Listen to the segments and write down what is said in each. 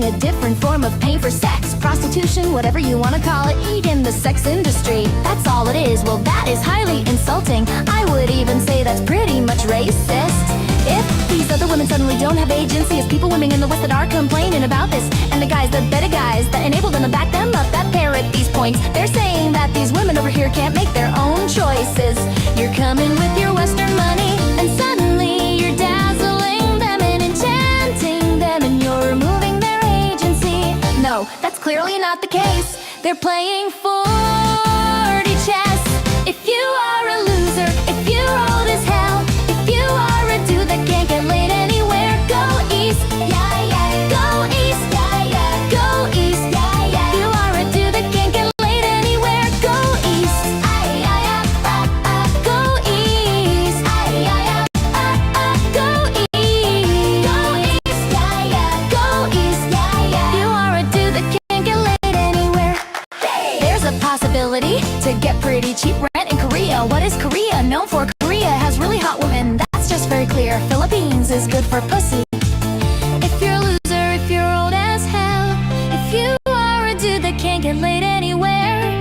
A different form of pain for sex, prostitution, whatever you want to call it, in the sex industry. That's all it is. Well, that is highly insulting. I would even say that's pretty much racist. If these other women suddenly don't have agency as people women in the West that are complaining about this, and the guys, the better guys that enable them to back them up, that parrot these points, they're saying that these women over here can't make their own choices. You're coming with your Western money, and suddenly you're dazzling them and enchanting them, and you're removing their agency. No, that's clearly not the case. They're playing 4D chess. If you are a loser, if you're old as hell, if you are a dude that can't get laid anywhere, go east, yeah, yeah. Go east, yeah, yeah. Go east, yeah, yeah. If you are a dude that can't get laid anywhere, go east, ay, ay, ay, go east, ay, ay, ay, go east, go east, yeah, yeah. Go east, yeah, yeah. If you are a dude that can't get laid anywhere, there's a possibility to get pretty cheap rent in Korea. What is Korea known for? Korea has really hot women, that's just very clear. Philippines is good for pussy. If you're a loser, if you're old as hell, if you are a dude that can't get laid anywhere,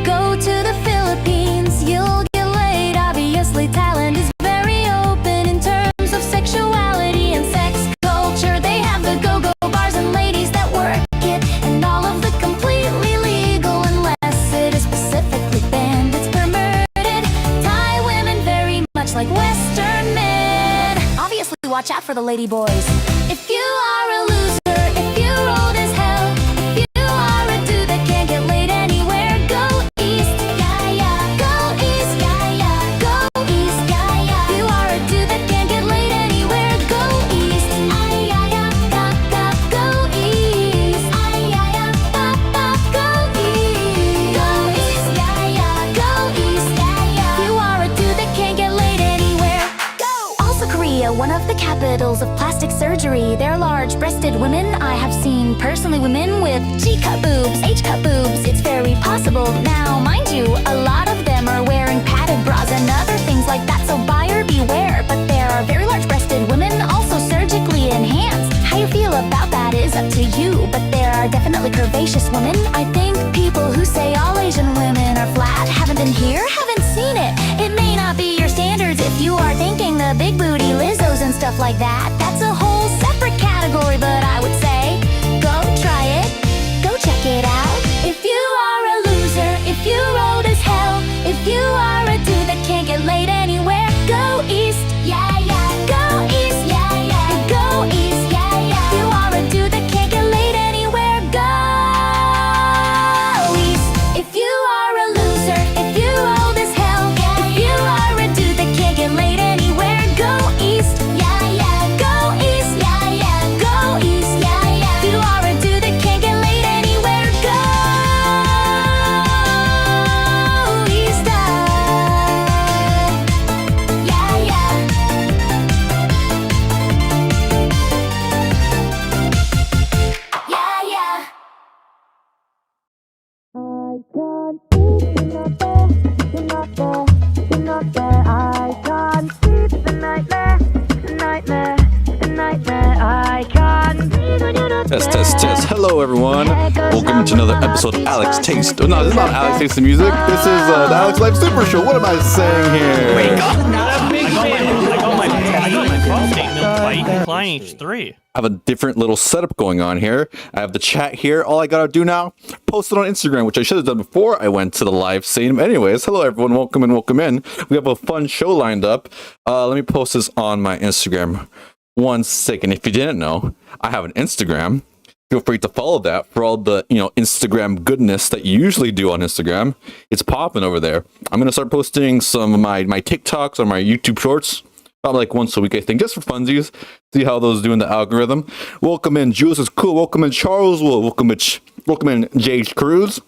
go to the Philippines, you'll get laid. Obviously talent is very open in terms of sexuality and sex culture. They have the go-go bars and ladies that work it, and all of the completely legal unless it is specifically banned. It's perverted. Thai women very much like Western men. Obviously watch out for the lady boys. If you are a loser, if you're old as hell, if you are a dude that can't get laid anywhere, go east, yeah, yeah. Go east, yeah, yeah. Go east, yeah, yeah. If you are a dude that can't get laid anywhere, go east, ay, ay, ay, go east, ay, ay, ay, go east. Go east, yeah, yeah. Go east, yeah, yeah. If you are a dude that can't get laid anywhere, go. Also Korea, one of the capitals of plastic surgery. They're large-breasted women. I have seen personally women with G-cup boobs, H-cup boobs. It's very possible. Now, mind you, a lot of them are wearing padded bras and other things like that, so buyer beware. But there are very large-breasted women also surgically enhanced. How you feel about that is up to you, but there are definitely curvaceous women. I think people who say all Asian women are flat haven't been here, haven't seen it. It may not be your standards if you are thinking the big booty Lizzos and stuff like that. That's a whole separate category, but I would say go try it, go check it out. If you are a loser, if you're old as hell, if you are a dude that can't get laid anywhere, go east, yeah, yeah. Go east, yeah, yeah. Go east, yeah, yeah. If you are a dude that can't get laid anywhere, go east. If you are a loser, if you're old as hell, if you are a dude that can't get laid anywhere, go east, yeah, yeah. Go east, yeah, yeah. Go east, yeah, yeah. If you are a dude that can't get laid anywhere, go east, yeah, yeah. Yeah, yeah. I can't sleep, you're not there, you're not there, you're not there. I can't sleep, it's a nightmare, a nightmare, a nightmare. I can't breathe when you're not Test, there. test, test. Hello, everyone. Welcome to another episode of Alex Taste. Oh, no, this is not Alex Taste the Music. This is the Alex Life Super Show. What am I saying here? Not a big fan. I got my statement right. Flying H3. I have a different little setup going on here. I have the chat here. All I gotta do now, post it on Instagram, which I should have done before I went to the live stream. Anyways, hello everyone, welcome in, welcome in. We have a fun show lined up. Let me post this on my Instagram. 1 second. If you didn't know, I have an Instagram. Feel free to follow that for all the, Instagram goodness that you usually do on Instagram. It's popping over there. I'm going to start posting some of my TikToks or my YouTube shorts. About like once a week, I think, just for funsies. See how those do in the algorithm. Welcome in Jules is cool. Welcome in Charles Will. Welcome in JH Cruz.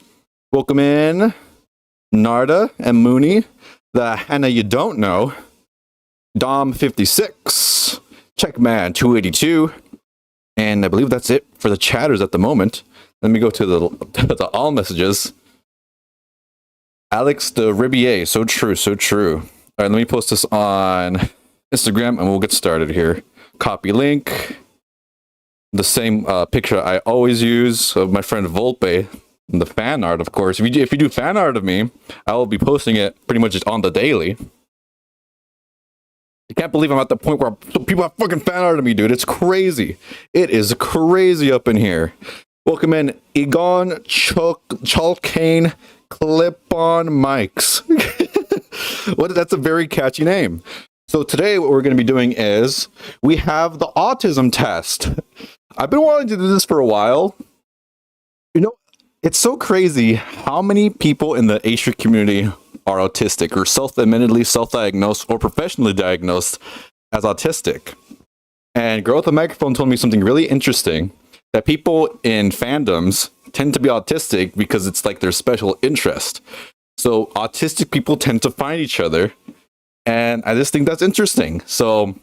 Welcome in Narda and Mooney. The Hannah you don't know. Dom 56. Checkman 282. And I believe that's it for the chatters at the moment. Let me go to the all messages. Alex the Ribier, so true, so true. All right, let me post this on Instagram and we'll get started here. Copy link. The same picture I always use of my friend Volpe. The fan art, of course. If you do fan art of me, I will be posting it pretty much on the daily. I can't believe I'm at the point where people have fucking fan art of me, dude. It's crazy. It is crazy up in here. Welcome in Egon Chalkane Clip-On Mics. That's a very catchy name. So today what we're going to be doing is we have the autism test. I've been wanting to do this for a while. It's so crazy how many people in the Asia community are autistic or self-admittedly self-diagnosed or professionally diagnosed as autistic. And Girl with a Microphone told me something really interesting, that people in fandoms tend to be autistic because it's like their special interest. So autistic people tend to find each other, and I just think that's interesting. So,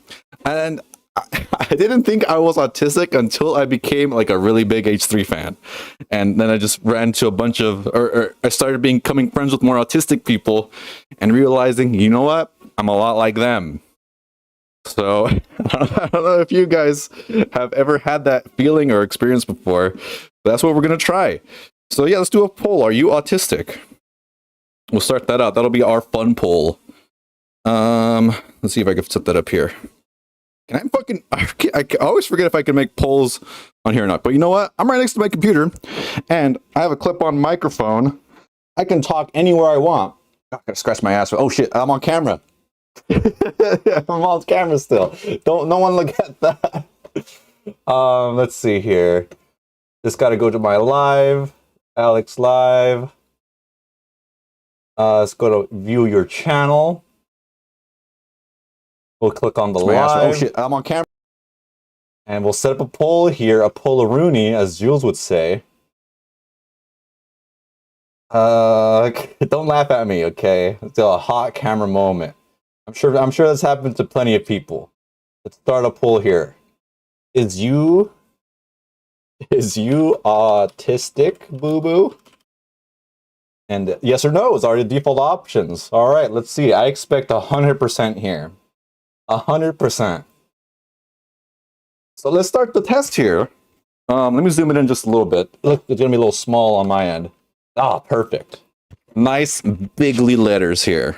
and I didn't think I was autistic until I became like a really big H3 fan. And then I just ran to a bunch of, or I started becoming friends with more autistic people and realizing, you know what? I'm a lot like them. So I don't know if you guys have ever had that feeling or experience before, but that's what we're going to try. So yeah, let's do a poll. Are you autistic? We'll start that out. That'll be our fun poll. Let's see if I can set that up here. Can I always forget if I can make polls on here or not. But you know what? I'm right next to my computer, and I have a clip-on microphone. I can talk anywhere I want. I gotta scratch my ass. Oh shit, I'm on camera. I'm on camera still. No one look at that. Let's see here. Just gotta go to my live. Alex Live. Let's go to view your channel. We'll click on the live. Oh shit, I'm on camera. And we'll set up a poll here, a poll-a-rooney, as Jules would say. Don't laugh at me, okay? It's a hot camera moment. I'm sure this happened to plenty of people. Let's start a poll here. Is you autistic, boo-boo? And yes or no is our default options. All right, let's see. I expect 100% here. 100%. So let's start the test here. Let me zoom it in just a little bit. Look, it's gonna be a little small on my end. Ah, perfect. Nice bigly letters here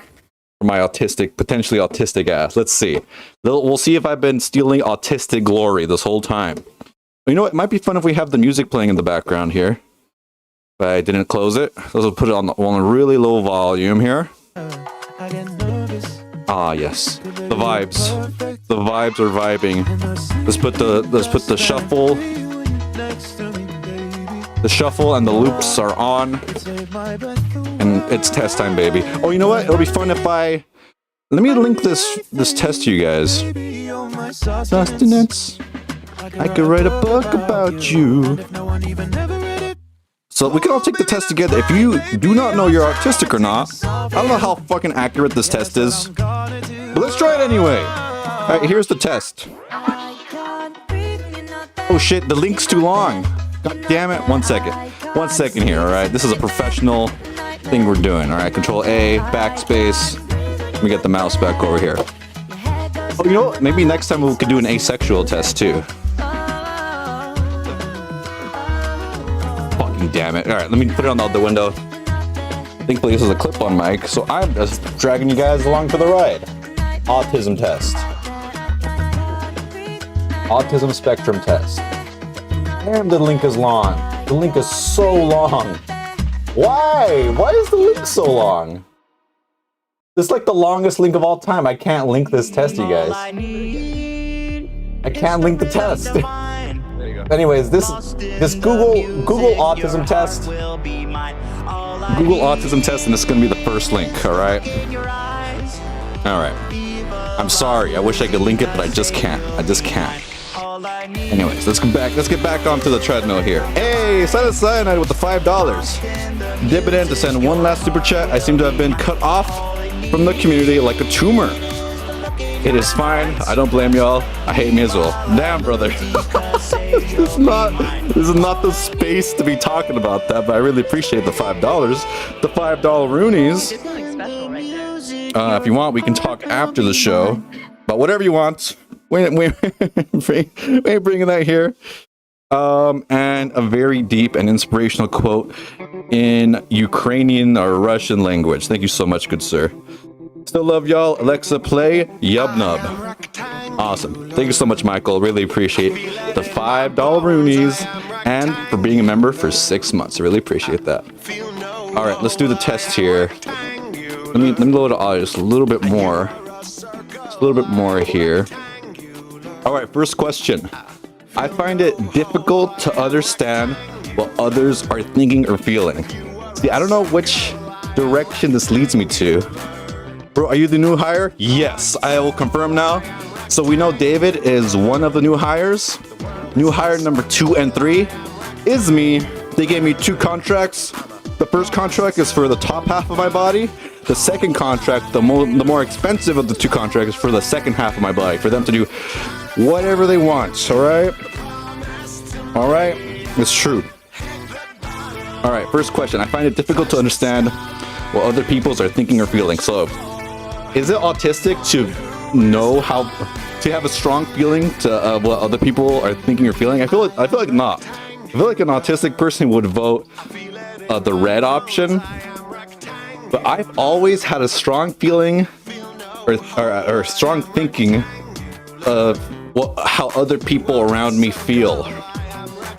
for my potentially autistic ass. Let's see. We'll see if I've been stealing autistic glory this whole time. You know what? It might be fun if we have the music playing in the background here. But I didn't close it. Let's put it on a really low volume here. Ah, yes. The vibes. The vibes are vibing. Let's put the shuffle. The shuffle and the loops are on. And it's test time, baby. Oh, you know what? It'll be fun if let me link this test to you guys. Sustenance. I could write a book about you. So we can all take the test together. If you do not know you're autistic or not, I don't know how fucking accurate this test is, but let's try it anyway. All right, here's the test. Oh shit, the link's too long. God damn it. 1 second. 1 second here, all right? This is a professional thing we're doing, all right? Control A, backspace. Let me get the mouse back over here. Oh, you know what? Maybe next time we could do an asexual test too. Damn it. Alright, let me put it on the other window. Thankfully this is a clip-on mic, so I'm just dragging you guys along for the ride. Autism test. Autism spectrum test. And the link is long. The link is so long. Why? Why is the link so long? This is like the longest link of all time. I can't link this test, you guys. I can't link the test. Anyways, this Google Autism Test. Google Autism Test, and this is gonna be the first link. All right. All right. I'm sorry. I wish I could link it, but I just can't. I just can't. Anyways, let's get back onto the treadmill here. Hey, Silent Cyanide with the $5 dividend to send one last super chat. I seem to have been cut off from the community like a tumor. It is fine. I don't blame y'all. I hate me as well. Damn, brother. This is not the space to be talking about that, but I really appreciate the $5. The $5 Roonies. There's something special right there. If you want, we can talk after the show. But whatever you want. We ain't bringing that here. And a very deep and inspirational quote in Ukrainian or Russian language. Thank you so much, good sir. Still love y'all. Alexa, play Yub Nub. Awesome. Thank you so much, Michael. Really appreciate the $5 Roonies and for being a member for 6 months. I really appreciate that. All right, let's do the test here. Let me load it just a little bit more. Just a little bit more here. All right, first question. I find it difficult to understand what others are thinking or feeling. See, I don't know which direction this leads me to. Bro, are you the new hire? Yes, I will confirm now. So we know David is one of the new hires. New hire number 2 and 3 is me. They gave me 2 contracts. The first contract is for the top half of my body. The second contract, the more expensive of the 2 contracts, is for the second half of my body, for them to do whatever they want, all right? All right, it's true. All right, first question. I find it difficult to understand what other people are thinking or feeling. So, is it autistic to know how to have a strong feeling to what other people are thinking or feeling? I feel like not. I feel like an autistic person would vote the red option. But I've always had a strong feeling or strong thinking of how other people around me feel.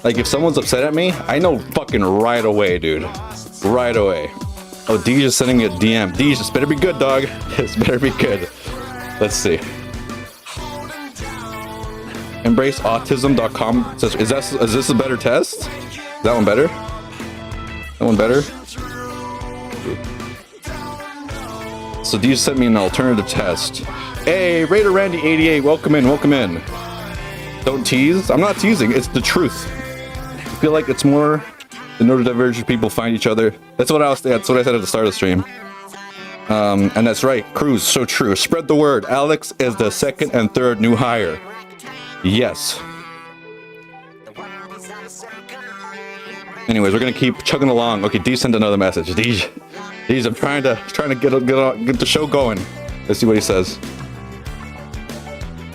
Like if someone's upset at me, I know fucking right away, dude. Right away. Oh, Deej is sending me a DM. Deej, this better be good, dog. This better be good. Let's see. EmbraceAutism.com says, is this a better test? Is that one better? That one better? So Deej sent me an alternative test. Hey, Raider Randy 88, welcome in, welcome in. Don't tease. I'm not teasing, it's the truth. I feel like it's more the neurodivergent people find each other. That's what I said at the start of the stream. And that's right, Cruz, so true. Spread the word. Alex is the 2nd and 3rd new hire. Yes. Anyways, we're gonna keep chugging along. Okay, Deej sent another message. Deej, I'm trying to get the show going. Let's see what he says.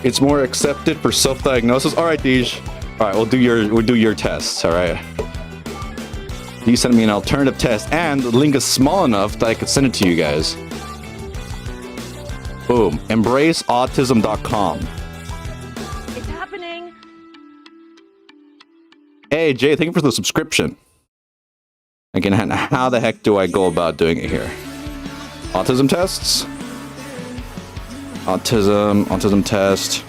It's more accepted for self-diagnosis. All right, Deej. All right, we'll do your tests. All right. You sent me an alternative test, and the link is small enough that I could send it to you guys. Boom. EmbraceAutism.com. It's happening. Hey, Jay, thank you for the subscription. Again, how the heck do I go about doing it here? Autism tests? Autism test.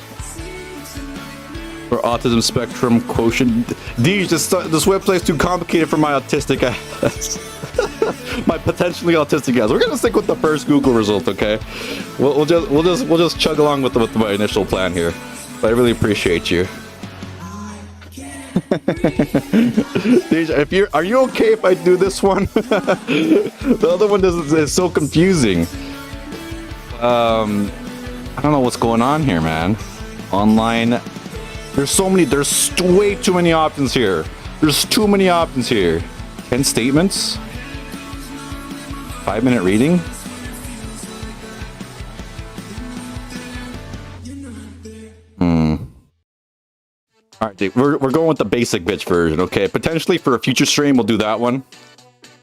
For autism spectrum quotient. These this website's too complicated for my autistic ass. My potentially autistic ass. We're gonna stick with the first Google result, okay? We'll just chug along with my initial plan here. But I really appreciate you. Deja, are you okay if I do this one? The other one is so confusing. I don't know what's going on here, man. Online. There's way too many options here. There's too many options here. 10 statements. 5-minute reading. All right, Jake, we're going with the basic bitch version, okay? Potentially for a future stream, we'll do that one.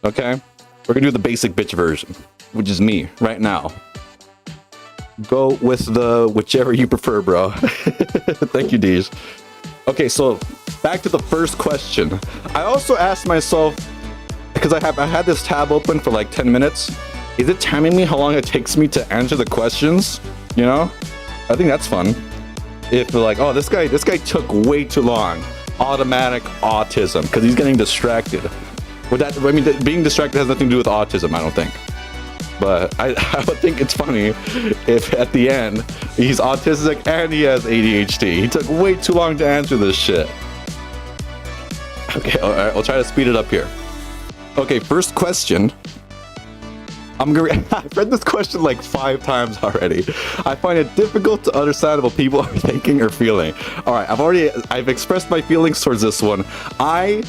Okay? We're gonna do the basic bitch version, which is me right now. Go with the whichever you prefer, bro. Thank you, Deej. Okay, so back to the first question. I also asked myself, because I had this tab open for like 10 minutes. Is it timing me how long it takes me to answer the questions? You know, I think that's fun. If they're like, oh, this guy took way too long. Automatic autism, because he's getting distracted. With that, I mean, being distracted has nothing to do with autism, I don't think. But I would think it's funny if at the end he's autistic and he has ADHD. He took way too long to answer this shit. Okay, all right, I'll try to speed it up here. Okay, first question. I've read this question like 5 times already. I find it difficult to understand what people are thinking or feeling. All right, I've expressed my feelings towards this one. I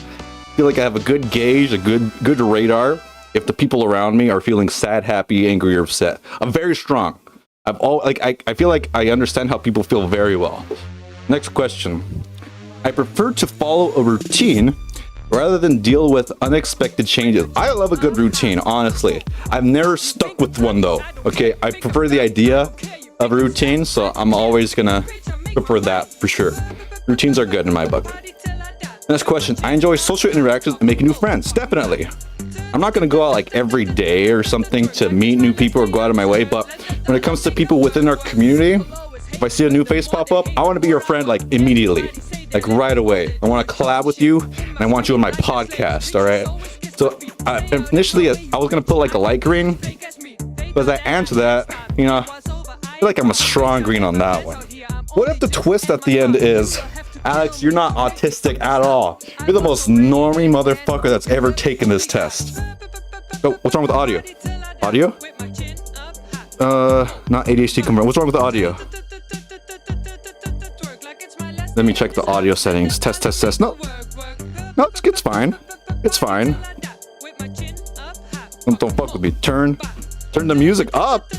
feel like I have a good gauge, a good radar if the people around me are feeling sad, happy, angry, or upset. I'm very strong. I feel like I understand how people feel very well. Next question. I prefer to follow a routine rather than deal with unexpected changes. I love a good routine, honestly. I've never stuck with one though. Okay, I prefer the idea of a routine, so I'm always gonna prefer that for sure. Routines are good in my book. Next question. I enjoy social interactions and making new friends. Definitely. I'm not gonna go out like every day or something to meet new people or go out of my way, but when it comes to people within our community, if I see a new face pop up, I want to be your friend like immediately, like right away. I want to collab with you and I want you on my podcast, all right? So initially I was gonna put like a light green, but as I answer that, you know, I feel like I'm a strong green on that one. What if the twist at the end is, Alex, you're not autistic at all. You're the most normie motherfucker that's ever taken this test. Oh, what's wrong with the audio? Audio? Not ADHD convert. What's wrong with the audio? Let me check the audio settings. Test. No, it's fine. It's fine. Don't fuck with me. Turn the music up.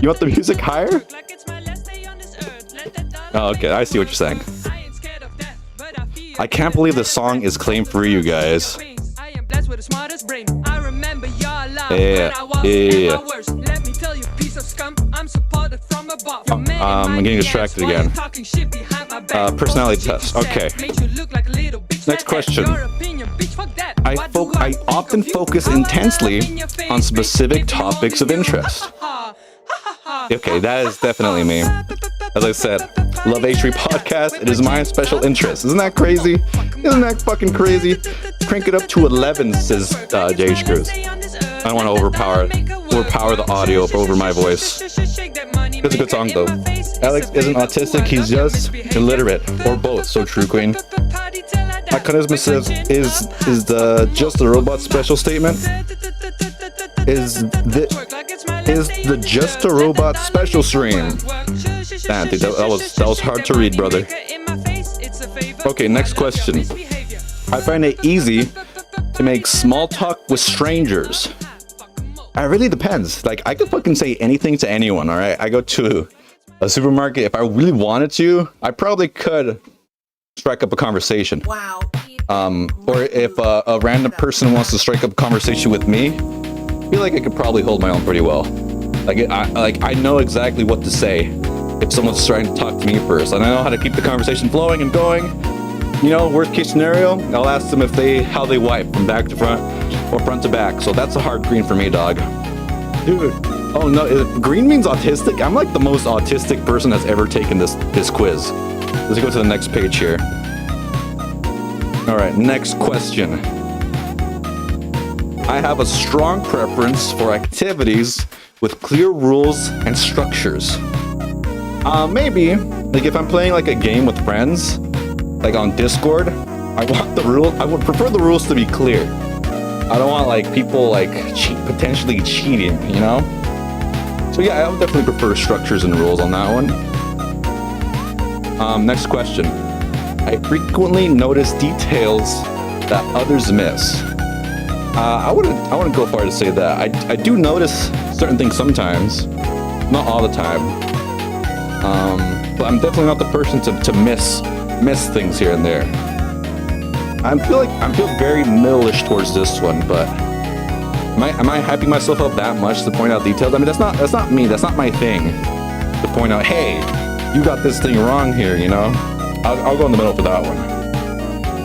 You want the music higher? Oh, okay. I see what you're saying. I can't believe this song is claim free, you guys. Yeah. I'm getting distracted again. Personality test. Okay. Next question. I often focus intensely on specific topics of interest. Okay, that is definitely me. As I said, Love H3 podcast, it is my special interest. Isn't that crazy? Isn't that fucking crazy? Crank it up to 11, says JH Cruz. I don't want to overpower the audio over my voice. It's a good song though. Alex isn't autistic, he's just illiterate, or both. So true, Queen. My charisma says, is the just a robot special statement? Is the just a robot special stream? Damn, dude, that was hard to read, brother. Okay, next question. I find it easy to make small talk with strangers. It really depends. Like, I could fucking say anything to anyone, all right? I go to a supermarket. If I really wanted to, I probably could strike up a conversation. Wow. Or if a random person wants to strike up a conversation with me, I feel like I could probably hold my own pretty well. I know exactly what to say if someone's trying to talk to me first, and I know how to keep the conversation flowing and going. You know, worst case scenario, I'll ask them how they wipe from back to front or front to back. So that's a hard green for me, dog. Dude, oh no, green means autistic? I'm like the most autistic person that's ever taken this quiz. Let's go to the next page here. All right, next question. I have a strong preference for activities with clear rules and structures. Maybe, like if I'm playing like a game with friends, like on Discord, I would prefer the rules to be clear. I don't want like people like potentially cheating, you know? So yeah, I would definitely prefer structures and rules on that one. Next question. I frequently notice details that others miss. I wouldn't go far to say that. I do notice certain things sometimes, not all the time. But I'm definitely not the person to miss things here and there. I feel very middle-ish towards this one, but am I hyping myself up that much to point out details? I mean, that's not me. That's not my thing. to point out, hey, you got this thing wrong here, you know? I'll go in the middle for that one.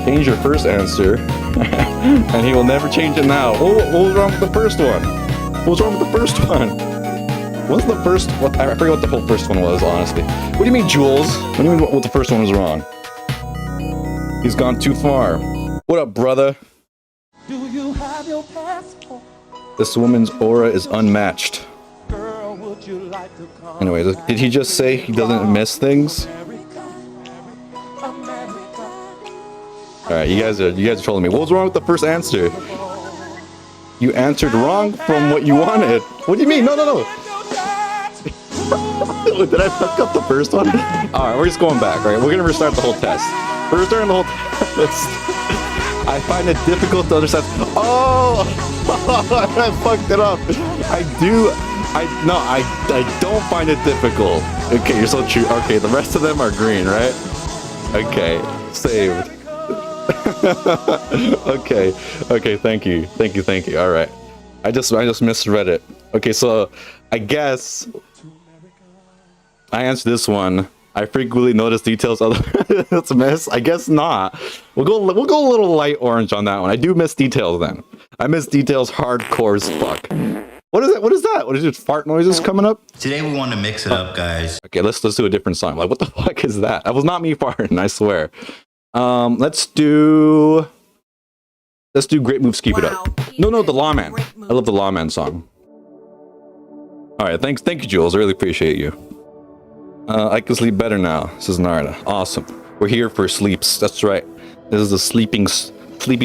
Change your first answer, and he will never change it now. What was wrong with the first one? What was wrong with the first one? What's the first? I forget what the whole first one was, honestly. What do you mean, Jules? What do you mean what the first one was wrong? He's gone too far. What up, brother? Do you have your passport? This woman's aura is unmatched. Girl, would you like to come? Anyway, did he just say he doesn't miss things? All right, you guys are trolling me. What was wrong with the first answer? You answered wrong from what you wanted. What do you mean? No. Did I fuck up the first one? All right, we're just going back. Right, we're gonna restart the whole test. We're restarting the whole test. I find it difficult to understand. Oh, I fucked it up. I don't find it difficult. Okay, you're so true. Okay, the rest of them are green, right? Okay, saved. Okay, thank you. All right, I just misread it. Okay, so I guess I answered this one. I frequently notice details other that's a miss. I guess not. We'll go a little light orange on that one. I do miss details then. I miss details hardcore as fuck. What is that? What is it? Fart noises coming up? Today we want to mix it up, guys. Okay, let's do a different song. Like, what the fuck is that? That was not me farting, I swear. Let's do Great Moves, Keep It Up. No, the Lawman. I love the Lawman song. All right, thank you, Jules. I really appreciate you. I can sleep better now, says Narda. Awesome. We're here for sleeps. That's right. This is a sleepy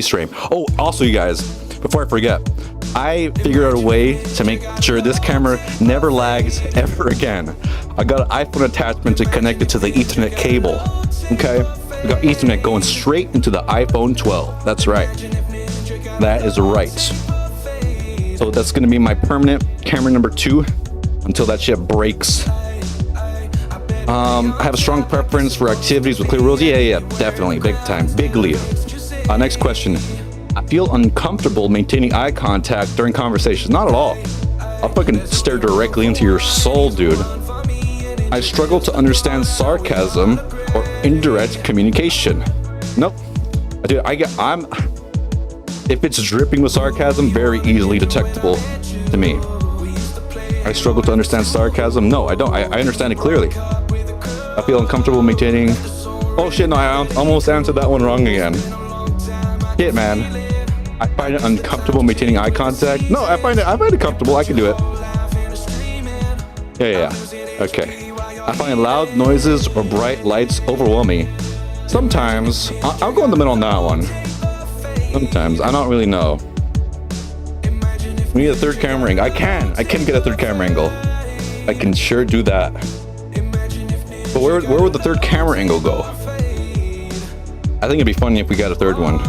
stream. Oh, also, you guys, before I forget, I figured out a way to make sure this camera never lags ever again. I got an iPhone attachment to connect it to the Ethernet cable. Okay? We got Ethernet going straight into the iPhone 12. That's right. That is right. So that's going to be my permanent camera number 2 until that shit breaks. I have a strong preference for activities with clear rules. Yeah, definitely. Big time. Bigly. Next question. I feel uncomfortable maintaining eye contact during conversations. Not at all. I'll fucking stare directly into your soul, dude. I struggle to understand sarcasm or indirect communication. Nope. Dude, if it's dripping with sarcasm, very easily detectable to me. I struggle to understand sarcasm. No, I don't. I understand it clearly. I feel uncomfortable maintaining... Oh shit, no, I almost answered that one wrong again. Shit, man. I find it uncomfortable maintaining eye contact. No, I find it comfortable. I can do it. Yeah. Okay. I find loud noises or bright lights overwhelm me. Sometimes. I'll go in the middle on that one. Sometimes. I don't really know. We need a third camera angle. I can get a third camera angle. I can sure do that. But where would the third camera angle go? I think it'd be funny if we got a third one.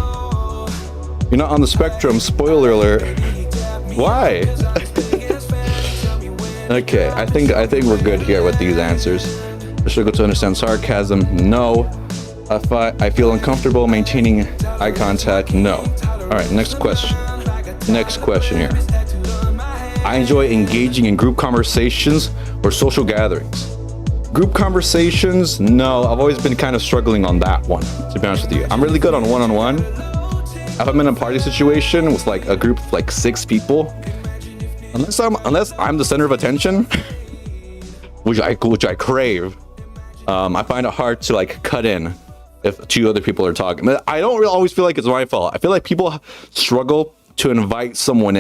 You're not on the spectrum. Spoiler alert. Why? Okay, I think we're good here with these answers. I struggle to understand sarcasm. No. I feel uncomfortable maintaining eye contact. No. All right, next question. Next question here. I enjoy engaging in group conversations or social gatherings. Group conversations, no. I've always been kind of struggling on that one, to be honest with you. I'm really good on one-on-one. If I'm in a party situation with like a group of like 6 people, unless I'm the center of attention, which I crave, I find it hard to like cut in if 2 other people are talking. But I don't really always feel like it's my fault. I feel like people struggle to invite someone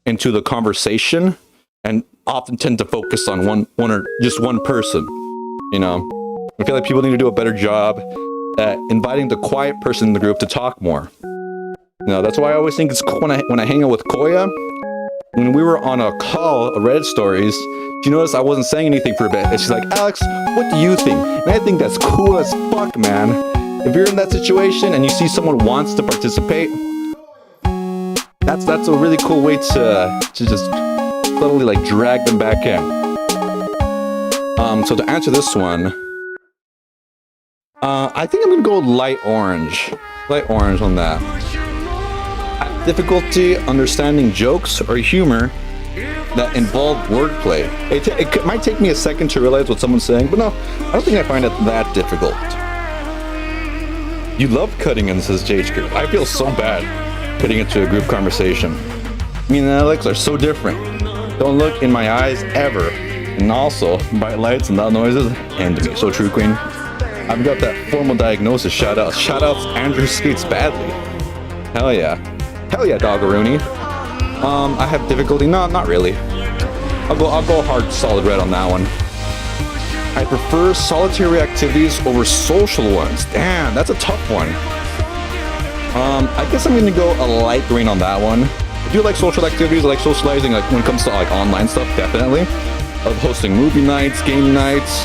into the conversation and often tend to focus on one or just one person. You know, I feel like people need to do a better job at inviting the quiet person in the group to talk more. You know, that's why I always think it's cool when I hang out with Koya. When we were on a call, a Reddit stories, you notice I wasn't saying anything for a bit. And she's like, Alex, what do you think? And I think that's cool as fuck, man. If you're in that situation and you see someone wants to participate, that's a really cool way to just subtly like drag them back in. So to answer this one, I think I'm gonna go light orange on that. Difficulty understanding jokes or humor that involve wordplay. It might take me a second to realize what someone's saying, but no, I don't think I find it that difficult. You love cutting in, says JH Group. I feel so bad cutting into a group conversation. Me and Alex are so different. Don't look in my eyes ever. And also, bright lights and loud noises end me. So true, Queen. I've got that formal diagnosis. Shout outs. Shout outs, Andrew skates badly. Hell yeah. Hell yeah, Doggeroony. I have difficulty. No, not really. I'll go hard solid red on that one. I prefer solitary activities over social ones. Damn, that's a tough one. I guess I'm gonna go a light green on that one. I do like social activities, I like socializing, like when it comes to like online stuff, definitely. I love hosting movie nights, game nights.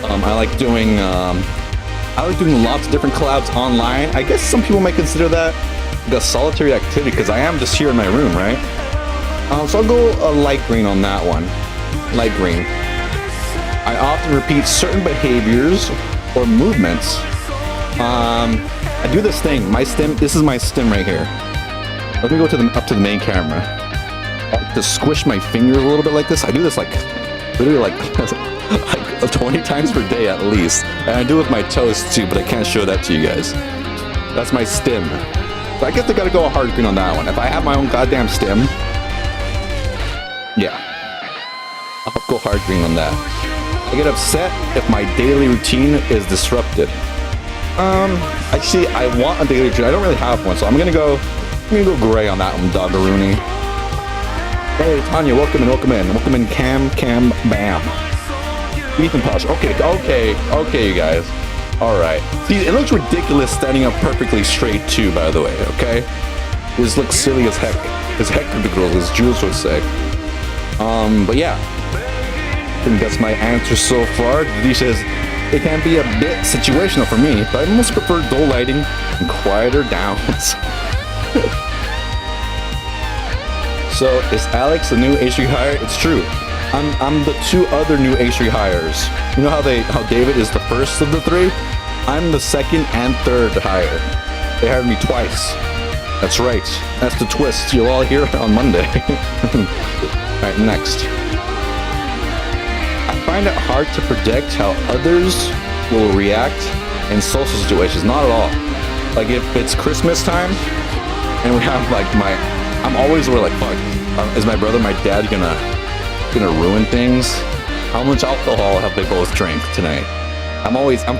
I like doing lots of different collabs online. I guess some people might consider that a solitary activity because I am just here in my room, right? So I'll go a light green on that one. Light green. I often repeat certain behaviors or movements. I do this thing. My stim. This is my stim right here. Let me go to up to the main camera. I like to squish my fingers a little bit like this. I do this like literally like 20 times per day at least, and I do it with my toes too. But I can't show that to you guys. That's my stim. So I guess I gotta go a hard green on that one. If I have my own goddamn stim, yeah, I'll go hard green on that. I get upset if my daily routine is disrupted. Actually, I want a daily routine. I don't really have one, so I'm gonna go gray on that one, Doggeroony. Hey, Tanya, welcome in, Cam, bam. Ethan Posh. Okay, you guys. All right. See, it looks ridiculous standing up perfectly straight too, by the way. Okay, this looks silly as heck. As heck ridiculous, as Jules would say. But yeah. I think that's my answer so far. He says, it can be a bit situational for me, but I most prefer dull lighting and quieter downs. So, is Alex the new H3 hire? It's true. I'm the two other new H3 hires. You know how David is the first of the three? I'm the second and third hire. They hired me twice. That's right. That's the twist. You'll all hear it on Monday. Alright, next. I find it hard to predict how others will react in social situations. Not at all. Like if it's Christmas time and we have like I'm always worried like, fuck, is my brother, my dad gonna ruin things? How much alcohol have they both drank tonight? I'm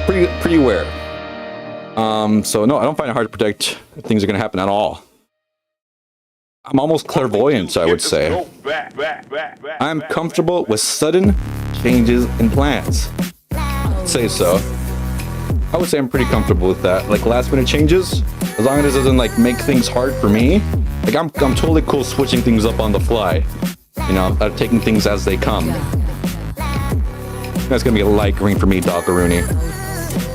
pretty aware. So no, I don't find it hard to predict if things are gonna happen at all. I'm almost clairvoyant, I would say. I'm comfortable with sudden changes in plans. I'd say so. I would say I'm pretty comfortable with that. Like last minute changes, as long as it doesn't like make things hard for me. Like I'm totally cool switching things up on the fly. You know, taking things as they come. That's gonna be a light green for me, Doggeroony.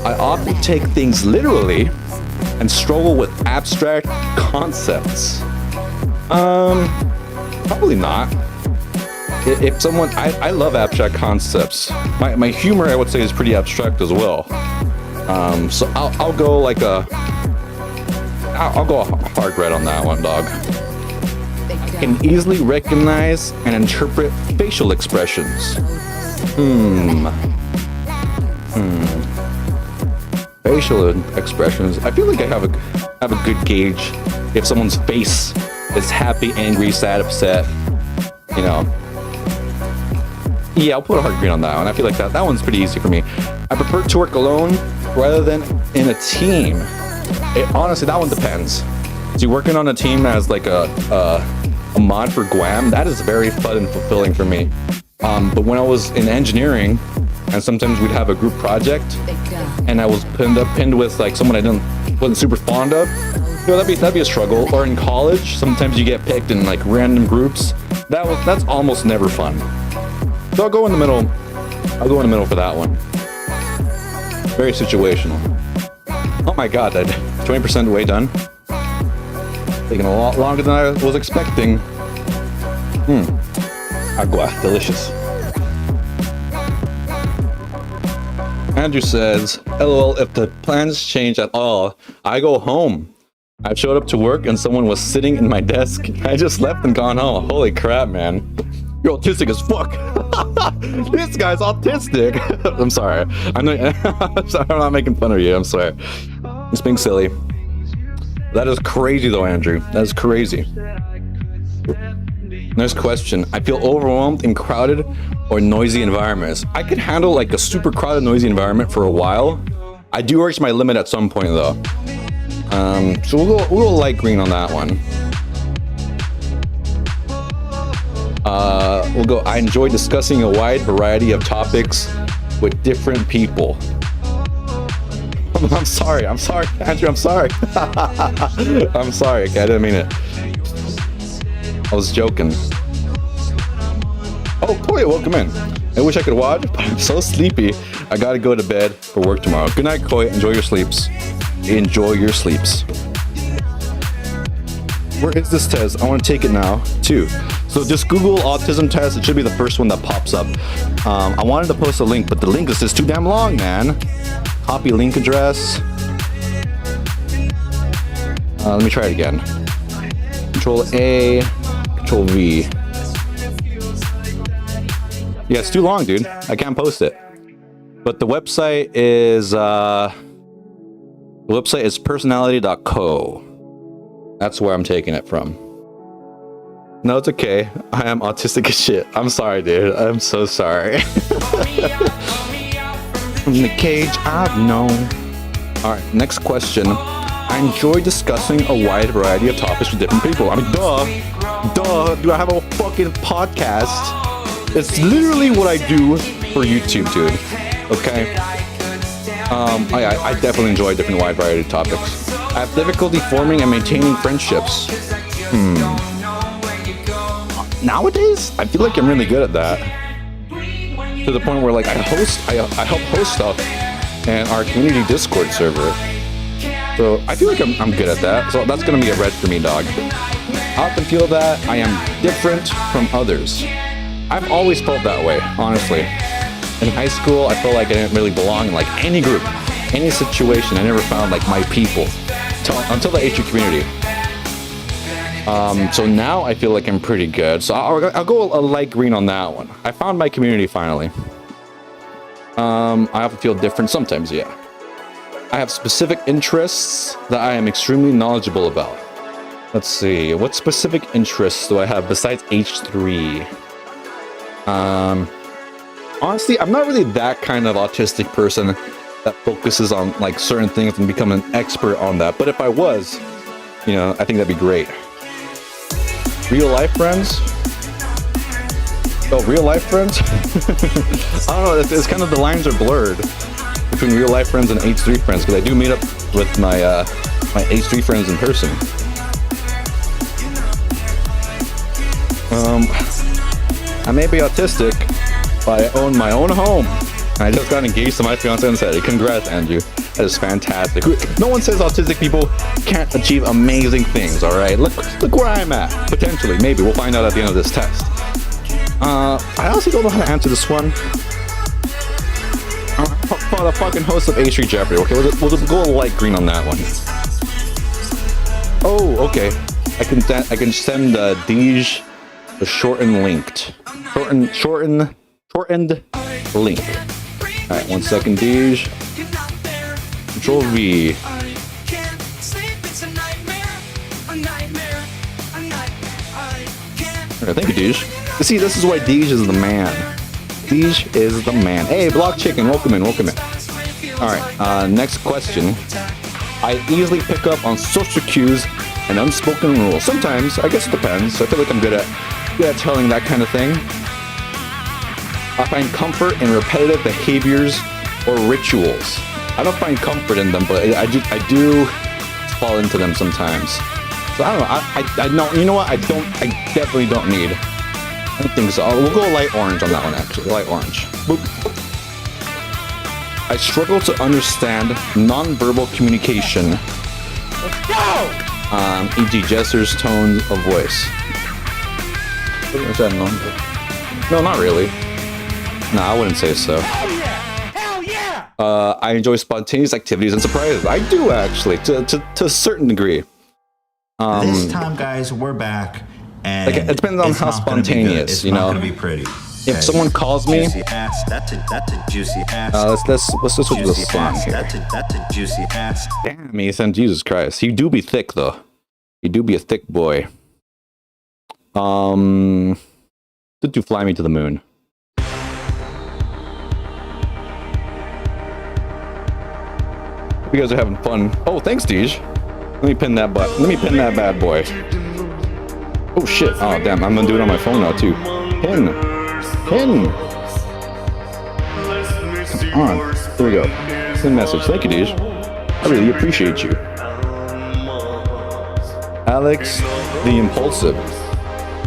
I often take things literally and struggle with abstract concepts. Probably not. If someone, I love abstract concepts. My humor, I would say, is pretty abstract as well. So I'll go like I'll go a hard red on that one, dog. I can easily recognize and interpret facial expressions. Facial expressions. I feel like I have a good gauge if someone's face is happy, angry, sad, upset. You know. Yeah, I'll put a hard green on that one. I feel like that one's pretty easy for me. I prefer to work alone rather than in a team. Honestly, that one depends. See, working on a team as like a mod for Guam, that is very fun and fulfilling for me. But when I was in engineering, and sometimes we'd have a group project, and I was pinned with like someone I wasn't super fond of, you know, that'd be a struggle. Or in college, sometimes you get picked in like random groups. That's almost never fun. So I'll go in the middle. I'll go in the middle for that one. Very situational. Oh my god, that 20% way done. Taking a lot longer than I was expecting. Agua, delicious. Andrew says, LOL, if the plans change at all, I go home. I showed up to work and someone was sitting in my desk. I just left and gone home. Holy crap, man. You're autistic as fuck. This guy's autistic. I'm sorry. I'm not making fun of you. I'm sorry. It's being silly. That is crazy though, Andrew. That is crazy. Next question. I feel overwhelmed in crowded or noisy environments. I could handle like a super crowded, noisy environment for a while. I do reach my limit at some point though. So we'll go light green on that one. We'll go, I enjoy discussing a wide variety of topics with different people. I'm sorry, Andrew, I'm sorry. I'm sorry, okay, I didn't mean it. I was joking. Oh, Toya, welcome in. I wish I could watch, but I'm so sleepy. I gotta go to bed for work tomorrow. Good night, Koi. Enjoy your sleeps. Enjoy your sleeps. Where is this test? I want to take it now, too. So just Google Autism Test. It should be the first one that pops up. I wanted to post a link, but the link is just too damn long, man. Copy link address. Let me try it again. Control A, Control V. Yeah, it's too long, dude. I can't post it. But the website is personality.co. That's where I'm taking it from. No, it's okay. I am autistic as shit. I'm sorry, dude. I'm so sorry. From the cage I've known. Alright, next question. I enjoy discussing a wide variety of topics with different people. I mean, duh. Do I have a fucking podcast? It's literally what I do for YouTube, dude. Okay? I definitely enjoy different wide variety of topics. I have difficulty forming and maintaining friendships. Nowadays, I feel like I'm really good at that. To the point where like I help host stuff in our community Discord server. So I feel like I'm good at that. So that's gonna be a red for me, dog. I often feel that I am different from others. I've always felt that way, honestly. In high school, I felt like I didn't really belong in like any group, any situation. I never found like my people until the H3 community. So now I feel like I'm pretty good. So I'll go a light green on that one. I found my community finally. I often feel different sometimes, yeah. I have specific interests that I am extremely knowledgeable about. Let's see, what specific interests do I have besides H3? Honestly, I'm not really that kind of autistic person that focuses on like certain things and become an expert on that. But if I was, you know, I think that'd be great. Real life friends? Oh, real life friends? I don't know, it's kind of, the lines are blurred between real life friends and H3 friends, because I do meet up with my my H3 friends in person. I may be autistic, but I own my own home. And I just got engaged to my fiance on Saturday. Congrats, Andrew. That is fantastic. No one says autistic people can't achieve amazing things, all right? Look where I'm at. Potentially, maybe. We'll find out at the end of this test. I honestly don't know how to answer this one. I'm the fucking host of H3 Jeopardy. Okay, we'll just go light green on that one. Oh, okay. I can send Deej the shortened link. All right, 1 second, Deej. Control V. Alright, thank you, Deej. You see, this is why Deej is the man. Deej is the man. Hey, Block Chicken, welcome in. Alright, next question. I easily pick up on social cues and unspoken rules. Sometimes, I guess it depends. I feel like I'm good at telling that kind of thing. I find comfort in repetitive behaviors or rituals. I don't find comfort in them, but I do fall into them sometimes. So I don't know. I know. You know what? I definitely don't need. I don't think so. We'll go light orange on that one. Actually, light orange. Boop. I struggle to understand non-verbal communication. Let's go. E.g., gestures, tones of voice. Is that non-verbal? No, not really. No, I wouldn't say so. I enjoy spontaneous activities and surprises. I do, actually, to a certain degree. This time, guys, we're back, and Like, it depends on it's how not gonna be good. spontaneous, It's you not know? gonna be pretty. If someone calls me, Juicy ass. That's a juicy ass. let's switch to the Juicy song ass. here. That's a juicy ass. Damn, Ethan, Jesus Christ. You do be thick, though. You do be a thick boy. Did you fly me to the moon? Hope you guys are having fun. Oh, thanks, Deej. Let me pin that let me pin that bad boy. Oh shit. Oh damn, I'm gonna do it on my phone now too. Pin. Come on. There we go. Send message. Thank you, Deej. I really appreciate you. Alex the Impulsive.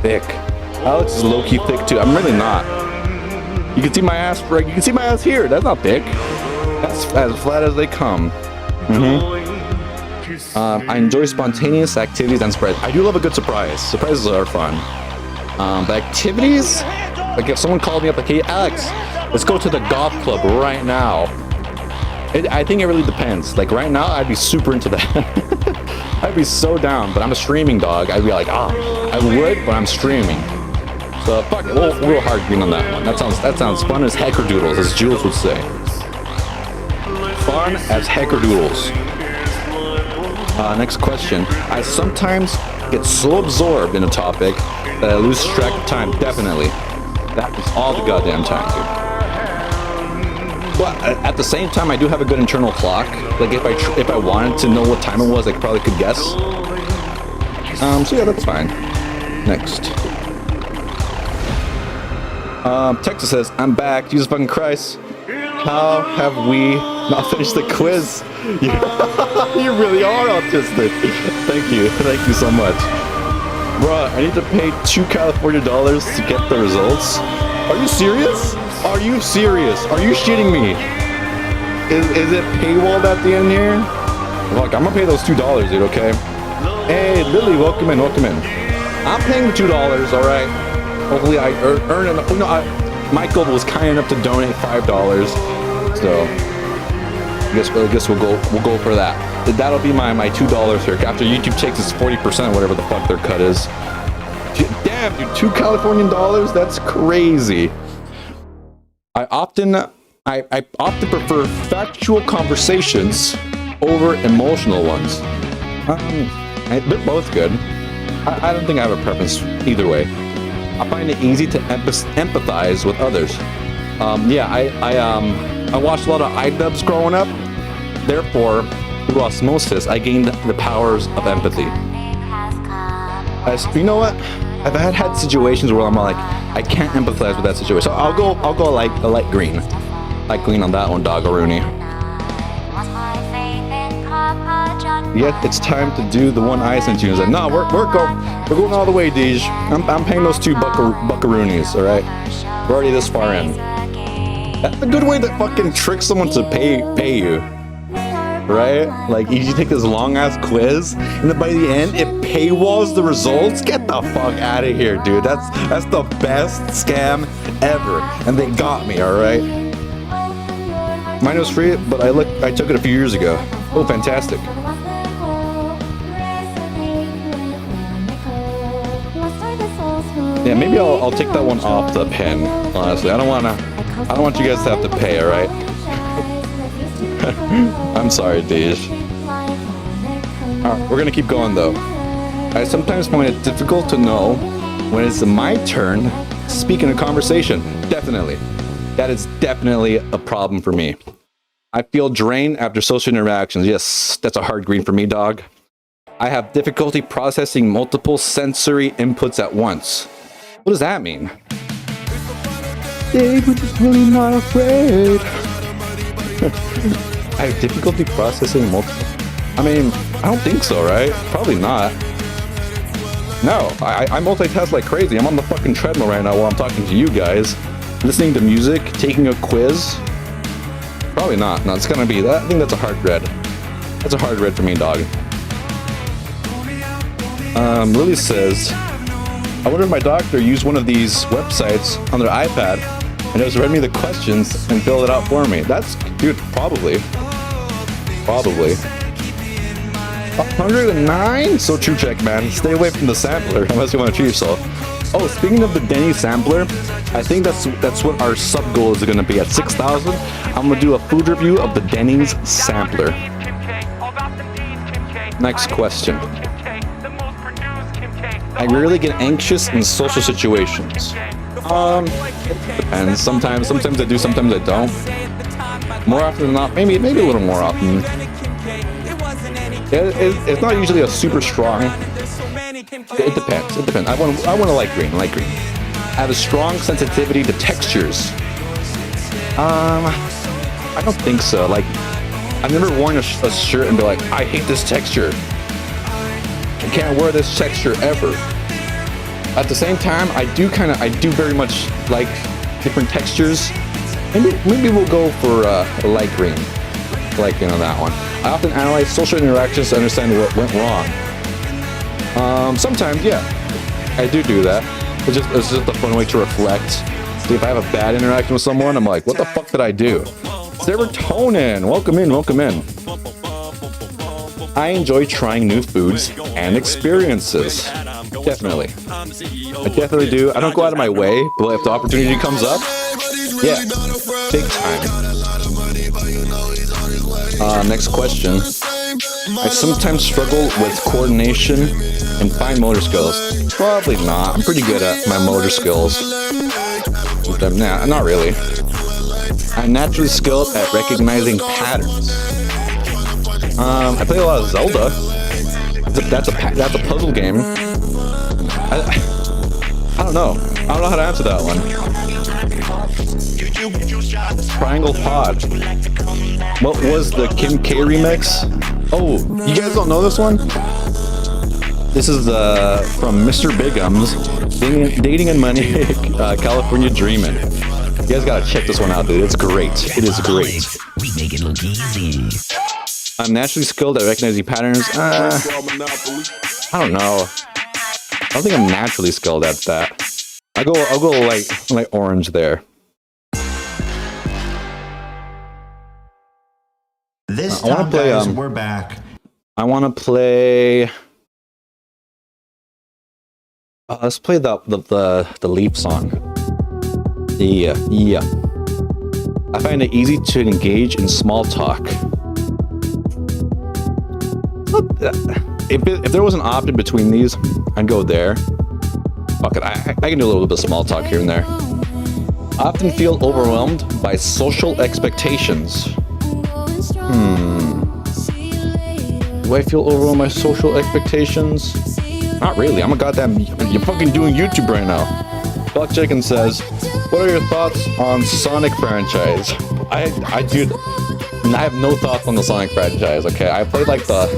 Thick. Alex is low-key thick too. I'm really not. You can see my ass, right? You can see my ass here. That's not thick. That's as flat as they come. I enjoy spontaneous activities and surprise. I do love a good surprise. Surprises are fun. But activities, like if someone called me up like, hey Alex, let's go to the golf club right now. I think it really depends. Like right now, I'd be super into that. I'd be so down, but I'm a streaming dog. I'd be like, I would, but I'm streaming. So fuck it, we'll hard green on that one. That sounds fun as heckerdoodles, as Jules would say. Fun as heckerdoodles. Next question. I sometimes get so absorbed in a topic that I lose track of time. Definitely. That is all the goddamn time, dude. But at the same time, I do have a good internal clock. Like if I wanted to know what time it was, I probably could guess. So yeah, that's fine. Next. Texas says, I'm back. Jesus fucking Christ. How have we not finished the quiz? You really are autistic. Thank you so much. Bruh, I need to pay $2 California to get the results. Are you serious? Are you shitting me? Is it paywalled at the end here? Look, I'm gonna pay those $2, dude, okay? Hey, Lily, welcome in. I'm paying the $2, alright? Hopefully I earn enough. You know, Michael was kind enough to donate $5, so I guess we'll go for that. That'll be my $2 here. After YouTube takes its 40%, whatever the fuck their cut is. Damn, dude, $2 Californian dollars? That's crazy. I often prefer factual conversations over emotional ones. They're both good. I don't think I have a preference either way. I find it easy to empathize with others. I watched a lot of Idubbbz growing up. Therefore, through osmosis, I gained the powers of empathy. You know what? I've had situations where I'm like, I can't empathize with that situation. So I'll go like a light green on that one, doggeroony. Yet it's time to do the one I sent you. He's like, no, we're going all the way, Deej. I'm paying those $2 buckaroonies, all right? We're already this far in. That's a good way to fucking trick someone to pay you, right? Like you take this long ass quiz, and then by the end it paywalls the results. Get the fuck out of here, dude. That's the best scam ever, and they got me, all right? Mine was free, but I took it a few years ago. Oh, fantastic. Yeah, maybe I'll take that one off the pen. Honestly, I don't want you guys to have to pay. All right. I'm sorry, Deej. All right, we're gonna keep going though. I sometimes find it difficult to know when it's my turn to speak in a conversation. Definitely, that is definitely a problem for me. I feel drained after social interactions. Yes, that's a hard green for me, dog. I have difficulty processing multiple sensory inputs at once. What does that mean? David is really not afraid. I have difficulty processing multiple. I mean, I don't think so, right? Probably not. No, I multitask like crazy. I'm on the fucking treadmill right now while I'm talking to you guys. Listening to music, taking a quiz. Probably not. No, it's gonna be that. I think that's a hard red. That's a hard red for me, dog. Lily says, I wonder if my doctor used one of these websites on their iPad and just read me the questions and filled it out for me. That's, dude, probably. 109? So true, check, man. Stay away from the sampler unless you want to treat yourself. Oh, speaking of the Denny's sampler, I think that's what our sub goal is going to be at 6,000. I'm going to do a food review of the Denny's sampler. Next question. I rarely get anxious in social situations. And sometimes I do, sometimes I don't. More often than not, maybe a little more often. It's not usually a super strong. It depends. I want to like green. I have a strong sensitivity to textures. I don't think so. Like, I've never worn a shirt and be like, I hate this texture. I can't wear this texture ever. At the same time, I do very much like different textures. Maybe we'll go for a light green. On that one. I often analyze social interactions to understand what went wrong. Sometimes, yeah, I do that. It's just a fun way to reflect. See, if I have a bad interaction with someone, I'm like, what the fuck did I do? Serotonin, welcome in. I enjoy trying new foods and experiences. Definitely. I definitely do. I don't go out of my way, but if the opportunity comes up, yeah, big time. Next question. I sometimes struggle with coordination and fine motor skills. Probably not. I'm pretty good at my motor skills. Nah, not really. I'm naturally skilled at recognizing patterns. I play a lot of Zelda. That's a puzzle game. I don't know. I don't know how to answer that one. Triangle Pod. What was the Kim K remix? Oh, you guys don't know this one? This is from Mr. Bigum's Dating and Money, California Dreamin'. You guys gotta check this one out, dude. It's great. It is great. We make it look easy. I'm naturally skilled at recognizing patterns. I don't know. I don't think I'm naturally skilled at that. I'll go like orange there. This I wanna time, play, guys, we're back. I want to play. Let's play the Leap song. Yeah. I find it easy to engage in small talk. If there was an option between these, I'd go there. Fuck it, I can do a little bit of small talk here and there. I often feel overwhelmed by social expectations. Do I feel overwhelmed by social expectations? Not really. I'm a goddamn... You're fucking doing YouTube right now. Buck Chicken says, what are your thoughts on Sonic franchise? I have no thoughts on the Sonic franchise, okay? I played like the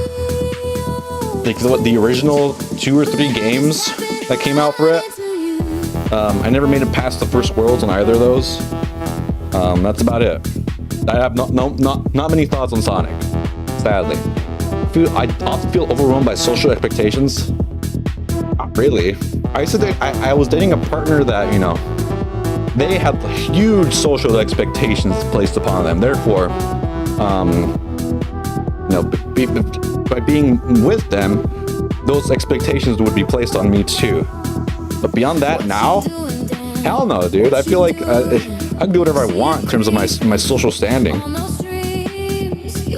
original 2 or 3 games that came out for it. I never made it past the first worlds on either of those. That's about it. I have not many thoughts on Sonic, sadly. I often feel overwhelmed by social expectations. Not really. I was dating a partner that, they had huge social expectations placed upon them. Therefore, by being with them, those expectations would be placed on me too. But beyond that, now, hell no, dude. I feel like I can do whatever I want in terms of my social standing.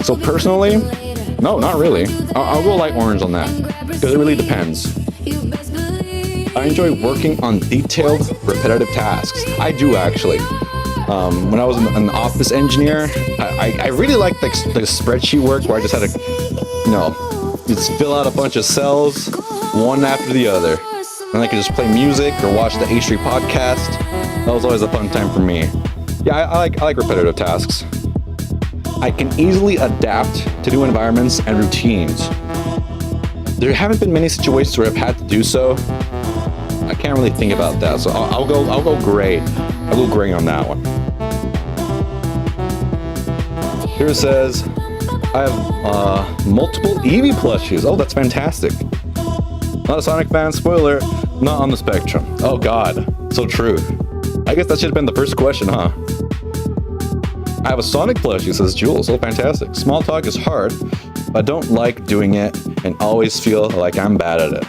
So personally, no, not really. I'll go light orange on that because it really depends. I enjoy working on detailed, repetitive tasks. I do actually. When I was an office engineer, I really liked the spreadsheet work where I just had to, just fill out a bunch of cells, one after the other. And I could just play music or watch the H3 podcast. That was always a fun time for me. Yeah, I like repetitive tasks. I can easily adapt to new environments and routines. There haven't been many situations where I've had to do so. I can't really think about that, so I'll go gray. I'll go gray on that one. Here it says, I have multiple Eevee plushies. Oh, that's fantastic. Not a Sonic fan, spoiler, not on the spectrum. Oh god, so true. I guess that should have been the first question, huh? I have a Sonic plushie, says Jules. Oh, fantastic. Small talk is hard, I don't like doing it and always feel like I'm bad at it.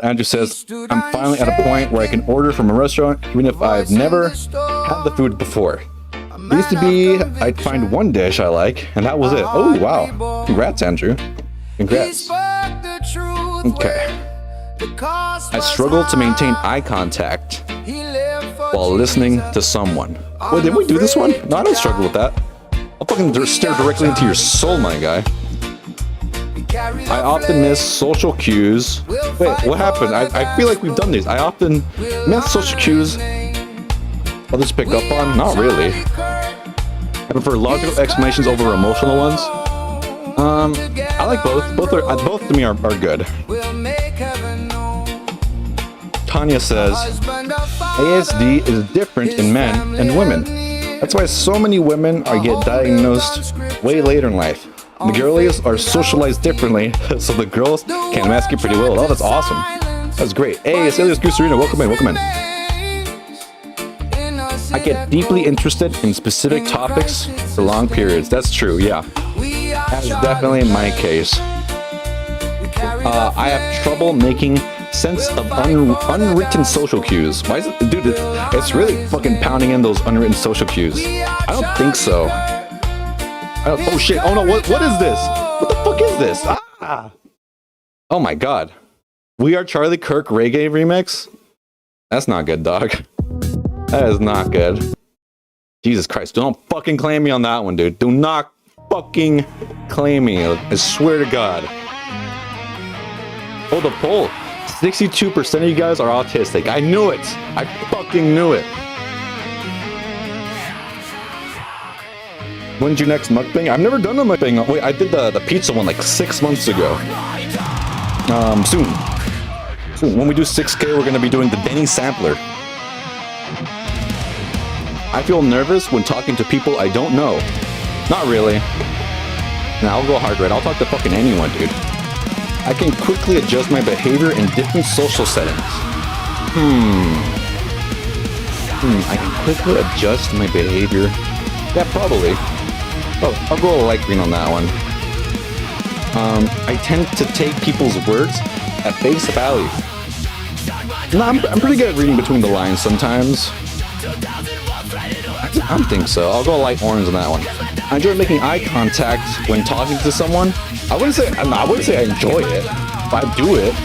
Andrew says, I'm finally at a point where I can order from a restaurant even if I've never had the food before. It used to be I'd find one dish I like, and that was it. Oh, wow. Congrats, Andrew. Congrats. Okay. I struggle to maintain eye contact while listening to someone. Wait, did we do this one? No, I don't struggle with that. I'll fucking stare directly into your soul, my guy. I often miss social cues. Wait, what happened? I feel like we've done these. I often miss social cues others pick up on. Not really. I prefer logical explanations over emotional ones. I like both. Both to me are good. Tanya says, ASD is different in men and women. That's why so many women get diagnosed way later in life. The girlies are socialized differently, so the girls can mask it pretty well. Oh, that's awesome. That's great. Hey, it's Elias Gusarino. Welcome in, welcome in. I get deeply interested in specific topics for long periods. That's true, yeah. That's definitely my case. I have trouble making sense of unwritten social cues. Why is it, dude? It's really fucking pounding in those unwritten social cues. I don't think so. Oh shit! Oh no! What is this? What the fuck is this? Ah! Oh my god! We Are Charlie Kirk reggae remix? That's not good, dog. That is not good. Jesus Christ! Don't fucking claim me on that one, dude. Do not fucking claim me. I swear to God. Oh, the poll. 62% of you guys are autistic. I knew it. I fucking knew it. When's your next mukbang? I've never done a mukbang. Wait, I did the pizza one like 6 months ago. Soon. When we do 6K, we're gonna be doing the Denny Sampler. I feel nervous when talking to people I don't know. Not really. Nah, I'll go hard right. I'll talk to fucking anyone, dude. I can quickly adjust my behavior in different social settings. I can quickly adjust my behavior. Yeah, probably. Oh, I'll go light green on that one. I tend to take people's words at face value. No, I'm pretty good at reading between the lines sometimes. I don't think so. I'll go light orange on that one. I enjoy making eye contact when talking to someone. I wouldn't say I enjoy it, but I do it.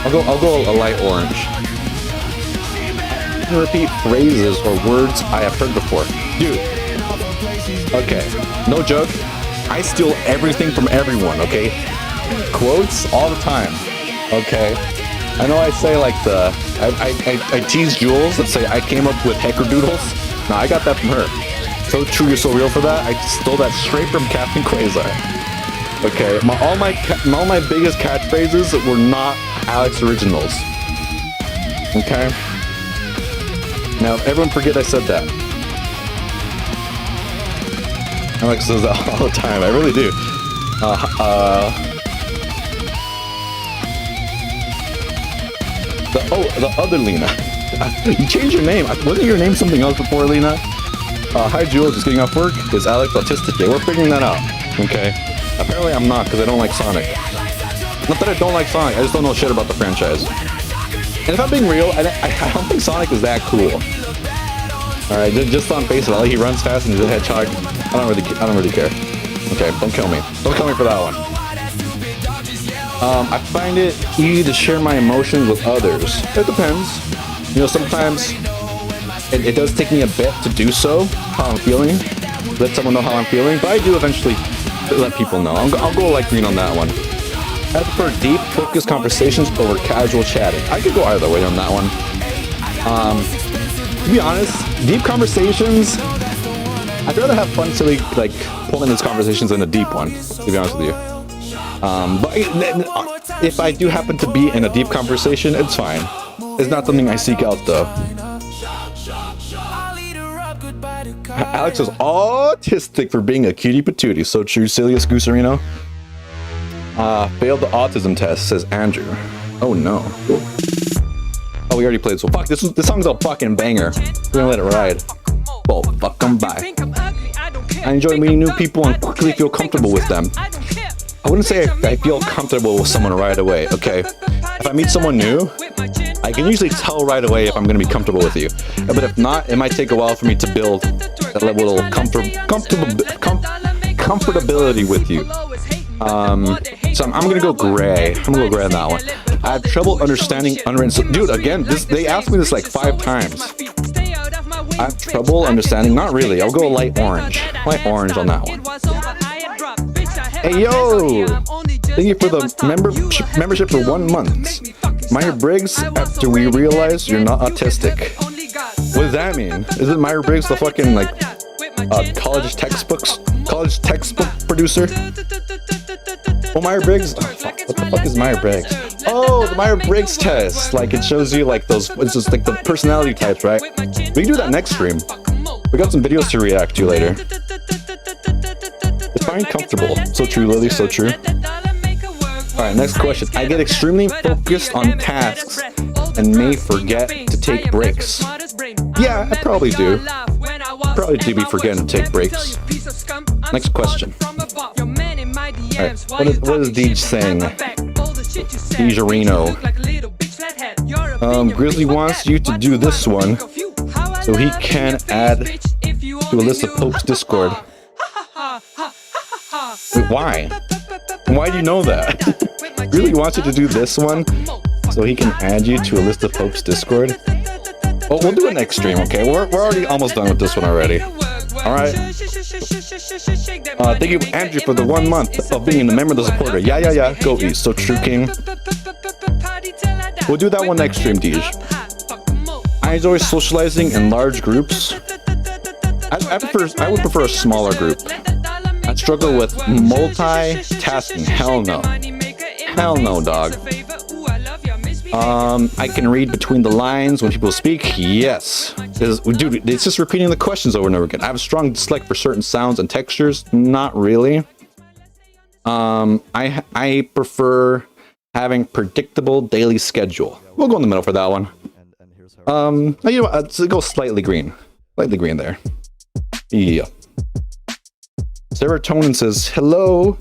I'll go a light orange. I can repeat phrases or words I have heard before. Dude. Okay, no joke. I steal everything from everyone, okay? Quotes all the time, okay? I know I say like I tease Jules and say I came up with heckerdoodles. No, I got that from her. So true, you're so real for that. I stole that straight from Captain Quasar. Okay, all my biggest catchphrases were not Alex originals. Okay? Now, everyone forget I said that. Alex says that all the time. I really do. The other Lena. You changed your name. Wasn't your name something else before, Lena? Hi, Jules. Just getting off work. Is Alex autistic? Yeah, we're figuring that out. Okay. Apparently, I'm not because I don't like Sonic. Not that I don't like Sonic. I just don't know shit about the franchise. And if I'm being real, I don't think Sonic is that cool. All right, just on face value, he runs fast and he's a hedgehog. I don't really care. Okay, don't kill me. Don't kill me for that one. I find it easy to share my emotions with others. It depends. You know, sometimes it does take me a bit to do so, how I'm feeling. Let someone know how I'm feeling, but I do eventually let people know. I'll go like green on that one. I prefer deep, focused conversations over casual chatting. I could go either way on that one. To be honest, deep conversations, I'd rather have fun silly, like, pulling these conversations in a deep one, to be honest with you. But if I do happen to be in a deep conversation, it's fine. It's not something I seek out, though. Alex is autistic for being a cutie patootie. So true, Cilius Gusarino. Failed the autism test, says Andrew. Oh no. Oh, we already played, so fuck, this song's a fucking banger. We're gonna let it ride. Well, fuck 'em by. Think I'm ugly, I don't care. I enjoy meeting new people and quickly feel comfortable with them. I wouldn't say I feel comfortable with someone right away, okay? If I meet someone new, I can usually tell right away if I'm going to be comfortable with you. But if not, it might take a while for me to build that level of comfortability with you. So I'm going to go gray. I'm going to go gray on that one. I have trouble understanding unwritten... Dude, again, they asked me this like 5 times. I have trouble understanding... Not really. I'll go light orange. Light orange on that one. Hey, yo! Thank you for the membership for 1 month. Myers-Briggs, after we realize you're not autistic. What does that mean? Isn't Myers-Briggs the fucking, like, college textbook producer? Oh, Myers-Briggs? Oh, fuck. What the fuck is Myers-Briggs? Oh, the Myers-Briggs test. Like, it shows you, like, those, it's just like the personality types, right? We can do that next stream. We got some videos to react to later. Define comfortable. So true, Lily, so true. Alright, next question. I get extremely focused on tasks and may forget to take breaks. Yeah, I probably do. Probably do be forgetting to take breaks. Next question. Alright, what is Deej saying? Deegerino. Grizzly wants you to do this one so he can add to a list of Pope's Discord. Wait, why? Why do you know that? Really wants you to do this one so he can add you to a list of Pope's Discord? Oh, we'll do it next stream, okay? We're already almost done with this one already. Alright. Thank you, Andrew, for the 1 month of being a member of the supporter. Yeah. Go East. So true, King. We'll do that one next stream, Deej. I enjoy socializing in large groups. I would prefer a smaller group. I struggle with multitasking. Hell no. Hell no, dog. I can read between the lines when people speak. Yes. Dude, it's just repeating the questions over and over again. I have a strong dislike for certain sounds and textures. Not really. I prefer having predictable daily schedule. We'll go in the middle for that one. You know what? Let's go slightly green. Slightly green there. Yeah. Serotonin says, hello,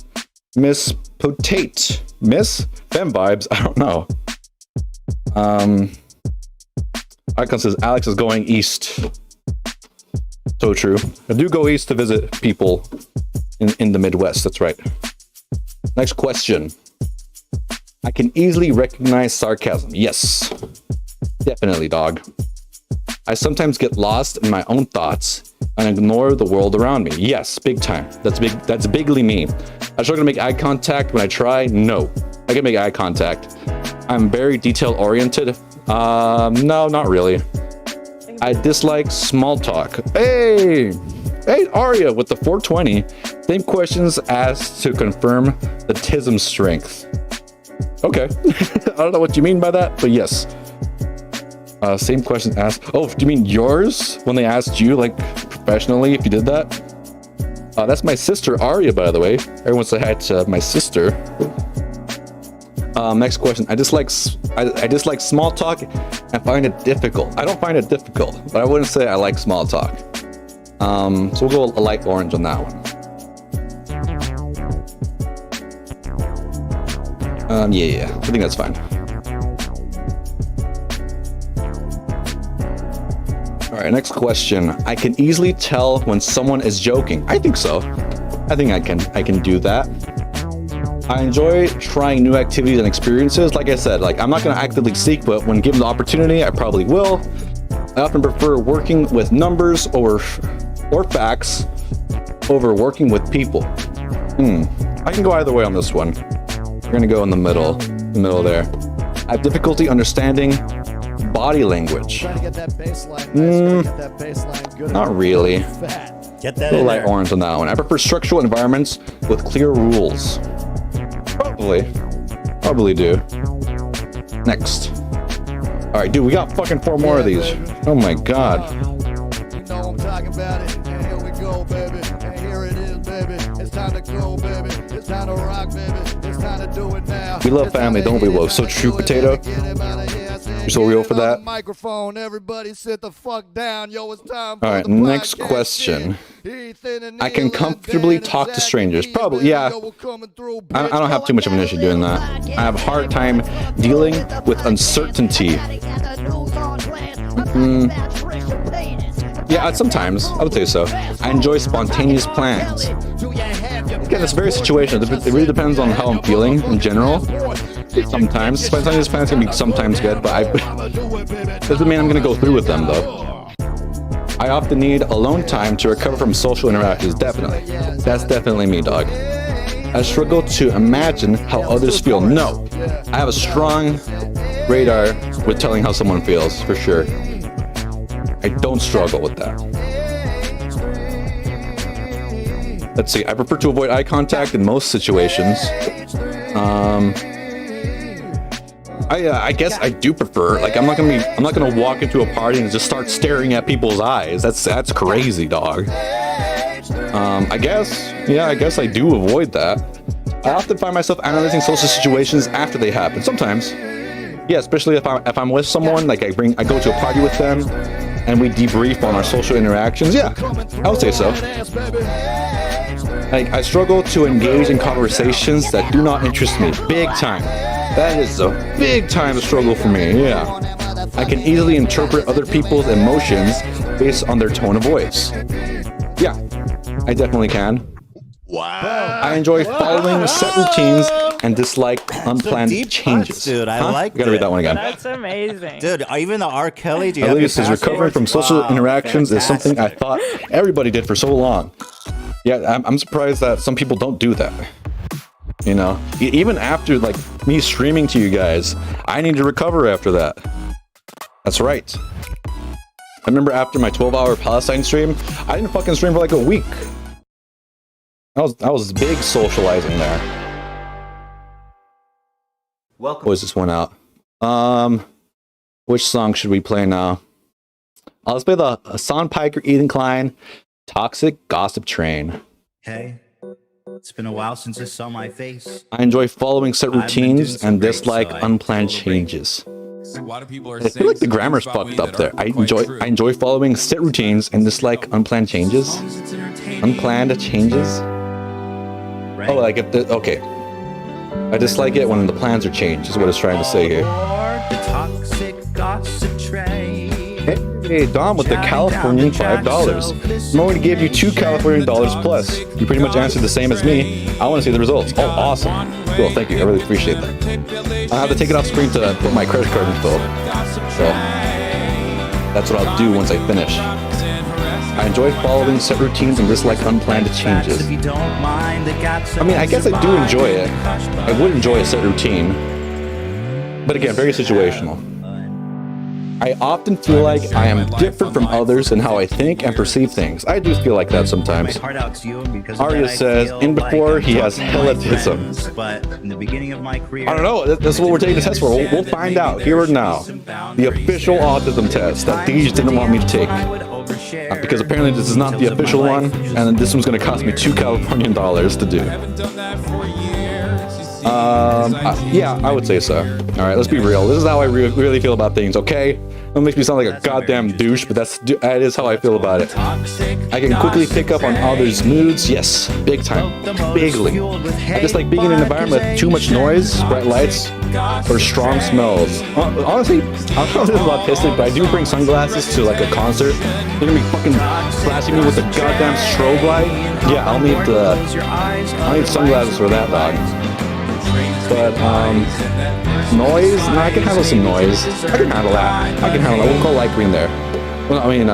Miss Potate. Miss? Fem vibes? I don't know. Icon says, Alex is going east. So true. I do go east to visit people in the Midwest. That's right. Next question. I can easily recognize sarcasm. Yes. Definitely, dog. I sometimes get lost in my own thoughts and ignore the world around me. Yes, big time. That's bigly me. I struggle to make eye contact when I try. No, I can make eye contact. I'm very detail oriented. No, not really. I dislike small talk. Hey, Arya with the 420. Same questions asked to confirm the TISM strength. Okay. I don't know what you mean by that, but yes. Same question asked. Oh, do you mean yours? When they asked you, like, professionally, if you did that? That's my sister, Arya, by the way. Everyone say hi to my sister. Next question. I dislike small talk and find it difficult. I don't find it difficult, but I wouldn't say I like small talk. So we'll go a light orange on that one. Yeah. I think that's fine. All right, next question. I can easily tell when someone is joking. I think so. I think I can do that. I enjoy trying new activities and experiences. Like I said, like I'm not going to actively seek, but when given the opportunity, I probably will. I often prefer working with numbers or facts over working with people. I can go either way on this one. We're going to go in the middle there. I have difficulty understanding body language. Not really. Get that A in light there. orange on that one. I prefer structural environments with clear rules. Probably do. Next. All right, dude, we got fucking 4 more of these. Oh my god. You know I'm talking about it, and here we go, baby. And here it is, baby. It's time to go, baby. It's time to rock, baby. It's time to do it now. We love family, don't we, Will? So true, Potato. Get him out of here, I say You're so real for that? Microphone, everybody sit the fuck down. Yo, it's time. All right, next question. I can comfortably talk to strangers. Probably, yeah. I don't have too much of an issue doing that. I have a hard time dealing with uncertainty. Yeah, sometimes. I would say so. I enjoy spontaneous plans. Again, it's very situational. It really depends on how I'm feeling in general. Sometimes. Spontaneous plans can be sometimes good, but doesn't mean I'm going to go through with them, though. I often need alone time to recover from social interactions. Definitely. That's definitely me, dog. I struggle to imagine how others feel. No. I have a strong radar with telling how someone feels, for sure. I don't struggle with that. Let's see. I prefer to avoid eye contact in most situations. I guess I do prefer. Like, I'm not gonna walk into a party and just start staring at people's eyes. That's crazy, dog. I guess I do avoid that. I often find myself analyzing social situations after they happen. Sometimes, yeah, especially if I'm with someone. Like I go to a party with them, and we debrief on our social interactions. Yeah, I would say so. Like, I struggle to engage in conversations that do not interest me. Big time. That is a big time struggle for me, yeah. I can easily interpret other people's emotions based on their tone of voice. Yeah, I definitely can. Wow. I enjoy following set routines and dislike unplanned changes. Dude, I like I gotta read that one again. That's amazing. Dude, even the R. Kelly, do you At have least your is recovering from social interactions is something I thought everybody did for so long. Yeah, I'm surprised that some people don't do that. You know, even after like me streaming to you guys, I need to recover after that. That's right. I remember after my 12-hour Palestine stream, I didn't fucking stream for like a week. I was big socializing there. Welcome. Boys just went out. Which song should we play now? Let's play the Hassan Piker, Ethan Klein, Toxic Gossip Train. Hey, it's been a while since I saw my face. I enjoy following set I've been doing routines some and great, dislike so I unplanned feel the break. changes. A lot of people are I feel like the grammar's fucked up there. I enjoy following set routines and dislike unplanned changes. Unplanned changes? Right? Oh, like if the okay. I dislike it when the plans are changed, is what it's trying to say here. The toxic gossip train. Hey, Dom with the Californian $5. I'm going to give you $2 Californian plus. You pretty much answered the same as me. I want to see the results. Oh, awesome. Cool, thank you. I really appreciate that. I'll have to take it off screen to put my credit card info. So, that's what I'll do once I finish. I enjoy following set routines and dislike unplanned changes. If you don't mind, they got I mean, I guess I do enjoy it. I would enjoy a set routine. But again, very situational. I often feel like I am different from others in how I think and perceive things. I do feel like that sometimes. Arya says, in before he has Autism. But in the beginning of my career, I don't know. That's what we're taking the test for. We'll find out here and now. The official autism test that Deej didn't want me to take. Because apparently this is not the official one, and this one's going to cost me $2 Californian to do. Yeah, I would say so. All right, let's be real. This is how I really feel about things, okay? It makes me sound like a goddamn douche, but that is how I feel about it. I can quickly pick up on others' moods. Yes, big time. Bigly. I just like being in an environment with too much noise, bright lights, or strong smells. Honestly, I'm not autistic, but I do bring sunglasses to like a concert. They're gonna be fucking flashing me with a goddamn strobe light. Yeah, I'll need sunglasses for that, dog. But noise? No, I can handle some noise. I can handle that. We'll call light green there. Well, I mean,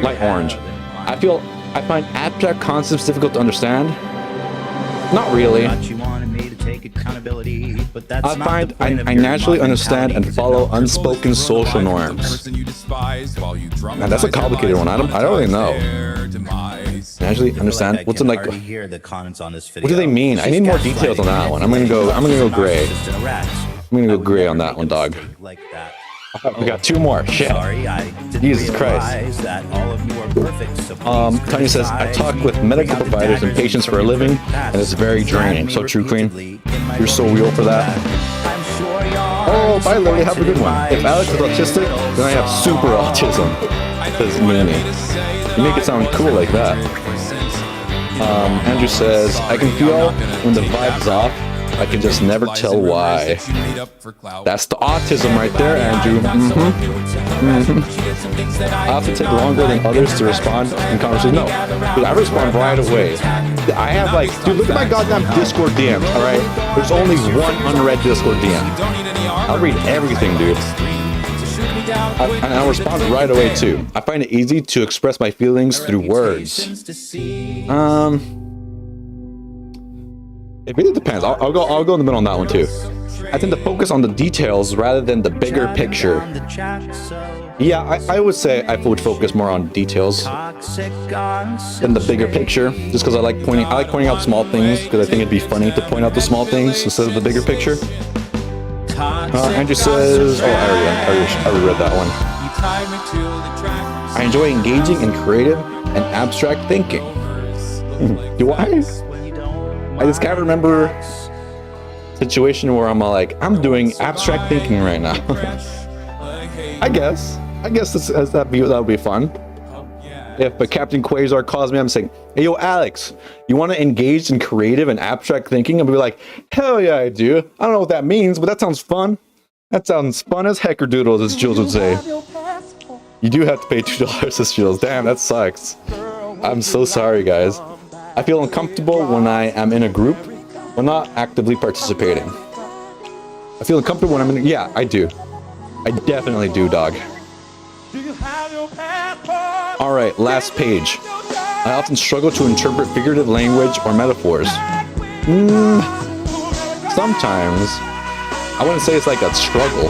light orange. I find abstract concepts difficult to understand. Not really. I naturally understand and follow unspoken social norms. Now that's a complicated one. I don't really know. Naturally understand. What's in like? What do they mean? I need more details on that one. I'm gonna go gray. I'm gonna go gray on that one, dog. We got two more. Shit. Jesus Christ. Tanya says, I talk with medical providers and patients for a living, and it's very draining. So true, Queen. You're so real for that. Oh, bye, Lily. Have a good one. If Alex is autistic, then I have super autism. Says Manny. You make it sound cool like that. Andrew says, I can feel when the vibe's off. I can just never tell why. That's the autism right there, Andrew. I often take longer than others to respond in conversation. No, dude, I respond right away. I have like, dude, look at my goddamn Discord DMs, alright? There's only one unread Discord DM. I'll read everything, dude. And I'll respond right away too. I find it easy to express my feelings through words. It really depends. I'll go in the middle on that one too. I tend to focus on the details rather than the bigger picture. Yeah, I would say I would focus more on details than the bigger picture, just because I like pointing out small things, because I think it'd be funny to point out the small things instead of the bigger picture. Andrew says, oh, I already read that one. I enjoy engaging in creative and abstract thinking. Do I? I just can't remember a situation where I'm like, I'm doing abstract thinking right now. I guess that would be fun. If Captain Quasar calls me, I'm saying, hey, yo, Alex, you want to engage in creative and abstract thinking? I'll be like, hell yeah, I do. I don't know what that means, but that sounds fun. That sounds fun as heckerdoodles, as Jules would say. You do have to pay $2, as Jules. Damn, that sucks. I'm so sorry, guys. I feel uncomfortable when I am in a group, but not actively participating. I feel uncomfortable when I'm in. Yeah, I do. I definitely do, dog. All right, last page. I often struggle to interpret figurative language or metaphors. Sometimes. I wouldn't say it's like a struggle,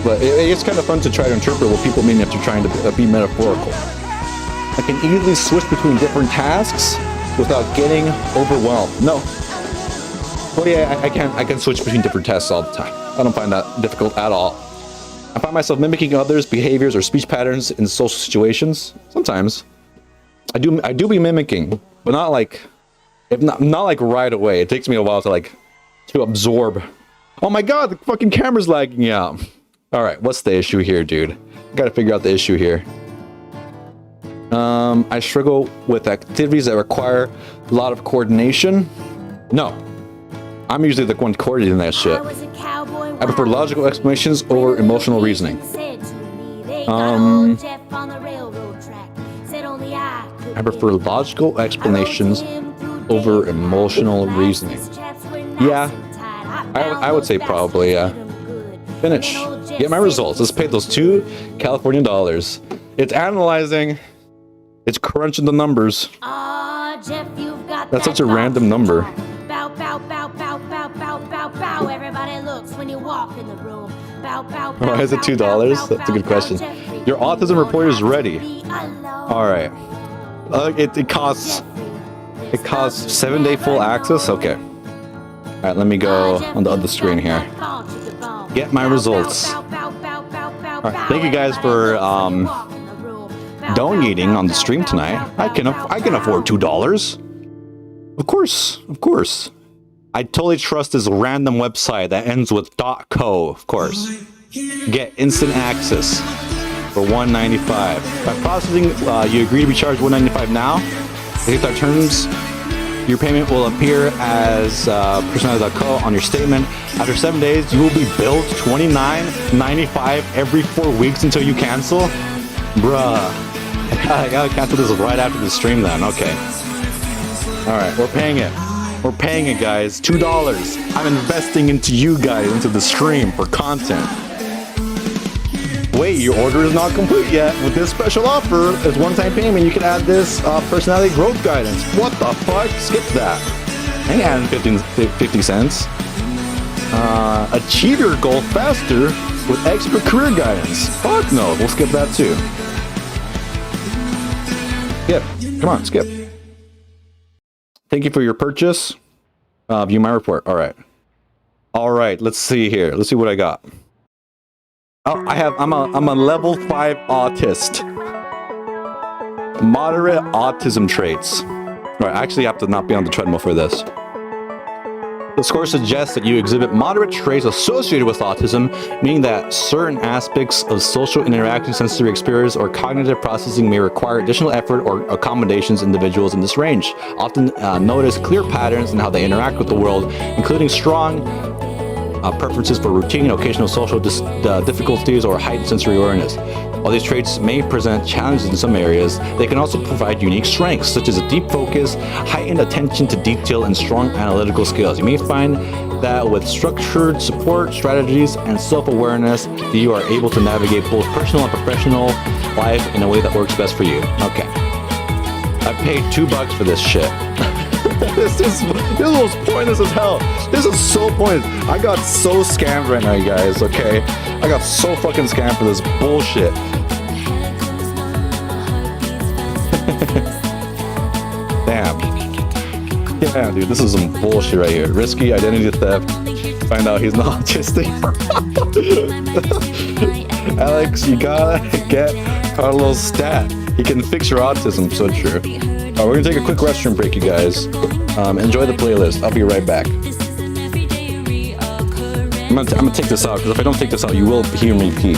but it's kind of fun to try to interpret what people mean if they're trying to be metaphorical. I can easily switch between different tasks without getting overwhelmed. No. But yeah, I can switch between different tasks all the time. I don't find that difficult at all. I find myself mimicking others' behaviors or speech patterns in social situations. Sometimes. I do be mimicking, but not like not like right away. It takes me a while to absorb. Oh my god, the fucking camera's lagging out. Alright, what's the issue here, dude? Gotta figure out the issue here. I struggle with activities that require a lot of coordination. No. I'm usually the one coordinating that shit. I prefer logical explanations over emotional reasoning. I prefer logical explanations over emotional reasoning. Yeah. I would say probably, yeah. Finish. Get my results. Let's pay those $2 Californian dollars. It's analyzing. It's crunching the numbers. That's such a random number. Why is it $2? That's a good question. Your autism report is ready. Alright. It costs 7-day full access? Okay. Alright, let me go on the other screen here. Get my results. Alright, thank you guys for donating on the stream tonight. I can afford $2. Of course. I totally trust this random website that ends with .co, of course. Get instant access for $1.95. By processing, you agree to be charged $1.95 now. If our terms, your payment will appear as personality.co on your statement. After 7 days, you will be billed $29.95 every 4 weeks until you cancel. Bruh. I gotta cancel this right after the stream then. Okay. Alright, we're paying it. We're paying it, guys. $2. I'm investing into you guys, into the stream for content. Wait, your order is not complete yet. With this special offer, as one-time payment, you can add this personality growth guidance. What the fuck? Skip that. I ain't adding 50 cents. Achieve your goal faster with expert career guidance. Fuck no. We'll skip that too. Skip. Come on, skip. Thank you for your purchase. View my report. All right. Let's see here. Let's see what I got. Oh, I'm a level 5 autist. Moderate autism traits. All right. I actually have to not be on the treadmill for this. The score suggests that you exhibit moderate traits associated with autism, meaning that certain aspects of social interaction, sensory experience, or cognitive processing may require additional effort or accommodations in individuals in this range. Often notice clear patterns in how they interact with the world, including strong preferences for routine, occasional social difficulties, or heightened sensory awareness. While these traits may present challenges in some areas, they can also provide unique strengths, such as a deep focus, heightened attention to detail, and strong analytical skills. You may find that with structured support strategies and self-awareness, you are able to navigate both personal and professional life in a way that works best for you. Okay. I paid $2 for this shit. This was pointless as hell. This is so pointless. I got so scammed right now, you guys, okay? I got so fucking scammed for this bullshit. Damn. Yeah, dude, this is some bullshit right here. Risky identity theft. Find out he's not autistic. Alex, you gotta get Carlos stat. He can fix your autism, so true. We're gonna take a quick restroom break, you guys. Enjoy the playlist. I'll be right back. I'm gonna take this out, because if I don't take this out, you will hear me pee.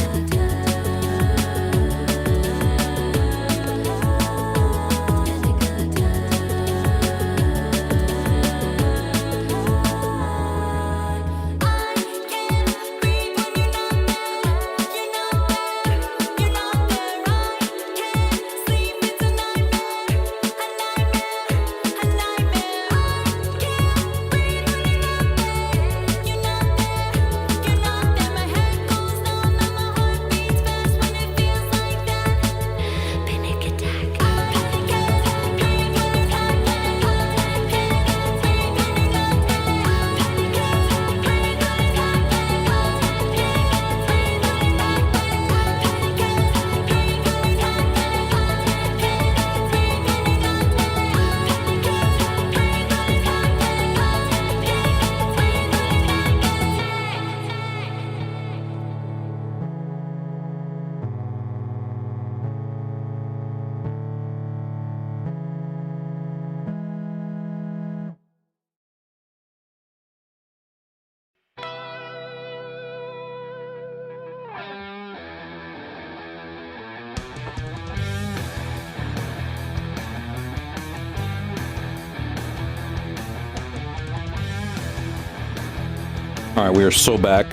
All right, we are so back.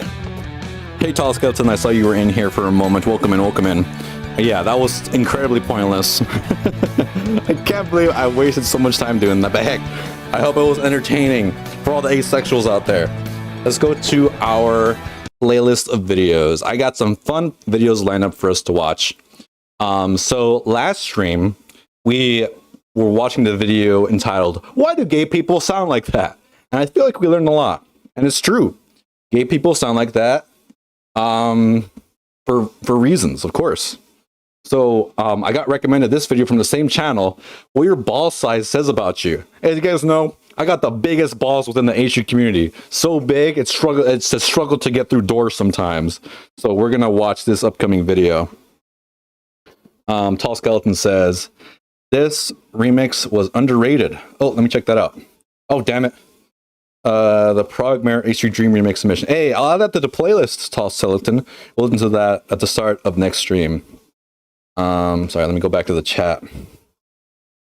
Hey, Tall Skeleton, I saw you were in here for a moment. Welcome in, welcome in. Yeah, that was incredibly pointless. I can't believe I wasted so much time doing that, but heck, I hope it was entertaining for all the asexuals out there. Let's go to our playlist of videos. I got some fun videos lined up for us to watch. So last stream, we were watching the video entitled, "Why do gay people sound like that?" And I feel like we learned a lot, and it's true. Gay people sound like that for reasons, of course. So I got recommended this video from the same channel, what your ball size says about you. As you guys know, I got the biggest balls within the HU community. So big, it's a struggle to get through doors sometimes. So we're gonna watch this upcoming video. Tall Skeleton says, this remix was underrated. Oh, let me check that out. Oh, damn it. The Progmare H3 Dream remix submission. Hey, I'll add that to the playlist, Tall Skeleton. We'll listen to that at the start of next stream. Sorry, let me go back to the chat.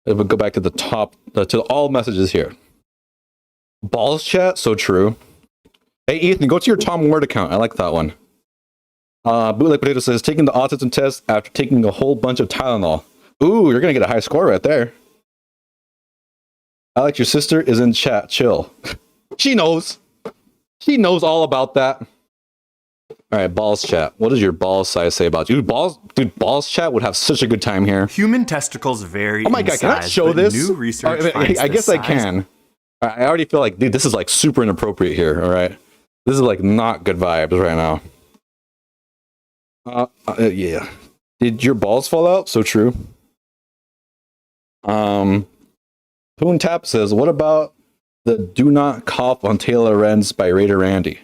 We'll go back to the top, to all messages here. Balls chat, so true. Hey, Ethan, go to your Tom Ward account. I like that one. Bootleg Potato says, taking the autism test after taking a whole bunch of Tylenol. Ooh, you're gonna get a high score right there. Alex, your sister is in chat. Chill. She knows. She knows all about that. All right, balls chat. What does your balls size say about you? Balls chat would have such a good time here. Human testicles vary. Oh my god, can I show this? New research I guess I can. I already feel like, dude, this is like super inappropriate here. All right, this is like not good vibes right now. Yeah. Did your balls fall out? So true. Poon Tap says, what about the Do Not Cough on Taylor Renz by Raider Randy?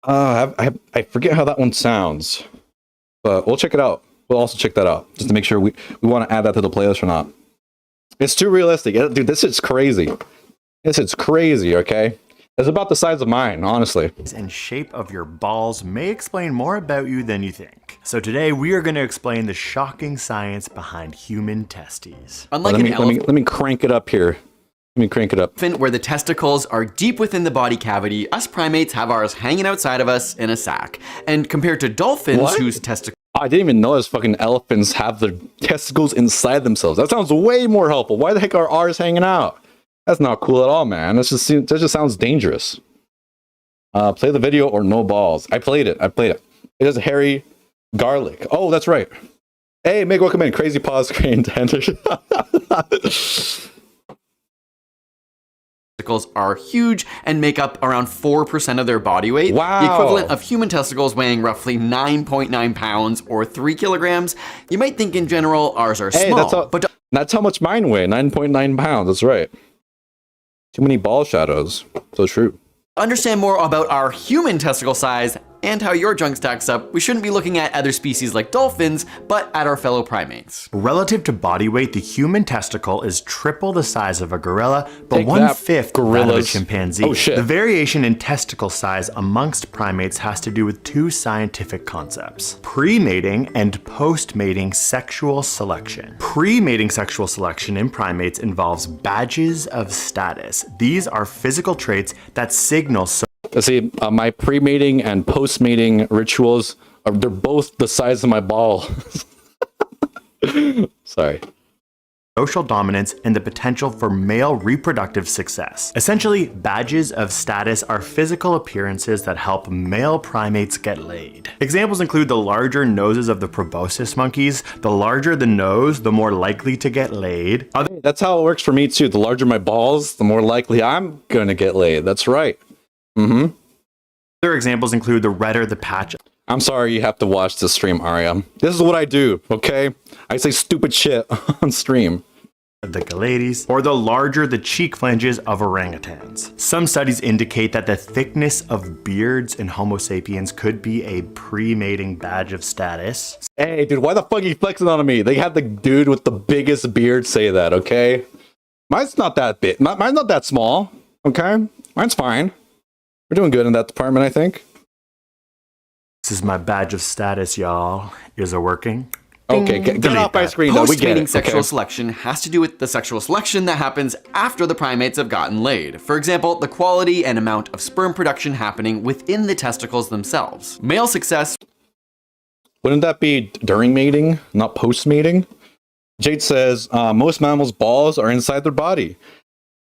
I forget how that one sounds, but we'll check it out. We'll also check that out just to make sure we want to add that to the playlist or not. It's too realistic. Dude, this is crazy. This is crazy, okay? It's about the size of mine, honestly. And shape of your balls may explain more about you than you think. So today we are going to explain the shocking science behind human testes. Unlike Let me crank it up here. Let me crank it up. where the testicles are deep within the body cavity, us primates have ours hanging outside of us in a sack. And compared to dolphins, What? whose testicles I didn't even notice fucking elephants have their testicles inside themselves. That sounds way more helpful. Why the heck are ours hanging out? That's not cool at all, man. That just sounds dangerous. Play the video or no balls. I played it. It is hairy garlic. Oh, that's right. Hey, Meg, welcome in. Crazy paws screen tender. are huge and make up around 4% of their body weight. Wow. The equivalent of human testicles weighing roughly 9.9 pounds or 3 kilograms. You might think in general ours are Hey, small, but that's how much mine weigh. 9.9 pounds. That's right. Too many ball shadows. So true. to understand more about our human testicle size and how your junk stacks up, we shouldn't be looking at other species like dolphins, but at our fellow primates. Relative to body weight, the human testicle is triple the size of a gorilla, but Take 1/5 that, that of a gorillas. chimpanzee. Oh, shit. The variation in testicle size amongst primates has to do with two scientific concepts: pre-mating and post-mating sexual selection. Pre-mating sexual selection in primates involves badges of status. These are physical traits that signal Let's see, my pre-mating and post-mating rituals, they're both the size of my ball. Sorry. social dominance and the potential for male reproductive success. Essentially, badges of status are physical appearances that help male primates get laid. Examples include the larger noses of the proboscis monkeys. The larger the nose, the more likely to get laid. That's how it works for me too. The larger my balls, the more likely I'm gonna get laid. That's right. Other examples include the redder the patch I'm sorry you have to watch this stream, Arya. This is what I do, okay? I say stupid shit on stream. of the Galades, or the larger the cheek flanges of orangutans. Some studies indicate that the thickness of beards in Homo sapiens could be a pre-mating badge of status. Hey, dude, why the fuck are you flexing on me? They had the dude with the biggest beard say that, okay? Mine's not that big. Mine's not that small, okay? Mine's fine. We're doing good in that department, I think. This is my badge of status, y'all. Is it working? Okay, get off my screen though. We get Post-mating it. sexual Okay. selection has to do with the sexual selection that happens after the primates have gotten laid. For example, the quality and amount of sperm production happening within the testicles themselves. Male success Wouldn't that be during mating, not post-mating? Jade says, most mammals' balls are inside their body.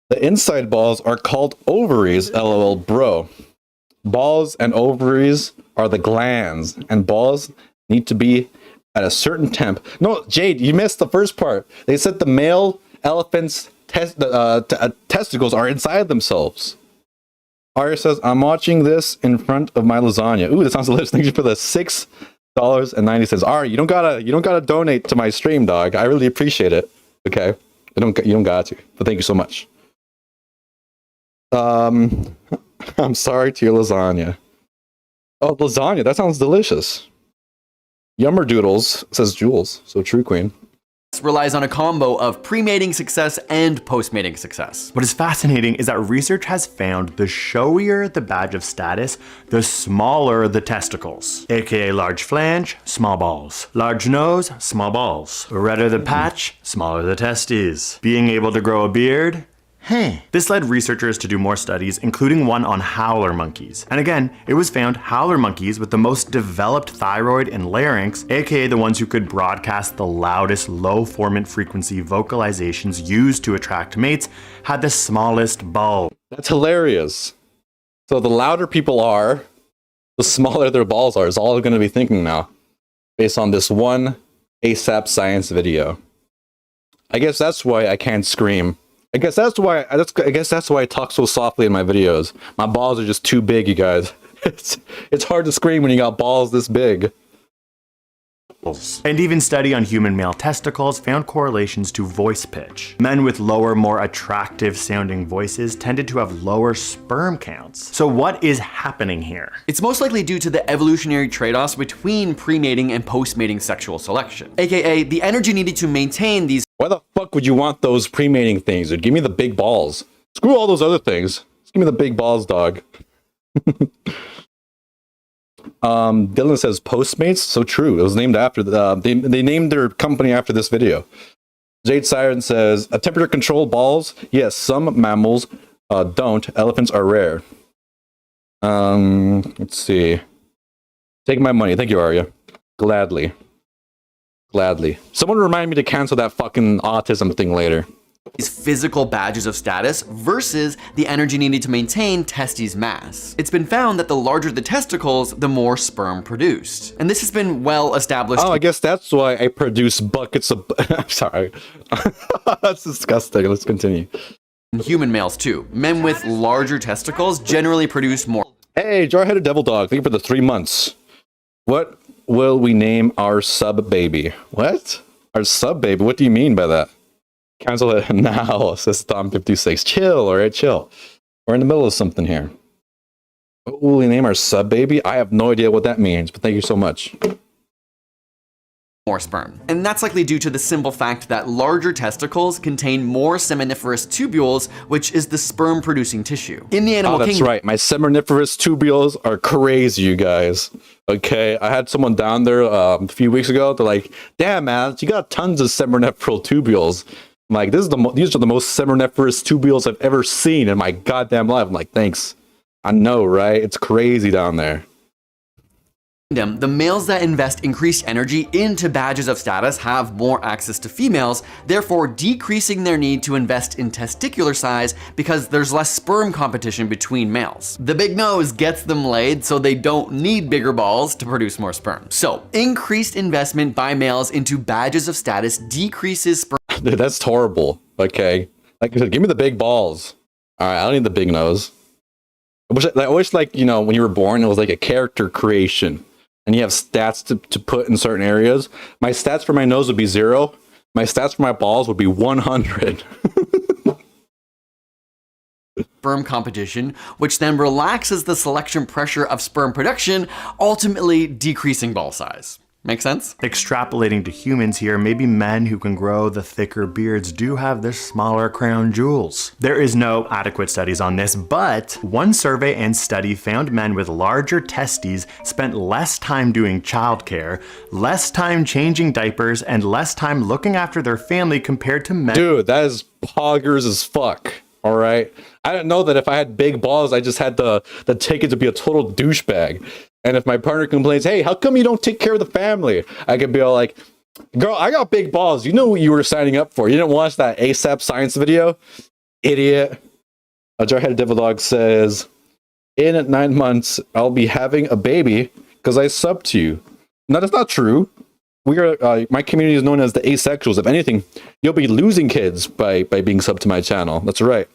The inside balls are called ovaries, lol, bro. Balls and ovaries are the glands, and balls need to be at a certain temp. No, Jade, you missed the first part. They said the male elephant's testicles are inside themselves. Arya says, I'm watching this in front of my lasagna. Ooh, that sounds delicious. Thank you for the $6.90. Arya, you don't gotta donate to my stream, dog. I really appreciate it. Okay, you don't got to, but thank you so much. I'm sorry to your lasagna. Oh, lasagna, that sounds delicious. Yummer doodles, says Jules. So true, Queen. relies on a combo of pre-mating success and post-mating success. What is fascinating is that research has found the showier the badge of status, the smaller the testicles. AKA large flange, small balls. Large nose, small balls. Redder the patch, smaller the testes. Being able to grow a beard, This led researchers to do more studies, including one on howler monkeys. And again, it was found howler monkeys with the most developed thyroid and larynx, aka the ones who could broadcast the loudest low formant frequency vocalizations used to attract mates, had the smallest bulb. That's hilarious. So the louder people are, the smaller their balls are, is all I'm going to be thinking now, based on this one ASAP Science video. I guess that's why I can't scream. I guess that's why I talk so softly in my videos. My balls are just too big, you guys. It's hard to scream when you got balls this big. And even study on human male testicles found correlations to voice pitch. Men with lower, more attractive sounding voices tended to have lower sperm counts. So what is happening here? It's most likely due to the evolutionary trade-offs between pre-mating and post-mating sexual selection, aka the energy needed to maintain these. Why the fuck would you want those pre-mating things, dude? Give me the big balls. Screw all those other things. Just Give me the big balls, dog. Dylan says Postmates. So true. It was named after they named their company after this video. Jade Siren says a temperature controlled balls. Yes, some mammals don't. Elephants are rare. Let's see. Take my money. Thank you, Arya. Gladly. Someone remind me to cancel that fucking autism thing later. These physical badges of status versus the energy needed to maintain testes mass. It's been found that the larger the testicles, the more sperm produced. And this has been well established. Oh, I guess that's why I produce buckets of... I'm sorry. That's disgusting. Let's continue. In human males too. Men with larger testicles generally produce more. Hey, Jar-headed Devil Dog, thank you for the 3 months. What will we name our sub-baby? What? Our sub-baby? What do you mean by that? Cancel it now, says Tom56. Chill, alright, chill. We're in the middle of something here. What will we name our sub-baby? I have no idea what that means, but thank you so much. More sperm. And that's likely due to the simple fact that larger testicles contain more seminiferous tubules, which is the sperm producing tissue. In the animal kingdom. That's right. My seminiferous tubules are crazy, you guys. Okay, I had someone down there a few weeks ago. They're like, damn, man, you got tons of seminiferal tubules. I'm like, these are the most seminiferous tubules I've ever seen in my goddamn life. I'm like, thanks. I know, right? It's crazy down there. The males that invest increased energy into badges of status have more access to females, therefore decreasing their need to invest in testicular size because there's less sperm competition between males. The big nose gets them laid, so they don't need bigger balls to produce more sperm. So, increased investment by males into badges of status decreases sperm. Dude, that's horrible. Okay. Like I said, give me the big balls. Alright, I don't need the big nose. I wish, like, you know, when you were born, it was like a character creation. And you have stats to put in certain areas. My stats for my nose would be 0. My stats for my balls would be 100. Sperm competition, which then relaxes the selection pressure of sperm production, ultimately decreasing ball size. Make sense? Extrapolating to humans here, maybe men who can grow the thicker beards do have the smaller crown jewels. There is no adequate studies on this, but one survey and study found men with larger testes spent less time doing childcare, less time changing diapers, and less time looking after their family compared to men. Dude, that is poggers as fuck. All right. I didn't know that if I had big balls, I just had the ticket to be a total douchebag. And if my partner complains, hey, how come you don't take care of the family? I could be all like, girl, I got big balls. You know what you were signing up for. You didn't watch that ASAP science video? Idiot. A Jarhead Devil Dog says, in 9 months, I'll be having a baby because I subbed to you. No, that's not true. We are, my community is known as the asexuals. If anything, you'll be losing kids by being subbed to my channel. That's right.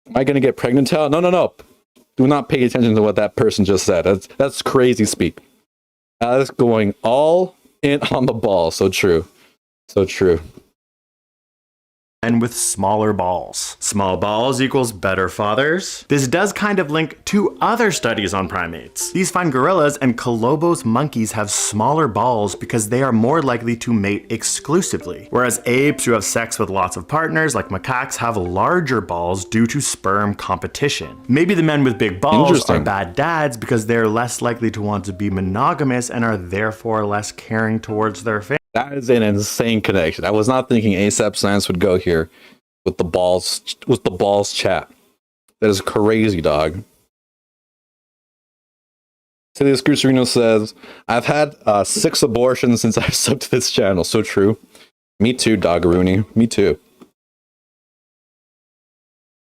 Am I going to get pregnant? No. Do not pay attention to what that person just said. That's crazy speak. That's going all in on the ball. So true. So true. And with smaller balls. Small balls equals better fathers. This does kind of link to other studies on primates. These find gorillas and colobos monkeys have smaller balls because they are more likely to mate exclusively. Whereas apes who have sex with lots of partners, like macaques, have larger balls due to sperm competition. Maybe the men with big balls are bad dads because they're less likely to want to be monogamous and are therefore less caring towards their family. That is an insane connection. I was not thinking ASAP Science would go here with the balls chat. That is crazy, dog. Celius Crucerino says, I've had 6 abortions since I subbed to this channel. So true. Me too, Doggeroony. Me too.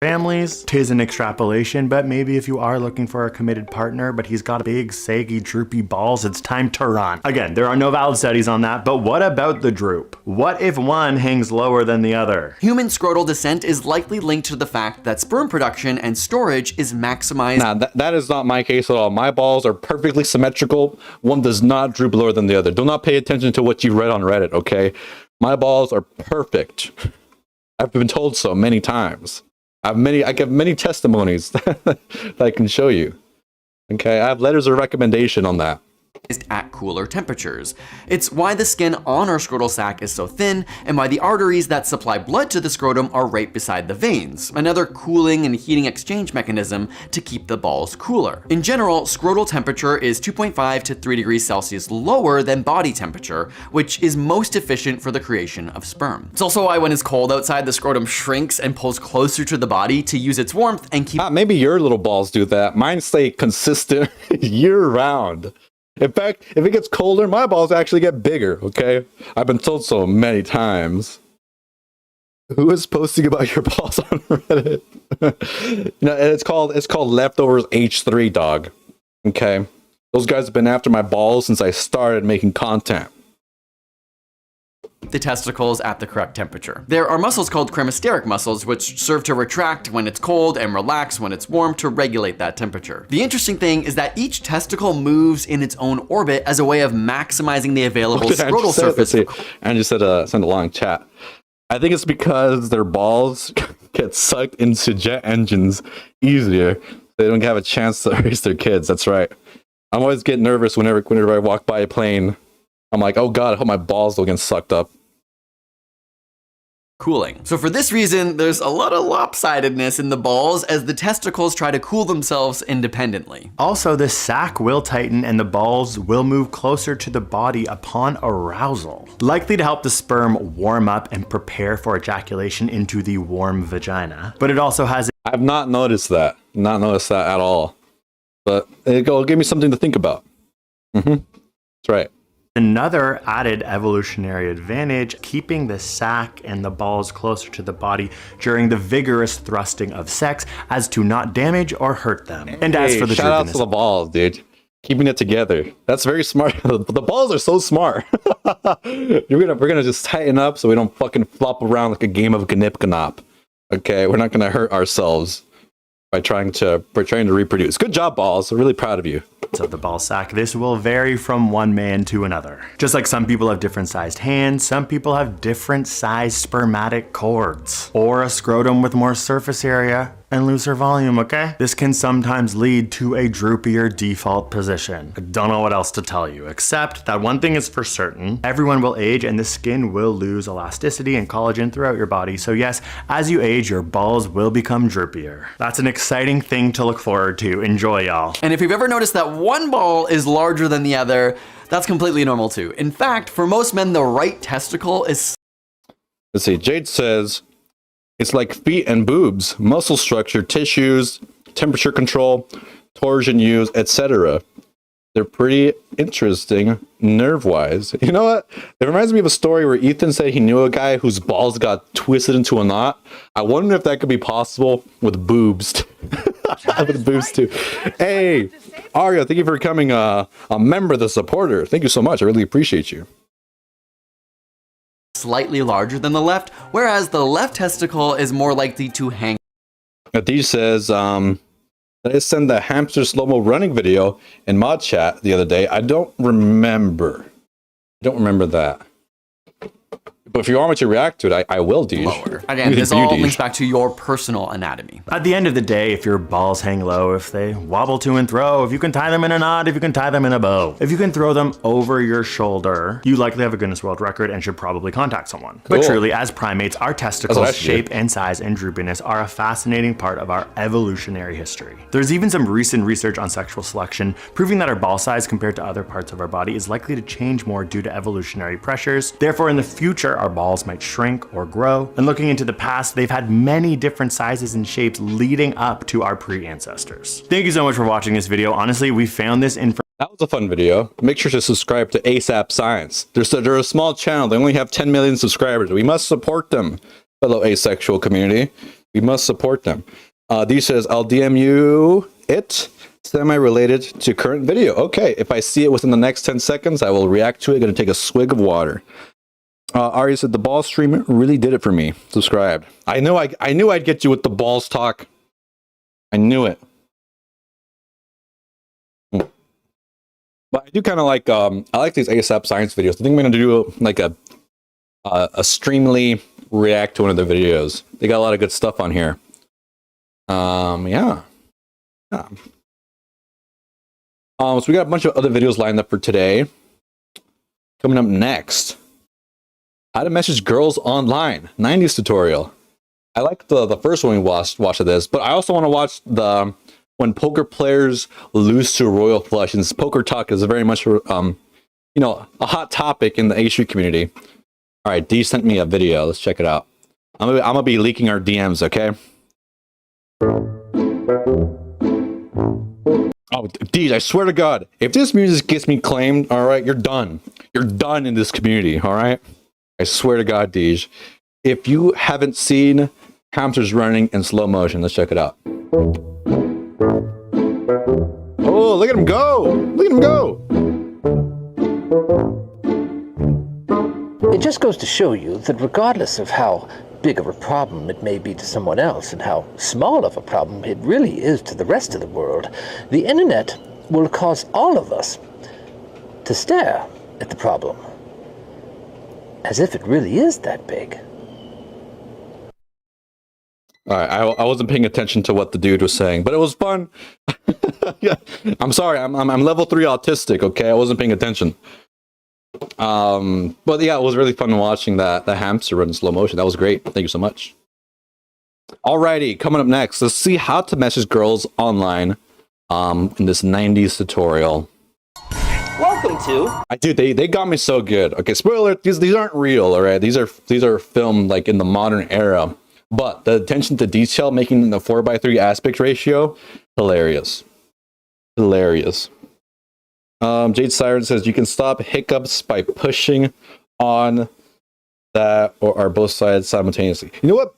Families. 'Tis an extrapolation, but maybe if you are looking for a committed partner, but he's got big, saggy, droopy balls, it's time to run. Again, there are no valid studies on that, but what about the droop? What if one hangs lower than the other? Human scrotal descent is likely linked to the fact that sperm production and storage is maximized. Nah, that is not my case at all. My balls are perfectly symmetrical. One does not droop lower than the other. Do not pay attention to what you read on Reddit, okay? My balls are perfect. I've been told so many times. I give many testimonies that I can show you. Okay, I have letters of recommendation on that. at cooler temperatures. It's why the skin on our scrotal sac is so thin, and why the arteries that supply blood to the scrotum are right beside the veins, another cooling and heating exchange mechanism to keep the balls cooler. In general, scrotal temperature is 2.5 to 3 degrees Celsius lower than body temperature, which is most efficient for the creation of sperm. It's also why when it's cold outside, the scrotum shrinks and pulls closer to the body to use its warmth and keep— maybe your little balls do that. Mine stay consistent year round. In fact, if it gets colder, my balls actually get bigger, okay? I've been told so many times. Who is posting about your balls on Reddit? It's called Leftovers H3, dog. Okay? Those guys have been after my balls since I started making content. The testicles at the correct temperature. There are muscles called cremasteric muscles, which serve to retract when it's cold and relax when it's warm to regulate that temperature. The interesting thing is that each testicle moves in its own orbit as a way of maximizing the available scrotal surface. Andrew said, send a long chat. I think it's because their balls get sucked into jet engines easier. They don't have a chance to raise their kids. That's right. I'm always getting nervous whenever I walk by a plane. I'm like, oh God, I hope my balls don't get sucked up. Cooling. So for this reason, there's a lot of lopsidedness in the balls as the testicles try to cool themselves independently. Also, the sac will tighten and the balls will move closer to the body upon arousal, likely to help the sperm warm up and prepare for ejaculation into the warm vagina. But it also has— I've not noticed that. Not noticed that at all. But it'll give me something to think about. That's right. another added evolutionary advantage, keeping the sac and the balls closer to the body during the vigorous thrusting of sex as to not damage or hurt them. And as for the shout out to the balls, dude. Keeping it together. That's very smart. The balls are so smart. We're gonna just tighten up so we don't fucking flop around like a game of Gnip Gnop. Okay, we're not gonna hurt ourselves by trying to reproduce. Good job, balls. I'm really proud of you. Of the ball sack, this will vary from one man to another. Just like some people have different sized hands, some people have different sized spermatic cords, or a scrotum with more surface area and looser volume, okay? This can sometimes lead to a droopier default position. I don't know what else to tell you, except that one thing is for certain: everyone will age and the skin will lose elasticity and collagen throughout your body. So yes, as you age, your balls will become droopier. That's an exciting thing to look forward to. Enjoy, y'all. And if you've ever noticed that one ball is larger than the other, that's completely normal too. In fact, for most men, the right testicle is... Let's see, Jade says, it's like feet and boobs, muscle structure, tissues, temperature control, torsion use, etc. They're pretty interesting nerve-wise. You know what? It reminds me of a story where Ethan said he knew a guy whose balls got twisted into a knot. I wonder if that could be possible with boobs. With boobs too. Hey, Aria, thank you for becoming a member of the supporter. Thank you so much. I really appreciate you. Slightly larger than the left, whereas the left testicle is more likely to hang. Adi says, I sent the hamster slow-mo running video in mod chat the other day. I don't remember that. But if you want me to react to it, I will, dude. Lower. Again, this all links back to your personal anatomy. At the end of the day, if your balls hang low, if they wobble to and fro, if you can tie them in a knot, if you can tie them in a bow, if you can throw them over your shoulder, you likely have a Guinness World Record and should probably contact someone. Cool. But truly, as primates, our testicles' shape and size and droopiness are a fascinating part of our evolutionary history. There's even some recent research on sexual selection proving that our ball size compared to other parts of our body is likely to change more due to evolutionary pressures. Therefore, in the future, our balls might shrink or grow. And looking into the past, they've had many different sizes and shapes leading up to our pre-ancestors. Thank you so much for watching this video. Honestly, we found this information. That was a fun video. Make sure to subscribe to ASAP Science. They're a small channel. They only have 10 million subscribers. We must support them, fellow asexual community. We must support them. Dee says, I'll DM you it. Semi-related to current video. Okay, if I see it within the next 10 seconds, I will react to it. Gonna take a swig of water. Ari said the ball stream really did it for me. Subscribed. I knew I'd get you with the balls talk. I knew it. But I do kind of like I like these ASAP Science videos. I think I'm gonna do like a streamly react to one of the videos. They got a lot of good stuff on here. Yeah. So we got a bunch of other videos lined up for today. Coming up next, how to message girls online, 90s tutorial. I like the first one we watched of this, but I also want to watch the when poker players lose to royal flush. And this poker talk is very much, you know, a hot topic in the A Street community. All right, D sent me a video. Let's check it out. I'm gonna be leaking our DMs, okay? Oh, D, I swear to God, if this music gets me claimed, all right, you're done. You're done in this community, all right? I swear to God, Deej. If you haven't seen hamsters running in slow motion, let's check it out. Oh, look at him go! Look at him go! It just goes to show you that regardless of how big of a problem it may be to someone else and how small of a problem it really is to the rest of the world, the internet will cause all of us to stare at the problem as if it really is that big. All right, I wasn't paying attention to what the dude was saying, but it was fun. Yeah, I'm sorry, I'm level 3 autistic, okay? I wasn't paying attention. But yeah, it was really fun watching the hamster run in slow motion. That was great. Thank you so much. Alrighty, coming up next, let's see how to message girls online in this 90s tutorial. Welcome to Dude, they got me so good. Okay, spoiler, these aren't real, alright? These are filmed like in the modern era. But the attention to detail, making the 4:3 aspect ratio, hilarious. Hilarious. Jade Siren says you can stop hiccups by pushing on that or both sides simultaneously. You know what?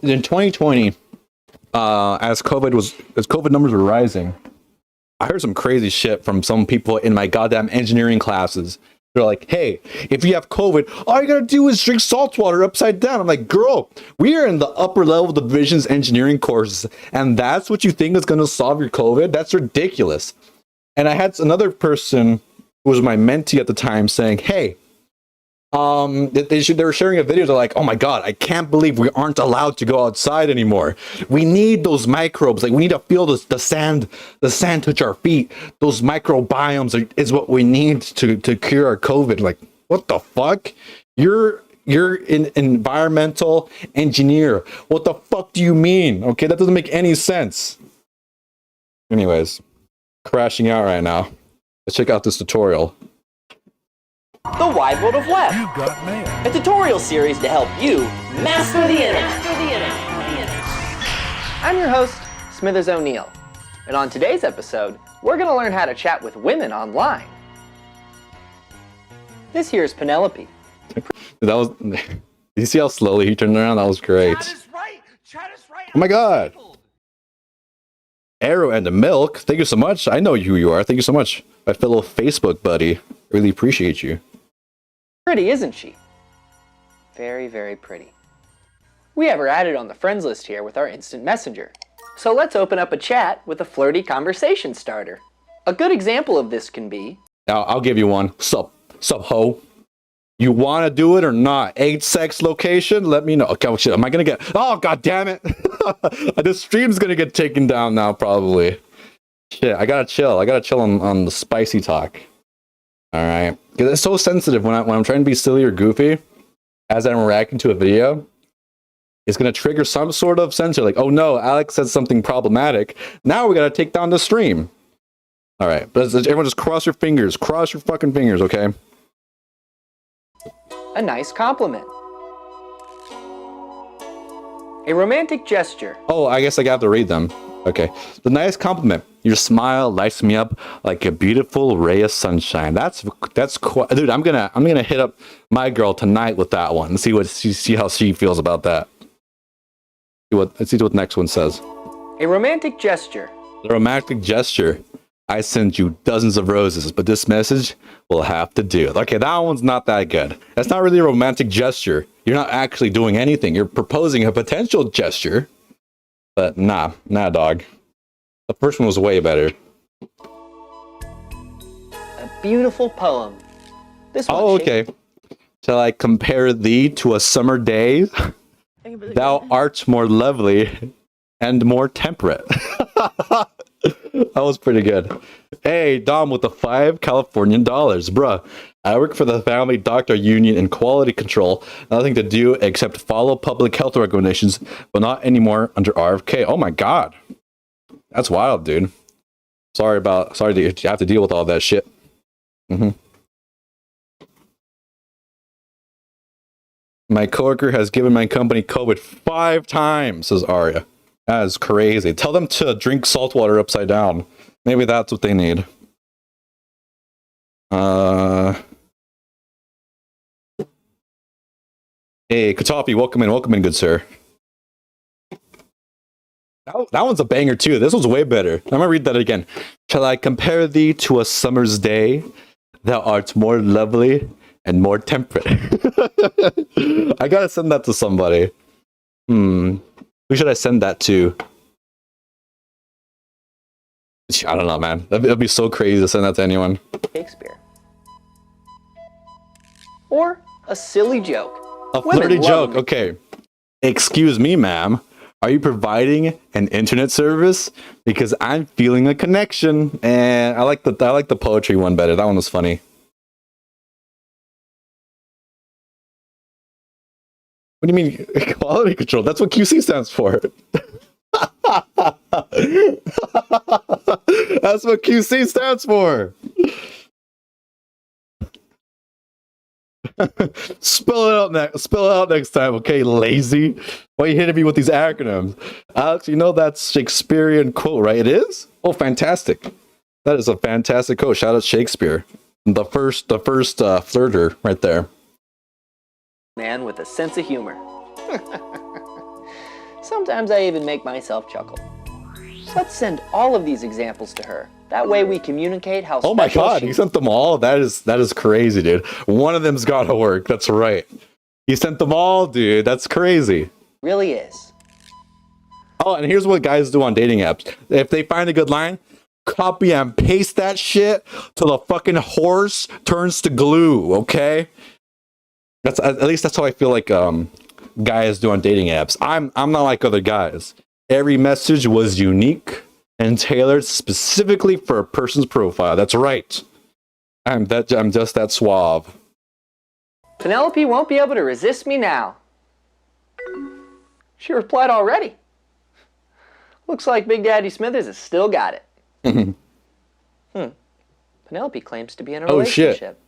In 2020, as COVID numbers were rising, I heard some crazy shit from some people in my goddamn engineering classes. They're like, hey, if you have COVID, all you gotta do is drink salt water upside down. I'm like, girl, we are in the upper level divisions engineering courses, and that's what you think is gonna solve your COVID? That's ridiculous. And I had another person who was my mentee at the time saying, hey, they were sharing a video. They're like, oh my God, I can't believe we aren't allowed to go outside anymore. We need those microbes. Like, we need to feel the sand touch our feet. Those microbiomes is what we need to cure our COVID. Like, what the fuck? You're an environmental engineer. What the fuck do you mean? Okay, that doesn't make any sense. Anyways, crashing out right now. Let's check out this tutorial. The Wide World of Web, a tutorial series to help you master the internet. I'm your host, Smithers O'Neill, and on today's episode, we're going to learn how to chat with women online. This here is Penelope. That was. You see how slowly he turned around? That was great. Oh my God. Arrow and the Milk, thank you so much. I know who you are. Thank you so much, my fellow Facebook buddy. Really appreciate you. Pretty, isn't she? Very, very pretty. We have her added on the friends list here with our instant messenger. So let's open up a chat with a flirty conversation starter. A good example of this can be... I'll give you one. Sup ho. You want to do it or not? 8 sex location? Let me know. Okay, well, shit, am I going to get... Oh, God damn it. The stream's going to get taken down now, probably. Shit, I got to chill. I got to chill on the spicy talk. All right. Because it's so sensitive when I'm trying to be silly or goofy, as I'm reacting to a video, it's going to trigger some sort of censor. Like, oh no, Alex said something problematic. Now we got to take down the stream. All right. But everyone just cross your fingers. Cross your fucking fingers, okay? A nice compliment. A romantic gesture. Oh, I guess I got to read them. Okay. The nice compliment. Your smile lights me up like a beautiful ray of sunshine. That's cool. Dude, I'm gonna hit up my girl tonight with that one and see how she feels about that. Let's see what the next one says. A romantic gesture. The romantic gesture. I sent you dozens of roses, but this message will have to do. Okay, that one's not that good. That's not really a romantic gesture. You're not actually doing anything. You're proposing a potential gesture. But nah, dog. The first one was way better. A beautiful poem. This one. Oh, okay. Shall I compare thee to a summer day? Thou art more lovely and more temperate. That was pretty good. Hey, Dom with the $5 Californian dollars. Bruh, I work for the Family Doctor Union in quality control. Nothing to do except follow public health recommendations, but not anymore under RFK. Oh my god. That's wild, dude. Sorry that you have to deal with all that shit. My coworker has given my company COVID 5 times, says Arya. That is crazy. Tell them to drink salt water upside down. Maybe that's what they need. Hey, Katapi, welcome in, good sir. That one's a banger too. This one's way better. I'm gonna read that again. Shall I compare thee to a summer's day? Thou art more lovely and more temperate. I gotta send that to somebody. Who should I send that to? I don't know, man. That'd be so crazy to send that to anyone. Shakespeare. Or a silly joke. A flirty joke, okay. Excuse me, ma'am. Are you providing an internet service? Because I'm feeling a connection. And I like the poetry one better. That one was funny. What do you mean quality control? That's what QC stands for. That's what QC stands for. Spell it out next time, okay, lazy? Why are you hitting me with these acronyms? Alex, you know that's Shakespearean quote, right? It is? Oh, fantastic. That is a fantastic quote. Shout out Shakespeare. The first flirter right there. Man with a sense of humor. Sometimes I even make myself chuckle. Let's send all of these examples to her. That way we communicate how special. Oh my god, you sent them all? That is crazy, dude. One of them's gotta work. That's right. You sent them all, dude. That's crazy. Really is. Oh, and here's what guys do on dating apps. If they find a good line, copy and paste that shit till the fucking horse turns to glue, okay? That's at least that's how I feel like guys do on dating apps. I'm not like other guys. Every message was unique and tailored specifically for a person's profile. That's right. I'm just that suave. Penelope won't be able to resist me now. She replied already. Looks like Big Daddy Smithers has still got it. Penelope claims to be in a relationship.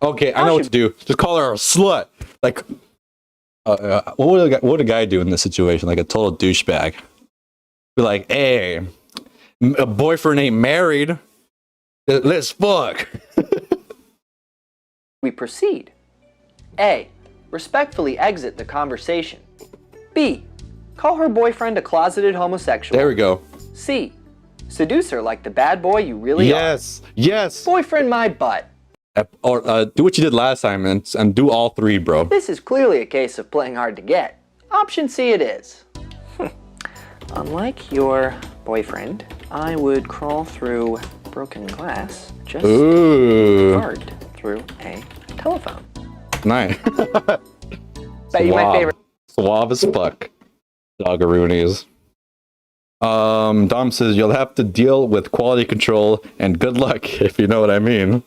Okay, I know what to do. Just call her a slut. Like, what would a guy do in this situation? Like a total douchebag. Be like, hey, a boyfriend ain't married. Let's fuck. We proceed. A. Respectfully exit the conversation. B. Call her boyfriend a closeted homosexual. There we go. C. Seduce her like the bad boy you really are. Yes. Boyfriend my butt. Or do what you did last time and do all three, bro. This is clearly a case of playing hard to get. Option C it is. Unlike your boyfriend, I would crawl through broken glass just hard through a telephone. Nice. Bet you my favorite. Suave as fuck. Doggeroonies. Dom says you'll have to deal with quality control and good luck, if you know what I mean.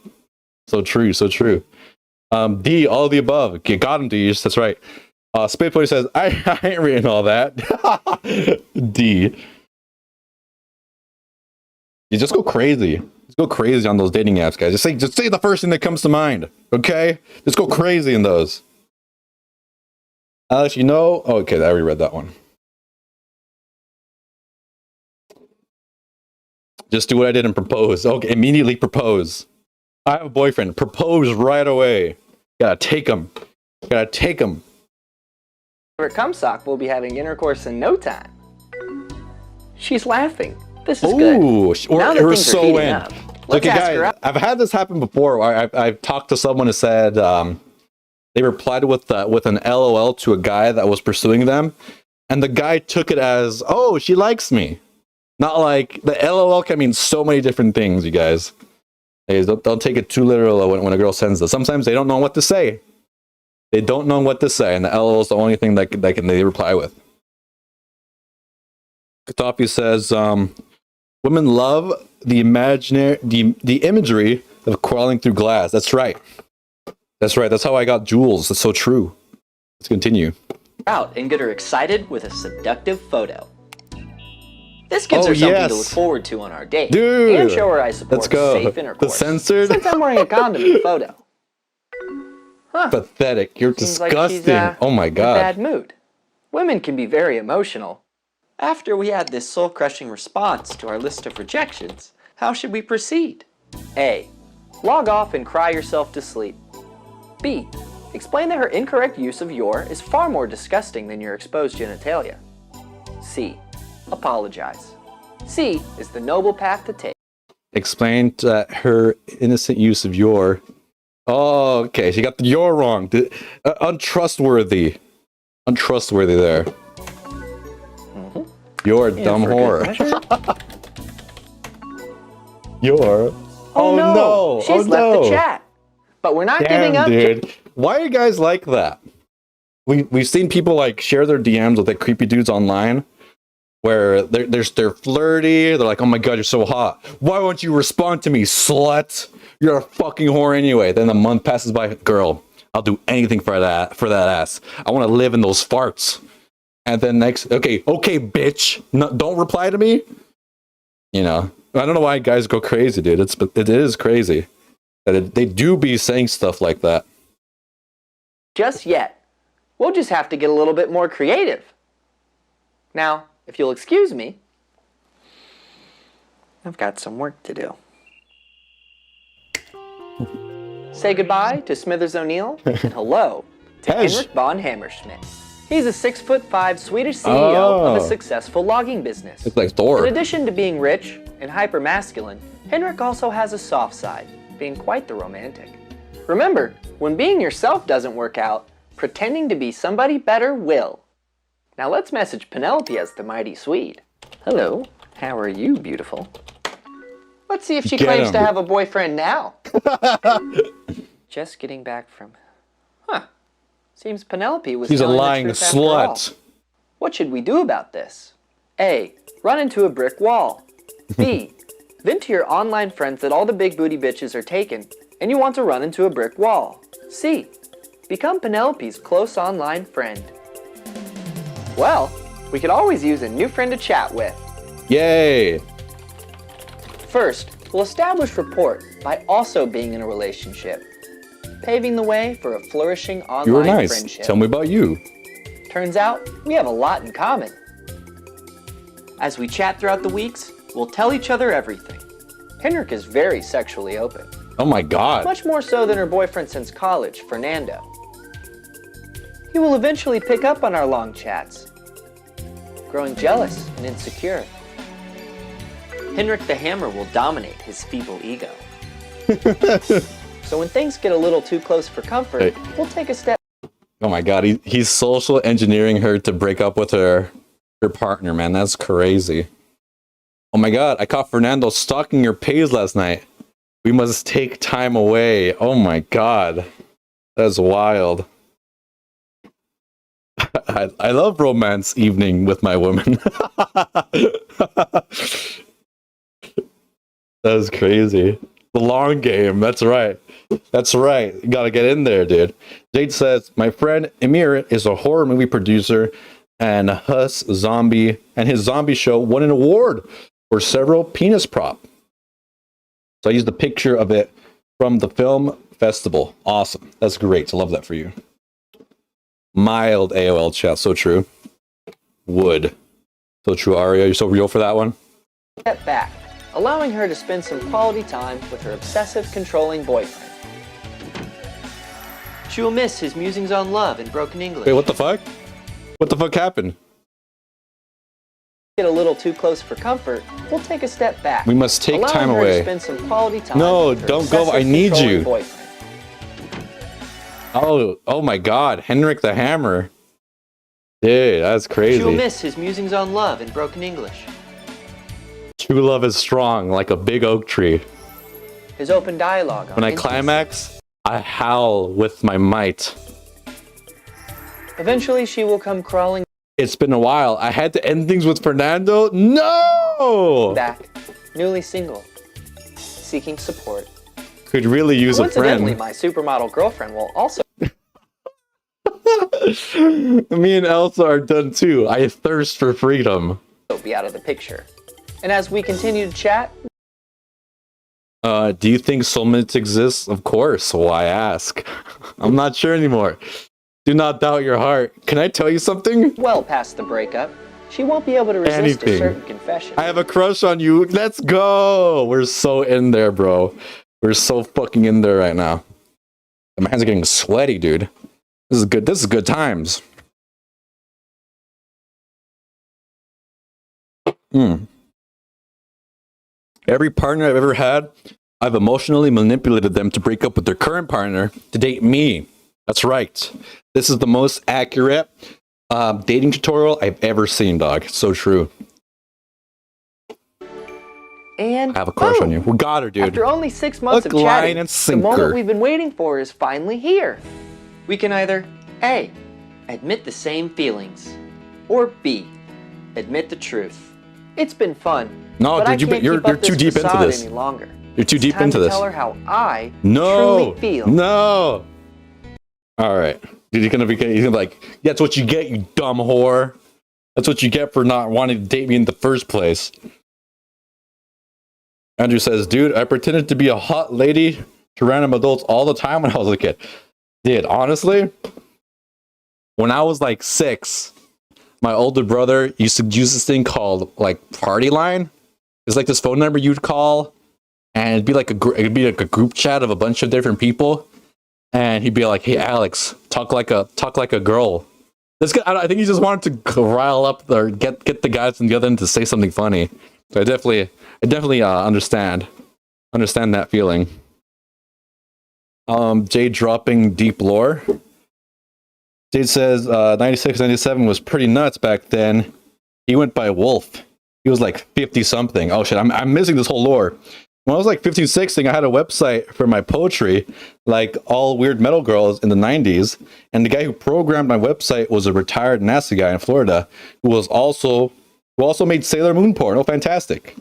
So true. D, all of the above. You got him, D. That's right. Spade Boy says, I ain't reading all that. D. You just go crazy. Just go crazy on those dating apps, guys. Just say the first thing that comes to mind. Okay? Just go crazy in those. Alex, you know... Oh, okay, I already read that one. Just do what I did and propose. Okay, immediately propose. I have a boyfriend. Propose right away. Gotta take him. Favorite cum sock will be having intercourse in no time. She's laughing. This is good. Now that We're things are so heating in. up, let's ask her out. I've had this happen before. I've talked to someone who said they replied with an LOL to a guy that was pursuing them, and the guy took it as, "Oh, she likes me." Not like the LOL can mean so many different things, you guys. Hey, don't take it too literal when a girl sends this. Sometimes they don't know what to say. And the LOL is the only thing that they reply with. Katapi says, Women love the imagery of crawling through glass. That's right. That's right. That's how I got Jules. That's so true. Let's continue. Out and get her excited with a seductive photo. This gives her something to look forward to on our date. Dude, and show her I support safe intercourse. The censored? Since I'm wearing a condom in the photo. Huh. Pathetic. You're Seems disgusting. Like she's, oh my god. In a bad mood. Women can be very emotional. After we had this soul-crushing response to our list of rejections, how should we proceed? A. Log off and cry yourself to sleep. B. Explain that her incorrect use of your is far more disgusting than your exposed genitalia. C. Apologize. C is the noble path to take. Explain that her innocent use of your. Oh, okay. She got the your wrong. Untrustworthy. Untrustworthy there. You're a dumb whore. You're. Oh no! She's left the chat. But we're not giving up. Dude. Why are you guys like that? We've seen people like share their DMs with like creepy dudes online where they're flirty. They're like, oh my god, you're so hot. Why won't you respond to me, slut? You're a fucking whore anyway. Then a month passes by. Girl, I'll do anything for that ass. I want to live in those farts. And then next, okay, bitch. No, don't reply to me. You know, I don't know why guys go crazy, dude. It is crazy that they do be saying stuff like that. Just yet. We'll just have to get a little bit more creative. Now, if you'll excuse me, I've got some work to do. Say goodbye to Smithers O'Neill and hello to Henrik von Hammerschmidt. He's a 6'5" Swedish CEO of a successful logging business. Looks like Thor. In addition to being rich and hyper-masculine, Henrik also has a soft side, being quite the romantic. Remember, when being yourself doesn't work out, pretending to be somebody better will. Now let's message Penelope as the mighty Swede. Hello, how are you, beautiful? Let's see if she claims to have a boyfriend now. Just getting back from... Huh. Seems Penelope was She's a telling lying the truth after all. slut. What should we do about this? A. Run into a brick wall. B. Vent to your online friends that all the big booty bitches are taken and you want to run into a brick wall. C. Become Penelope's close online friend. Well, we could always use a new friend to chat with. Yay! First, we'll establish rapport by also being in a relationship, paving the way for a flourishing online You were nice. friendship. Tell me about you. Turns out, we have a lot in common. As we chat throughout the weeks, we'll tell each other everything. Henrik is very sexually open. Oh my god. Much more so than her boyfriend since college, Fernando. He will eventually pick up on our long chats, growing jealous and insecure. Henrik the Hammer will dominate his feeble ego. So when things get a little too close for comfort, we'll take a step. Oh my god, he's social engineering her to break up with her partner, man. That's crazy. Oh my god, I caught Fernando stalking your page last night. We must take time away. Oh my god. That's wild. I love romance evening with my woman. That was crazy. The long game, that's right. That's right. You gotta get in there, dude. Jade says, my friend Emir is a horror movie producer and his zombie show won an award for several penis prop. So I used a picture of it from the film festival. Awesome. That's great. I love that for you. Mild AOL chat. So true. Wood. So true, Aria. You're so real for that one. Step back, allowing her to spend some quality time with her obsessive, controlling boyfriend. She will miss his musings on love in broken English. Wait, what the fuck? What the fuck happened? Get a little too close for comfort, we'll take a step back. We must take allowing time her away. To spend some quality time No, with her don't go. I obsessive, need controlling you. boyfriend. Oh my god. Henrik the Hammer. Dude, that's crazy. She will miss his musings on love in broken English. True love is strong, like a big oak tree. His open dialogue on When I intimacy. climax, I howl with my might. Eventually, she will come crawling It's been a while. I had to end things with Fernando? No! back newly single, seeking support. Could really use a Coincidentally, friend. my supermodel girlfriend will also Me and Elsa are done too. I thirst for freedom. be out of the picture. And as we continue to chat, Do you think soulmates exist? Of course. Why ask? I'm not sure anymore. Do not doubt your heart. Can I tell you something? well past the breakup, she won't be able to resist Anything. a certain confession. I have a crush on you. Let's go. We're so in there, bro. We're so fucking in there right now. My hands are getting sweaty, dude. This is good. This is good times. Every partner I've ever had, I've emotionally manipulated them to break up with their current partner to date me. That's right. This is the most accurate dating tutorial I've ever seen, dog. It's so true. And I have a crush boom! on you. We got her, dude. After only 6 months Hook, of line, chatting, and the moment sinker. we've been waiting for is finally here. We can either A, admit the same feelings, or B, admit the truth. It's been fun. No, but dude, I can't you're keep up too this deep into facade this. Any longer. You're too It's deep time into to this. tell her how I No, truly feel. no. All right, dude, you're gonna be like, that's what you get, you dumb whore. That's what you get for not wanting to date me in the first place. Andrew says, dude, I pretended to be a hot lady to random adults all the time when I was a kid. Dude, honestly, when I was like 6, my older brother used to use this thing called like Party Line. It's like this phone number you'd call, and it'd be like a group chat of a bunch of different people, and he'd be like, "Hey, Alex, talk like a girl." This guy, I think he just wanted to rile up or get the guys on the other end to say something funny. So I definitely understand that feeling. Jade dropping deep lore. Jade says 96, 97 was pretty nuts back then. He went by Wolf. He was like 50 something. Oh shit, I'm missing this whole lore. When I was like 15, 16, I had a website for my poetry, like all weird metal girls in the 90s. And the guy who programmed my website was a retired NASA guy in Florida who also made Sailor Moon porn. Oh, fantastic.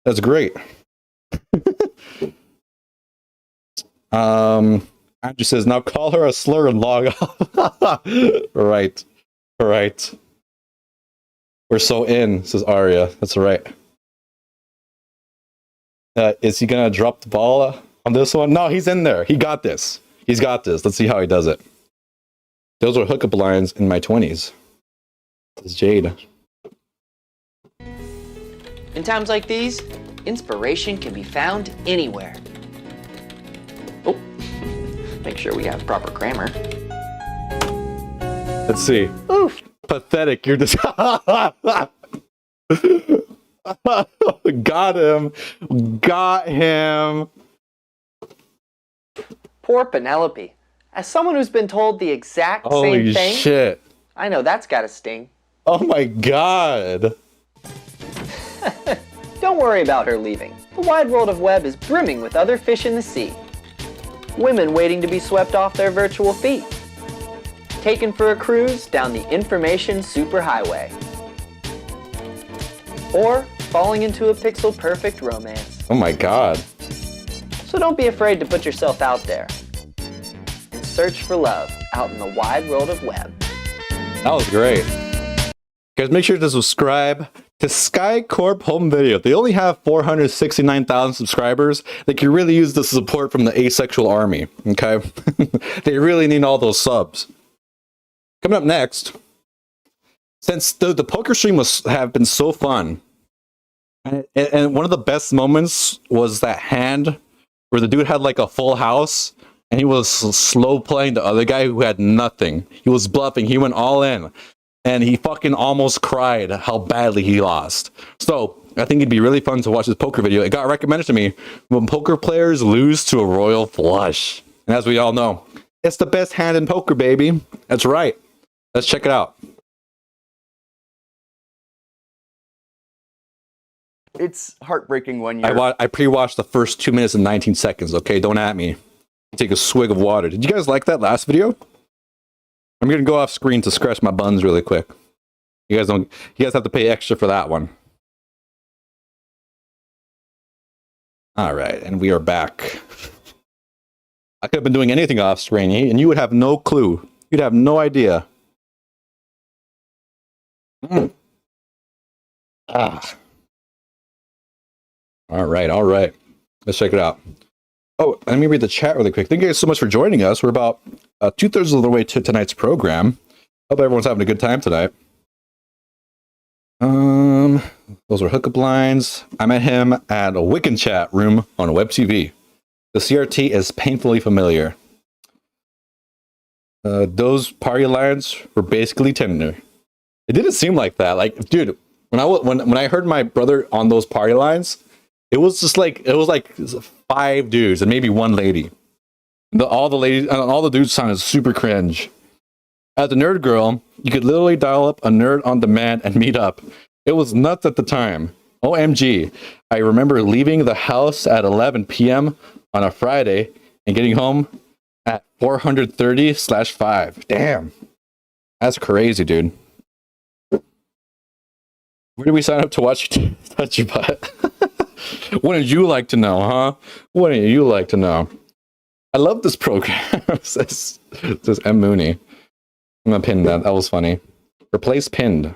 That's great. Andrew says, now call her a slur and log off. Right. We're so in, says Arya. That's right. Is he gonna drop the ball on this one? No, he's in there. He got this. He's got this. Let's see how he does it. Those were hookup lines in my 20s. This is Jade. In times like these, inspiration can be found anywhere. Oh, make sure we have proper grammar. Let's see. Oof. Pathetic. You're just... Got him. Poor Penelope. As someone who's been told the exact Holy same thing, shit. I know that's gotta sting. Oh my god. Don't worry about her leaving. The wide world of web is brimming with other fish in the sea. Women waiting to be swept off their virtual feet. Taken for a cruise down the information superhighway. Or falling into a pixel-perfect romance. Oh my god. So don't be afraid to put yourself out there and search for love out in the wide world of web. That was great. Guys, make sure to subscribe to Sky Corp Home Video. They only have 469,000 subscribers. They can really use the support from the asexual army, okay? They really need all those subs. Coming up next, since the poker stream have been so fun, and one of the best moments was that hand where the dude had like a full house and he was slow playing the other guy who had nothing. He was bluffing. He went all in and he fucking almost cried how badly he lost. So I think it'd be really fun to watch this poker video. It got recommended to me when poker players lose to a royal flush. And as we all know, it's the best hand in poker, baby. That's right. Let's check it out. It's heartbreaking when I pre-watched the first 2 minutes and 19 seconds, okay? Don't at me. Take a swig of water. Did you guys like that last video? I'm gonna go off screen to scratch my buns really quick. You guys have to pay extra for that one. All right, and we are back. I could have been doing anything off screen, and you would have no clue. You'd have no idea. Ah. All right. Let's check it out. Oh, let me read the chat really quick. Thank you guys so much for joining us. We're about 2/3 of the way to tonight's program. Hope everyone's having a good time tonight. Those are hookup lines. I met him at a Wiccan chat room on Web TV. The CRT is painfully familiar. Those party lines were basically Tinder. It didn't seem like that. Like, dude, when I heard my brother on those party lines, it was like 5 dudes and maybe 1 lady. All the dudes sounded super cringe. As a nerd girl, you could literally dial up a nerd on demand and meet up. It was nuts at the time. OMG. I remember leaving the house at 11 p.m. on a Friday and getting home at 430/5. Damn. That's crazy, dude. Where do we sign up to watch Touch Your Butt? Wouldn't you like to know, huh? Wouldn't you like to know? I love this program. Says M. Mooney. I'm gonna pin that. That was funny. Replace pinned.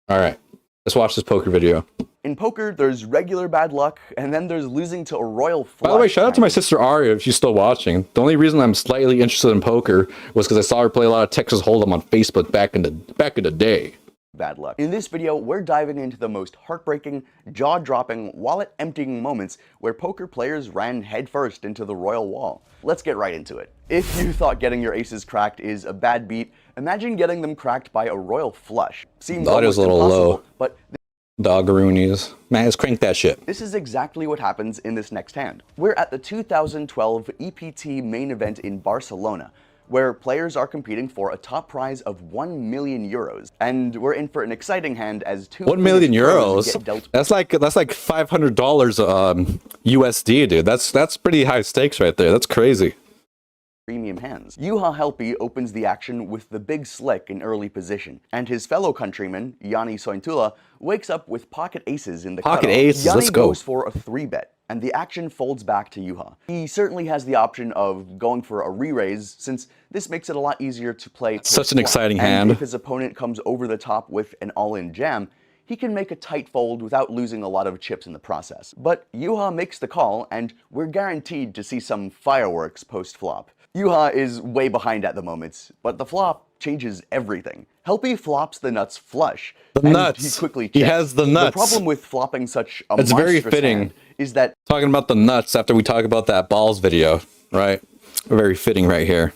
All right. Let's watch this poker video. In poker, there's regular bad luck, and then there's losing to a royal flush. By the way, shout out to my sister Aria if she's still watching. The only reason I'm slightly interested in poker was because I saw her play a lot of Texas Hold'em on Facebook back in the day. Bad luck. In this video, we're diving into the most heartbreaking, jaw-dropping, wallet-emptying moments where poker players ran headfirst into the royal wall. Let's get right into it. If you thought getting your aces cracked is a bad beat, imagine getting them cracked by a royal flush. Seems the audio's a little low, but Doggeroonies. Man, let's crank that shit. This is exactly what happens in this next hand. We're at the 2012 EPT main event in Barcelona, where players are competing for a top prize of 1 million euros. And we're in for an exciting hand as 1 million euros? That's like $500 USD, dude. That's pretty high stakes right there. That's crazy. Premium hands. Juha Helppi opens the action with the big slick in early position, and his fellow countryman, Jani Sointula, wakes up with pocket aces in the cutoff. Pocket aces, let's go. Goes for a 3-bet, and the action folds back to Juha. He certainly has the option of going for a re-raise, since this makes it a lot easier to play. Such an exciting and hand. If his opponent comes over the top with an all-in jam, he can make a tight fold without losing a lot of chips in the process. But Juha makes the call, and we're guaranteed to see some fireworks post-flop. Juha is way behind at the moment, but the flop changes everything. Helppi flops the nuts flush. The nuts. He quickly checks. He has the nuts. The problem with flopping such a It's very monstrous fitting. hand is that Talking about the nuts after we talk about that balls video, right? Very fitting right here.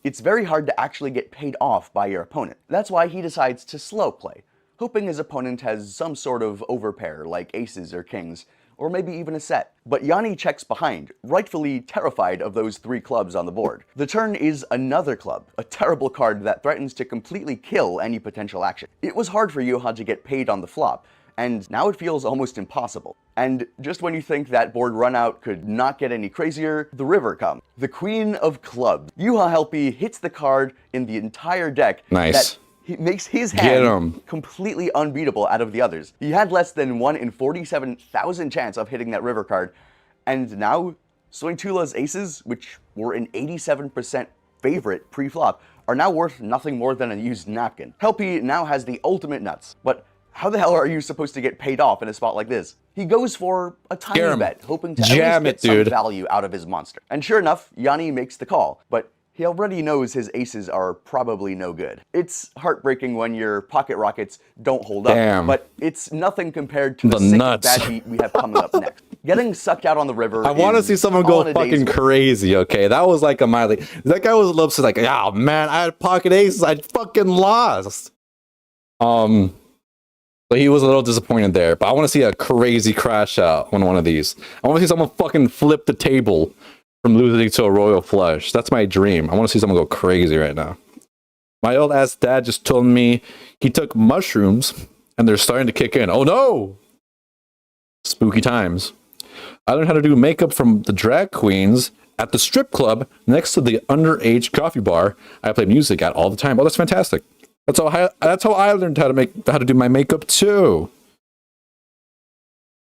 it's very hard to actually get paid off by your opponent. That's why he decides to slow play, hoping his opponent has some sort of overpair like aces or kings, or maybe even a set. But Jani checks behind, rightfully terrified of those 3 clubs on the board. The turn is another club, a terrible card that threatens to completely kill any potential action. It was hard for Juha to get paid on the flop, and now it feels almost impossible. And just when you think that board runout could not get any crazier, the river comes. The Queen of Clubs. Juha Helppi hits the card in the entire deck. Nice. That he makes his hand completely unbeatable out of the others. He had less than 1 in 47,000 chance of hitting that river card, and now Sointula's aces, which were an 87% favorite pre-flop, are now worth nothing more than a used napkin. Helppi now has the ultimate nuts, but how the hell are you supposed to get paid off in a spot like this? He goes for a tiny bet, hoping to at least get some value out of his monster. And sure enough, Jani makes the call, but he already knows his aces are probably no good. It's heartbreaking when your pocket rockets don't hold up, but it's nothing compared to the sick bad beat we have coming up next. Getting sucked out on the river. I want to see someone go fucking crazy, okay? That was like a Miley. That guy was a little upset, like, yeah, man, I had pocket aces, I fucking lost. But he was a little disappointed there. But I want to see a crazy crash out on one of these. I want to see someone fucking flip the table from losing to a royal flush. That's my dream. I want to see someone go crazy right now. My old ass dad just told me he took mushrooms and they're starting to kick in. Oh no! Spooky times. I learned how to do makeup from the drag queens at the strip club next to the underage coffee bar I play music at all the time. Oh, that's fantastic. That's how I learned how to do my makeup too.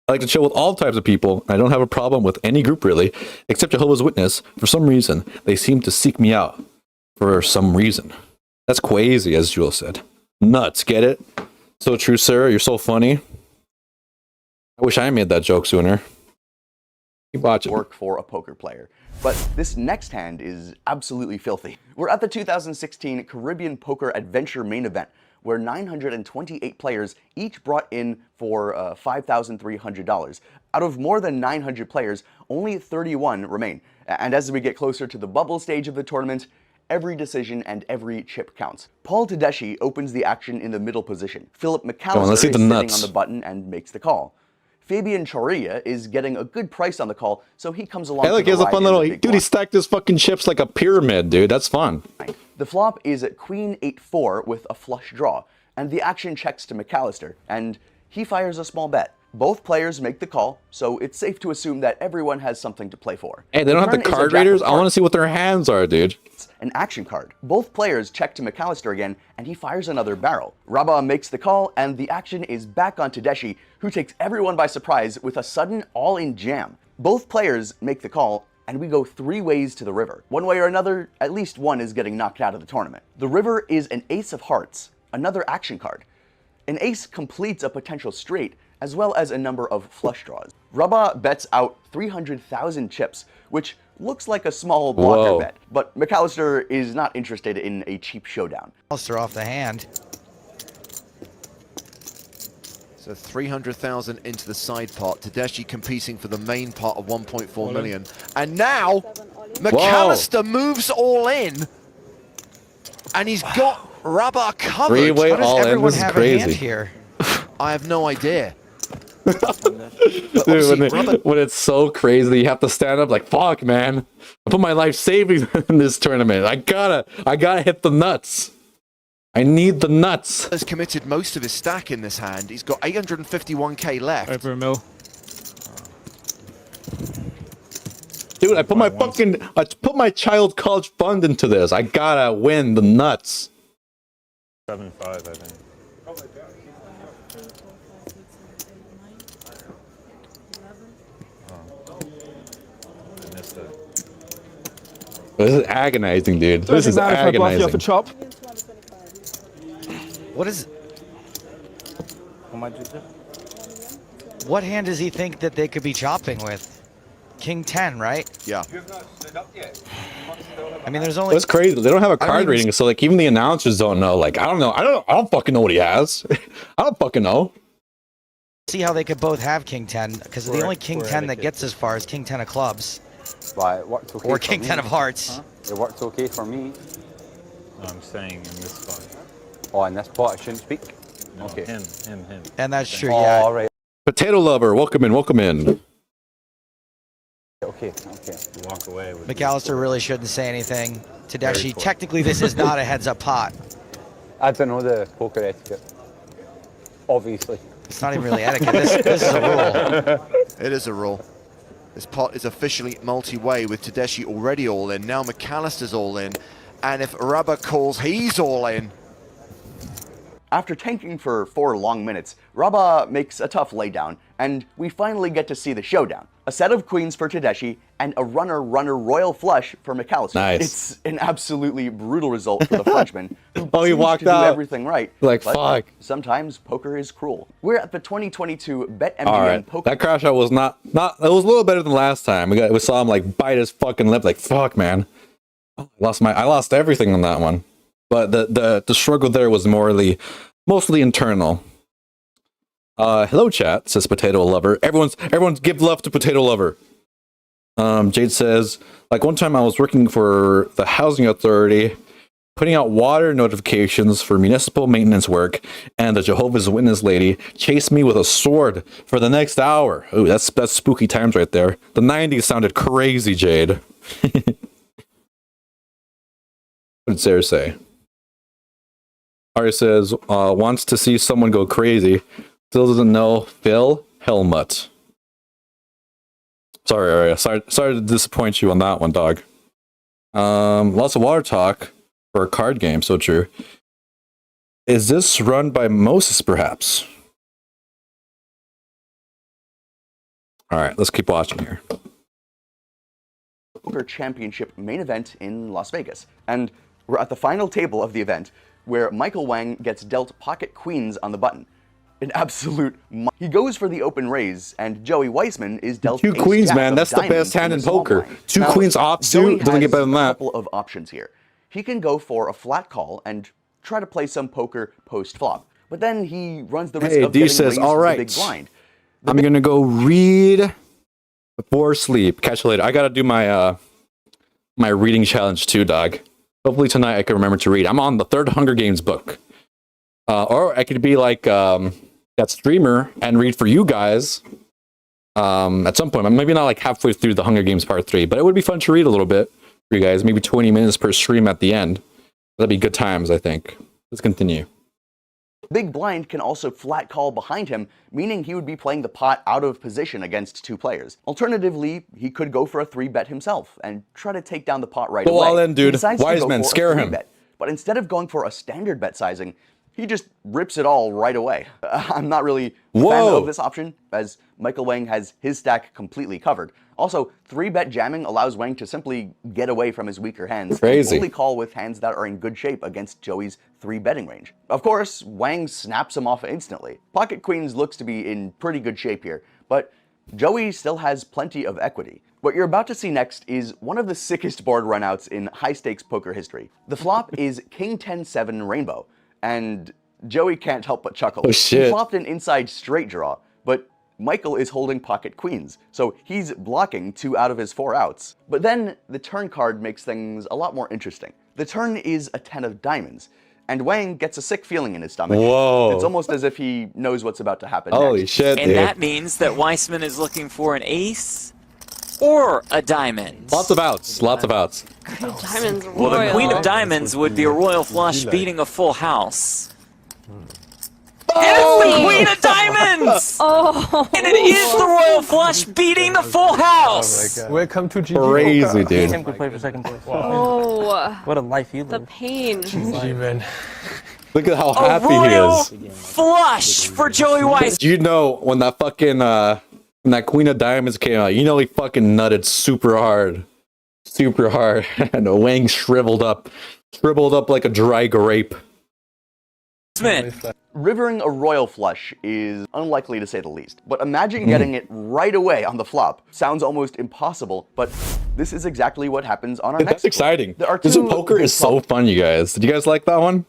I like to chill with all types of people. I don't have a problem with any group really, except Jehovah's Witness. For some reason, they seem to seek me out. For some reason. That's crazy, as Jules said. Nuts, get it? So true, sir. You're so funny. I wish I made that joke sooner. Keep watching. Work for a poker player. But this next hand is absolutely filthy. We're at the 2016 Caribbean Poker Adventure main event, where 928 players each brought in for $5,300. Out of more than 900 players, only 31 remain. And as we get closer to the bubble stage of the tournament, every decision and every chip counts. Paul Tedeschi opens the action in the middle position. Philip McAllister is sitting on the button and makes the call. Fabian Choria is getting a good price on the call, so he comes along. Hey, look, he has a fun little... Dude, he stacked his fucking chips like a pyramid, dude. That's fun. The flop is at Queen 8-4 with a flush draw, and the action checks to McAllister, and he fires a small bet. Both players make the call, so it's safe to assume that everyone has something to play for. Hey, they don't have the card readers? I want to see what their hands are, dude. An action card. Both players check to McAllister again, and he fires another barrel. Rabah makes the call, and the action is back on Tedeschi, who takes everyone by surprise with a sudden all-in jam. Both players make the call, and we go 3 ways to the river. One way or another, at least one is getting knocked out of the tournament. The river is an ace of hearts, another action card. An ace completes a potential straight, as well as a number of flush draws. Rabah bets out 300,000 chips, which looks like a small blocker bet, but McAllister is not interested in a cheap showdown. McAllister off the hand. So 300,000 into the side pot. Tedeschi competing for the main pot of 1.4 million. And now, McAllister moves all in, and he's got Rabah covered. Three-way How does all in, everyone this is have crazy. a hand here? I have no idea. Dude, when it's so crazy that you have to stand up like, fuck, man. I put my life savings in this tournament. I gotta hit the nuts. I need the nuts. Has committed most of his stack in this hand. He's got 851k left. Over a mil. Dude, I put my child's college fund into this. I gotta win the nuts. 7-5, I think. This is agonizing, dude. This is agonizing. What is... What hand does he think that they could be chopping with? King 10, right? Yeah. I mean, there's only... That's crazy. They don't have a card reading, so like even the announcers don't know. Like, I don't fucking know what he has. I don't fucking know. See how they could both have King 10, because the only King 10 that gets as far is King 10 of clubs. But it worked okay or for King me. 10 of hearts. Huh? It worked okay for me. No, I'm saying in this spot. Oh, in this pot I shouldn't speak? No, okay. Him. And that's true, oh, yeah. All right. Potato lover, welcome in, welcome in. Okay. Walk away with McAllister really shouldn't say anything. Tedeschi, technically this is not a heads-up pot. I don't know the poker etiquette. Obviously. It's not even really etiquette. This is a rule. It is a rule. This pot is officially multi-way with Tedeschi already all in. Now McAllister's all in. And if Rabah calls, he's all in. After tanking for 4 long minutes, Rabah makes a tough laydown, and we finally get to see the showdown. A set of queens for Tedeschi, and a runner royal flush for McAllister. Nice. It's an absolutely brutal result for the Frenchman, who he seems walked to do out. everything right. Like, but fuck. Sometimes poker is cruel. We're at the 2022 BetMGM Alright, Poker. that crash out was not, it was a little better than last time. We saw him like bite his fucking lip, like, fuck, man. I lost everything on that one. But the struggle there was mostly internal. Hello chat, says Potato Lover. Everyone's give love to Potato Lover. Jade says, like one time I was working for the housing authority, putting out water notifications for municipal maintenance work, and the Jehovah's Witness lady chased me with a sword for the next hour. Ooh, that's spooky times right there. The 90s sounded crazy, Jade. What did Sarah say? Ari says, wants to see someone go crazy. Still doesn't know Phil Helmut. Sorry, Aria. Sorry to disappoint you on that one, dog. Lots of water talk for a card game, so true. Is this run by Moses, perhaps? All right, let's keep watching here. Poker Championship main event in Las Vegas. And we're at the final table of the event, where Michael Wang gets dealt pocket queens on the button. An absolute... He goes for the open raise, and Joey Weissman is dealt two queens, man. That's the best hand in poker. Two queens offsuit doesn't get better than that. A couple of options here. He can go for a flat call and try to play some poker post-flop. But then he runs the risk of getting raised to the big blind. I'm gonna go read before sleep. Catch you later. I gotta do my my reading challenge too, dog. Hopefully tonight I can remember to read. I'm on the third Hunger Games book. Or I could be like that streamer and read for you guys at some point. Maybe not like halfway through the Hunger Games Part 3, but it would be fun to read a little bit for you guys. Maybe 20 minutes per stream at the end. That'd be good times, I think. Let's continue. Big blind can also flat call behind him, meaning he would be playing the pot out of position against two players. Alternatively, he could go for a 3-bet himself and try to take down the pot right away. Go all in, dude. Wiseman, scare him. But instead of going for a standard bet sizing, he just rips it all right away. I'm not really a fan of this option, as Michael Wang has his stack completely covered. Also, 3-bet jamming allows Wang to simply get away from his weaker hands and only call with hands that are in good shape against Joey's 3-betting range. Of course, Wang snaps him off instantly. Pocket Queens looks to be in pretty good shape here, but Joey still has plenty of equity. What you're about to see next is one of the sickest board runouts in high-stakes poker history. The flop is King 10-7 Rainbow, and Joey can't help but chuckle. Oh, shit. He flopped an inside straight draw, but Michael is holding pocket queens, so he's blocking 2 out of his 4 outs. But then the turn card makes things a lot more interesting. The turn is a 10 of diamonds, and Wang gets a sick feeling in his stomach. Whoa. It's almost as if he knows what's about to happen Holy next. shit, And that means that Weissman is looking for an ace or a diamond. Lots of outs. Lots of outs. Diamonds royal. Well, the queen of diamonds would be a royal flush beating a full house. And it's the queen of diamonds! Oh. And it is the royal flush beating the full house! Welcome to GG. Crazy, dude. Tim could play for second place. Oh. What a life you The live. pain. Man. Look at how A happy he royal is. flush for Joey Weiss. Do you know when that fucking when that Queen of Diamonds came out, you know he fucking nutted super hard. Super hard. And Wang shriveled up like a dry grape. Rivering a royal flush is unlikely to say the least, but imagine getting it right away on the flop. Sounds almost impossible, but this is exactly what happens on our next. That's exciting. There are This two poker is so fun, you guys. Did you guys like that one?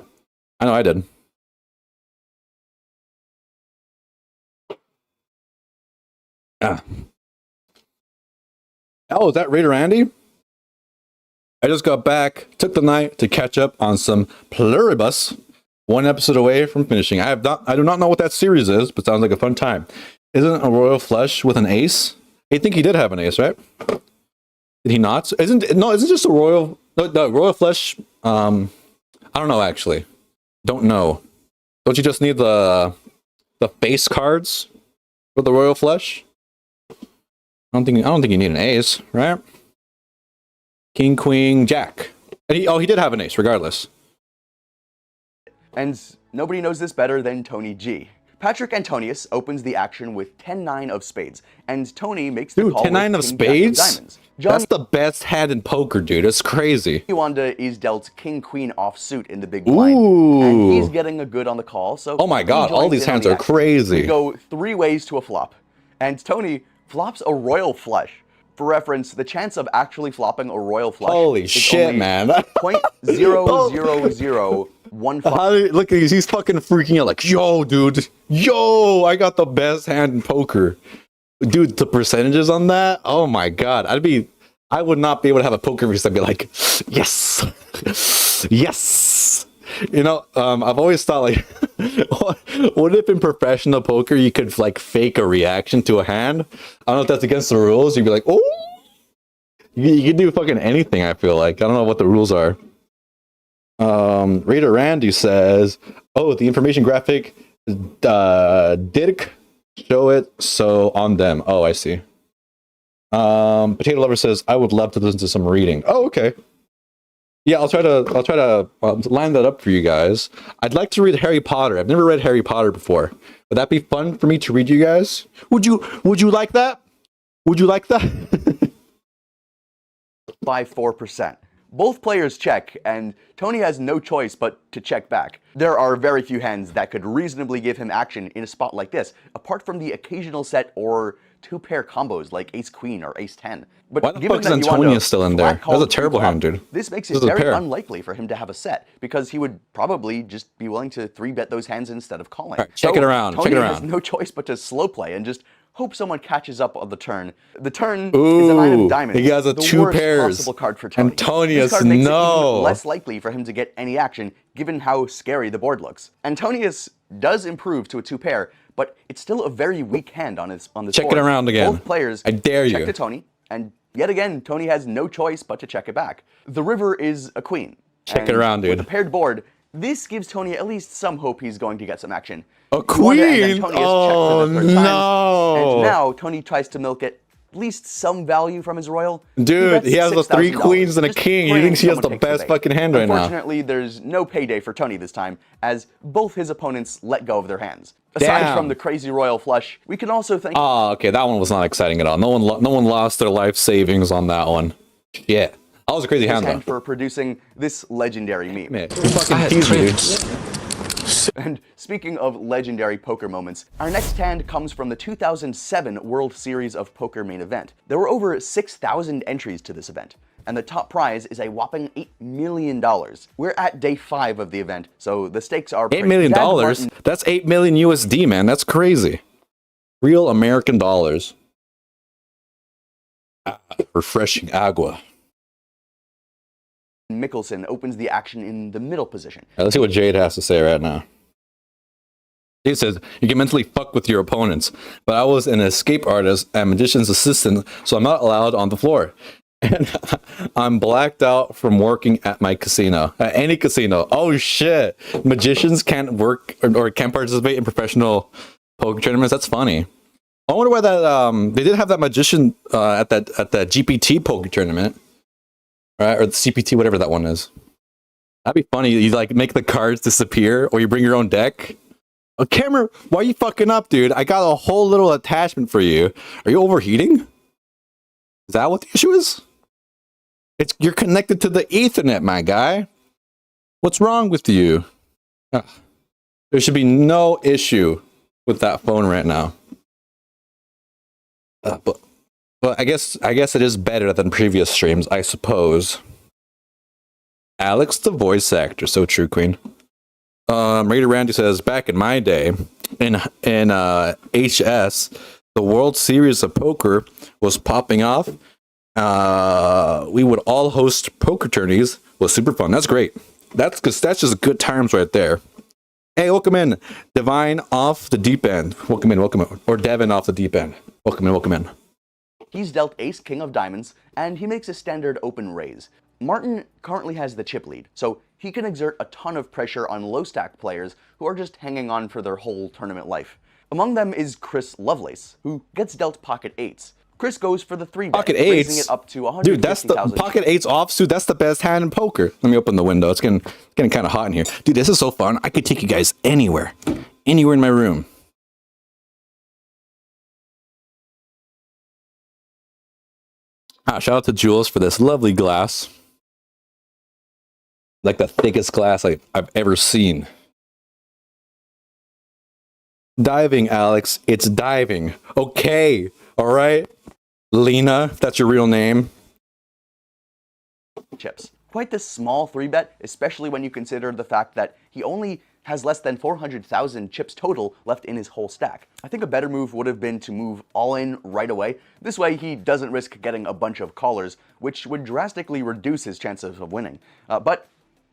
I know I did. Yeah. Oh, is that Raider Andy? I just got back, took the night to catch up on some Pluribus. 1 episode away from finishing. I do not know what that series is, but sounds like a fun time. Isn't a royal flush with an ace? I think he did have an ace, right? Did he not? Isn't just a royal the royal flush? I don't know actually. Don't know. Don't you just need the face cards for the royal flush? I don't think you need an ace, right? King, queen, jack. And he did have an ace, regardless. And nobody knows this better than Tony G. Patrick Antonius opens the action with 10-9 of spades, and Tony makes the call with 10-9 of king spades? jack of diamonds. John That's the best hand in poker, dude. It's crazy. Wanda is dealt king-queen offsuit in the big blind, and he's getting a good on the call, so oh my god, he all joins these in on hands the are action. crazy. We go 3 ways to a flop, and Tony flops a royal flush. For reference, the chance of actually flopping a royal flush Holy is shit, only man. 0.00015. Look, he's fucking freaking out like, yo, dude. Yo, I got the best hand in poker. Dude, the percentages on that, oh my god. I would not be able to have a poker face. I'd be like, yes. Yes. You know, I've always thought like, what if in professional poker you could like fake a reaction to a hand? I don't know if that's against the rules. You'd be like, oh, you can do fucking anything. I feel like I don't know what the rules are. Raider Randy says, oh, the information graphic did show it, so on them. Oh, I see. Potato Lover says, I would love to listen to some reading. Oh, okay. Yeah, I'll try to line that up for you guys. I'd like to read Harry Potter. I've never read Harry Potter before. Would that be fun for me to read you guys? Would you like that? Would you like that? by 4%. Both players check, and Tony has no choice but to check back. There are very few hands that could reasonably give him action in a spot like this, apart from the occasional set or two-pair combos like ace-queen or ace-10. But why the fuck is Antonio still in there? That's a terrible hand, dude. This makes it very unlikely for him to have a set, because he would probably just be willing to 3-bet those hands instead of calling. Right, check it around. Tony check it around. has no choice but to slow play and just hope someone catches up on the turn. The turn is a nine of diamonds. He has a the two worst pairs. possible card for Tony. Antonius, this card makes it no. even less likely for him to get any action, given how scary the board looks. Antonius does improve to a 2-pair, but it's still a very weak hand on this board. Check it around again. Both players I dare you. check to Tony, and yet again, Tony has no choice but to check it back. The river is a queen. Check it around, dude. With a paired board, this gives Tony at least some hope he's going to get some action. A queen? Oh, no. And now Tony tries to milk at least some value from his royal. Dude, he has the 3 queens and a king. He thinks he has the best fucking hand right now. Unfortunately, there's no payday for Tony this time, as both his opponents let go of their hands. Aside from the crazy royal flush, we can also thank... Oh, okay, that one was not exciting at all. No one lost their life savings on that one. Shit. That was a crazy hand, though. for producing this legendary meme. Man, you fucking teased me, dude. And speaking of legendary poker moments, our next hand comes from the 2007 World Series of Poker main event. There were over 6,000 entries to this event, and the top prize is a whopping $8 million. We're at day 5 of the event, so the stakes are $8 million? That's 8 million USD, man. That's crazy. Real American dollars. Refreshing agua. Mickelson opens the action in the middle position. Right, let's see what Jade has to say right now. He says, you can mentally fuck with your opponents, but I was an escape artist and magician's assistant, so I'm not allowed on the floor. And I'm blacked out from working at my casino, at any casino. Oh shit. Magicians can't work or can't participate in professional poker tournaments. That's funny. I wonder why that, they did have that magician at that GPT poker tournament. Right, or the CPT, whatever that one is. That'd be funny. You like make the cards disappear, or you bring your own deck. Oh, Cameron, why are you fucking up, dude? I got a whole little attachment for you. Are you overheating? Is that what the issue is? You're connected to the Ethernet, my guy. What's wrong with you? There should be no issue with that phone right now. But I guess it is better than previous streams, I suppose. Alex, the voice actor, so true, Queen. Raider Randy says, back in my day, in HS, the World Series of Poker was popping off. We would all host poker tourneys. It was super fun. That's great. That's just good times right there. Hey, welcome in, Divine off the deep end. Welcome in, or Devin off the deep end. Welcome in. He's dealt ace king of diamonds, and he makes a standard open raise. Martin currently has the chip lead, so he can exert a ton of pressure on low stack players who are just hanging on for their whole tournament life. Among them is Chris Lovelace, who gets dealt pocket 8s. Chris goes for the 3-bet, pocket 8s, raising it up to 150,000. Dude, that's the pocket 8s offsuit. That's the best hand in poker. Let me open the window. It's getting kind of hot in here. Dude, this is so fun. I could take you guys anywhere in my room. Shout out to Jules for this lovely glass. Like the thickest glass I've ever seen. Diving, Alex. It's diving. Okay. All right. Lena, if that's your real name. Chips. Quite the small 3-bet, especially when you consider the fact that he only has less than 400,000 chips total left in his whole stack. I think a better move would have been to move all in right away. This way he doesn't risk getting a bunch of callers, which would drastically reduce his chances of winning. But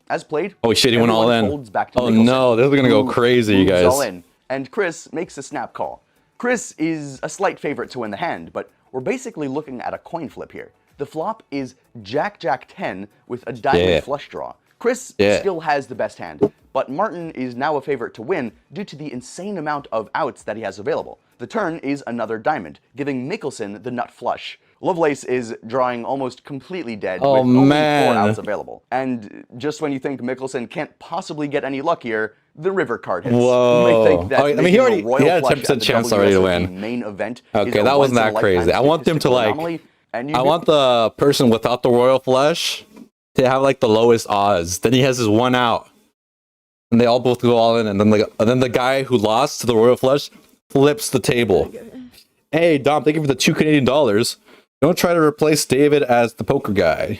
as played, oh shit, he went all in. Oh Mickelson, no, this is gonna go crazy, you guys. All in, and Chris makes a snap call. Chris is a slight favorite to win the hand, but we're basically looking at a coin flip here. The flop is Jack-Jack-10 with a diamond flush draw. Chris still has the best hand, but Martin is now a favorite to win due to the insane amount of outs that he has available. The turn is another diamond, giving Mickelson the nut flush. Lovelace is drawing almost completely dead Oh, with only 4 man. outs available. And just when you think Mickelson can't possibly get any luckier, the river card hits. Whoa. You may think that Oh, I mean, making a he royal had a flush 10% at the chance already to WSOP win. main event Okay, is a that wasn't that once-in-a-lifetime crazy. I want them to statistical like, anomaly, and I want the person without the royal flush to have like the lowest odds. Then he has his 1 out. And they all both go all in, and then the guy who lost to the royal flush flips the table. Hey Dom, thank you for the $2 Canadian. Don't try to replace David as the poker guy.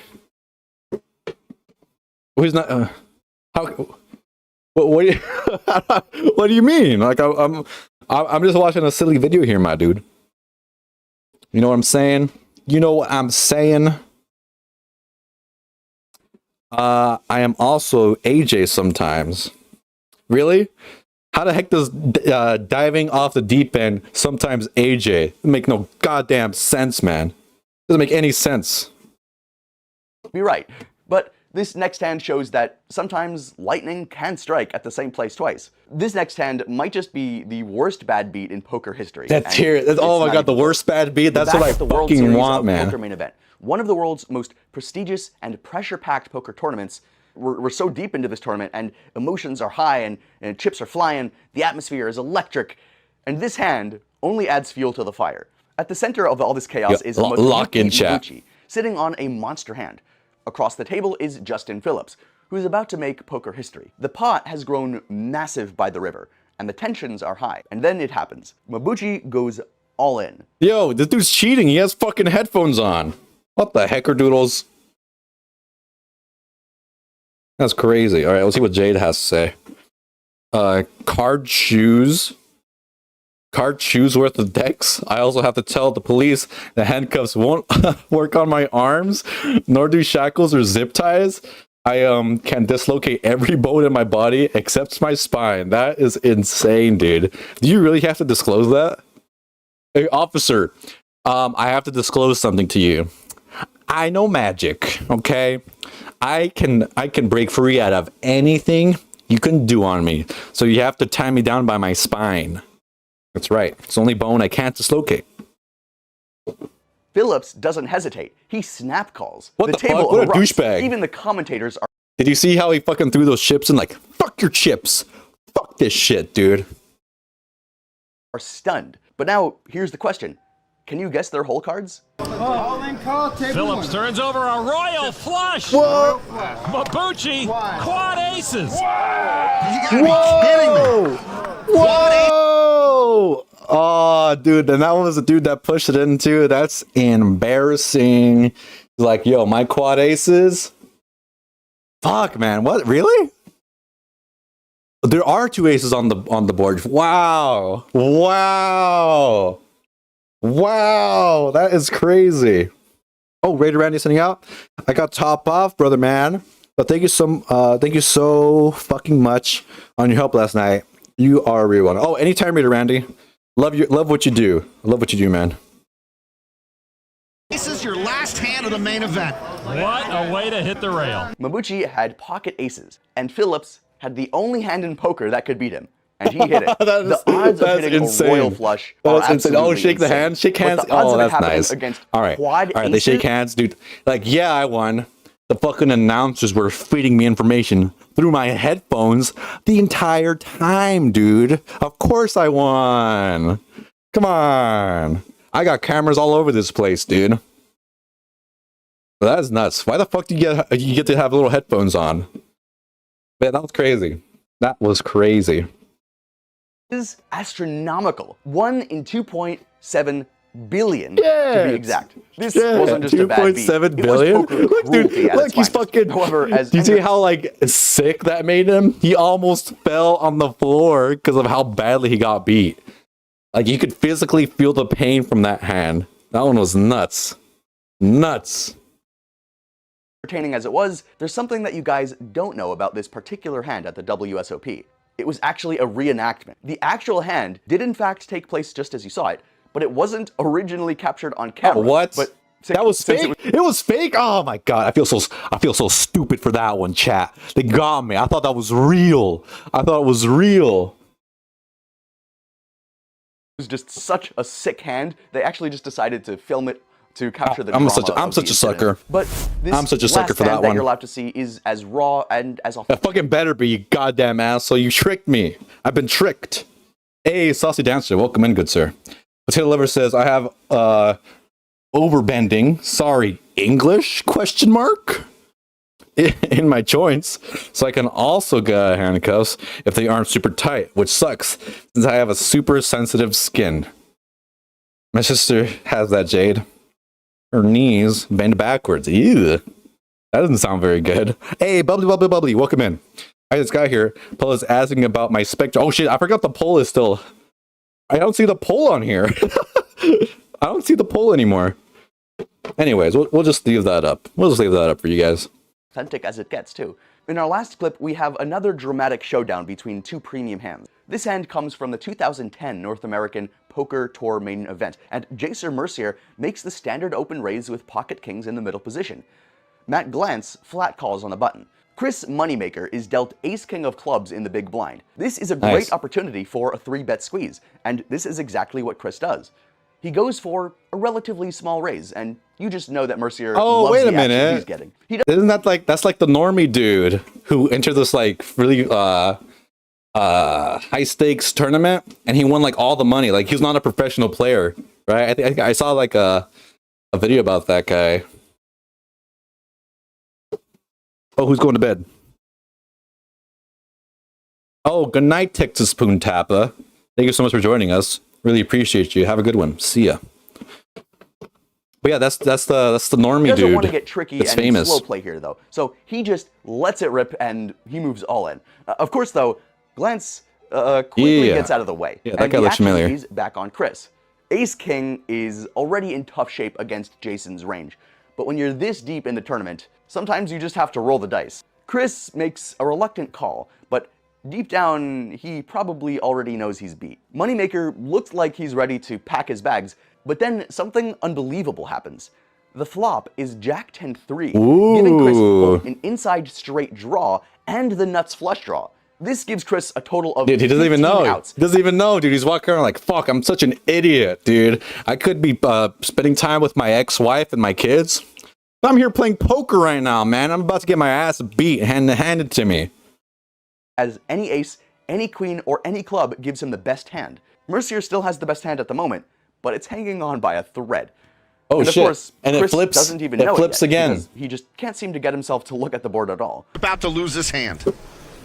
Well, he's not. How? What do you? What do you mean? Like I'm just watching a silly video here, my dude. You know what I'm saying? You know what I'm saying? I am also AJ sometimes. Really? How the heck does diving off the deep end sometimes AJ? Make no goddamn sense, man. Doesn't make any sense. Be right. But this next hand shows that sometimes lightning can strike at the same place twice. This next hand might just be the worst bad beat in poker history. That's here. Oh my god, the worst bad beat. That's what I fucking want, man. Poker main event. One of the world's most prestigious and pressure-packed poker tournaments. We're so deep into this tournament, and emotions are high, and chips are flying. The atmosphere is electric, and this hand only adds fuel to the fire. At the center of all this chaos is Mabuchi, sitting on a monster hand. Across the table is Justin Phillips, who is about to make poker history. The pot has grown massive by the river, and the tensions are high. And then it happens. Mabuchi goes all in. Yo, this dude's cheating. He has fucking headphones on. What the hecker doodles? That's crazy. All right, let's see what Jade has to say. Card shoes worth of decks. I also have to tell the police the handcuffs won't work on my arms, nor do shackles or zip ties. I can dislocate every bone in my body except my spine. That is insane, dude. Do you really have to disclose that? Hey, officer, I have to disclose something to you. I know magic, okay? I can break free out of anything you can do on me. So you have to tie me down by my spine. That's right. It's the only bone I can't dislocate. Phillips doesn't hesitate. He snap calls. What the table fuck? What a erupts. douchebag. Even the commentators are... Did you see how he fucking threw those chips in? Like, fuck your chips. Fuck this shit, dude. ...are stunned. But now, here's the question. Can you guess their hole cards? Phillips turns over a royal flush. Whoa. Mabuchi, quad aces. You gotta be kidding me. Whoa! Oh, dude, and that one was the dude that pushed it in too. That's embarrassing. He's like, yo, my quad aces? Fuck, man. What? Really? There are 2 aces on the board. Wow. Wow. Wow, that is crazy. Oh, Raider Randy sending out. I got top off, brother man. But thank you so fucking much on your help last night. You are a real one. Oh, anytime, Raider Randy. Love what you do. I love what you do, man. This is your last hand of the main event. What a way to hit the rail. Mabuchi had pocket aces, and Phillips had the only hand in poker that could beat him. And he hit it. The odds of hitting a royal flush are absolutely Oh, shake the hand. Shake hands. Oh, that's nice. All right, they shake hands, dude. Like, yeah, I won. The fucking announcers were feeding me information through my headphones the entire time, dude. Of course I won. Come on. I got cameras all over this place, dude. That's nuts. Why the fuck do you get to have little headphones on? Man, that was crazy. That was crazy. Is astronomical. 1 in 2.7 billion to be exact. This wasn't just a bad beat. 2.7 billion? Look, dude, he's fucking... However, as do you see how, like, sick that made him? He almost fell on the floor because of how badly he got beat. Like, you could physically feel the pain from that hand. That one was nuts. Nuts. Entertaining as it was, there's something that you guys don't know about this particular hand at the WSOP. It was actually a reenactment. The actual hand did in fact take place just as you saw it, but it wasn't originally captured on camera. What? But that was fake? It was fake? Oh my god, I feel so stupid for that one, chat. They got me. I thought that was real. I thought it was real. It was just such a sick hand, they actually just decided to film it to capture the I'm drama such a of the incident. sucker. But this I'm such a sucker last for hand that one. you're allowed to see is as raw and as That fucking better be, you goddamn asshole. You tricked me. I've been tricked. Hey, Saucy Dancer, welcome in, good sir. Potato Lover says, I have overbending, sorry, English, question mark, in my joints, so I can also get handcuffs if they aren't super tight, which sucks, since I have a super sensitive skin. My sister has that, Jade. Her knees bend backwards. Ew. That doesn't sound very good. Hey, bubbly, welcome in. I just got here. Paul is asking about my spectrum. Oh shit, I forgot the poll is still... I don't see the poll on here. I don't see the poll anymore. Anyways, we'll just leave that up. We'll just leave that up for you guys. authentic as it gets, too. In our last clip, we have another dramatic showdown between two premium hands. This hand comes from the 2010 North American Poker Tour main event, and Jaser Mercier makes the standard open raise with pocket kings in the middle position. Matt Glantz flat calls on the button. Chris Moneymaker is dealt ace-king of clubs in the big blind. This is a great opportunity for a 3-bet squeeze, and this is exactly what Chris does. He goes for a relatively small raise, and you just know that Mercier loves wait a the action minute. he's getting. Isn't that like, that's like the normie dude who entered this like really high stakes tournament, and he won like all the money. Like, he's not a professional player, right? I think I saw like a video about that guy. Oh, who's going to bed? Oh, good night, Texas Spoon Tappa. Thank you so much for joining us. Really appreciate you. Have a good one. See ya. But yeah, that's the normie dude. He doesn't want to get tricky It's and famous. slow play here, though. So he just lets it rip, and he moves all in. Of course, though, Glantz quickly gets out of the way. Yeah, that and guy the looks action familiar. is back on Chris. Ace-King is already in tough shape against Jason's range. But when you're this deep in the tournament, sometimes you just have to roll the dice. Chris makes a reluctant call, but deep down, he probably already knows he's beat. Moneymaker looks like he's ready to pack his bags, but then something unbelievable happens. The flop is Jack 10-3, giving Chris both an inside straight draw and the nuts flush draw. This gives Chris a total of Dude, he doesn't even 15 know. outs. He doesn't even know, dude. He's walking around like, fuck, I'm such an idiot, dude. I could be spending time with my ex-wife and my kids. But I'm here playing poker right now, man. I'm about to get my ass beat handed to me. As any ace, any queen, or any club gives him the best hand. Mercier still has the best hand at the moment, but it's hanging on by a thread. Oh, and of shit. course, And it Chris flips. doesn't even It know flips it yet, again. because he just can't seem to get himself to look at the board at all. About to lose his hand.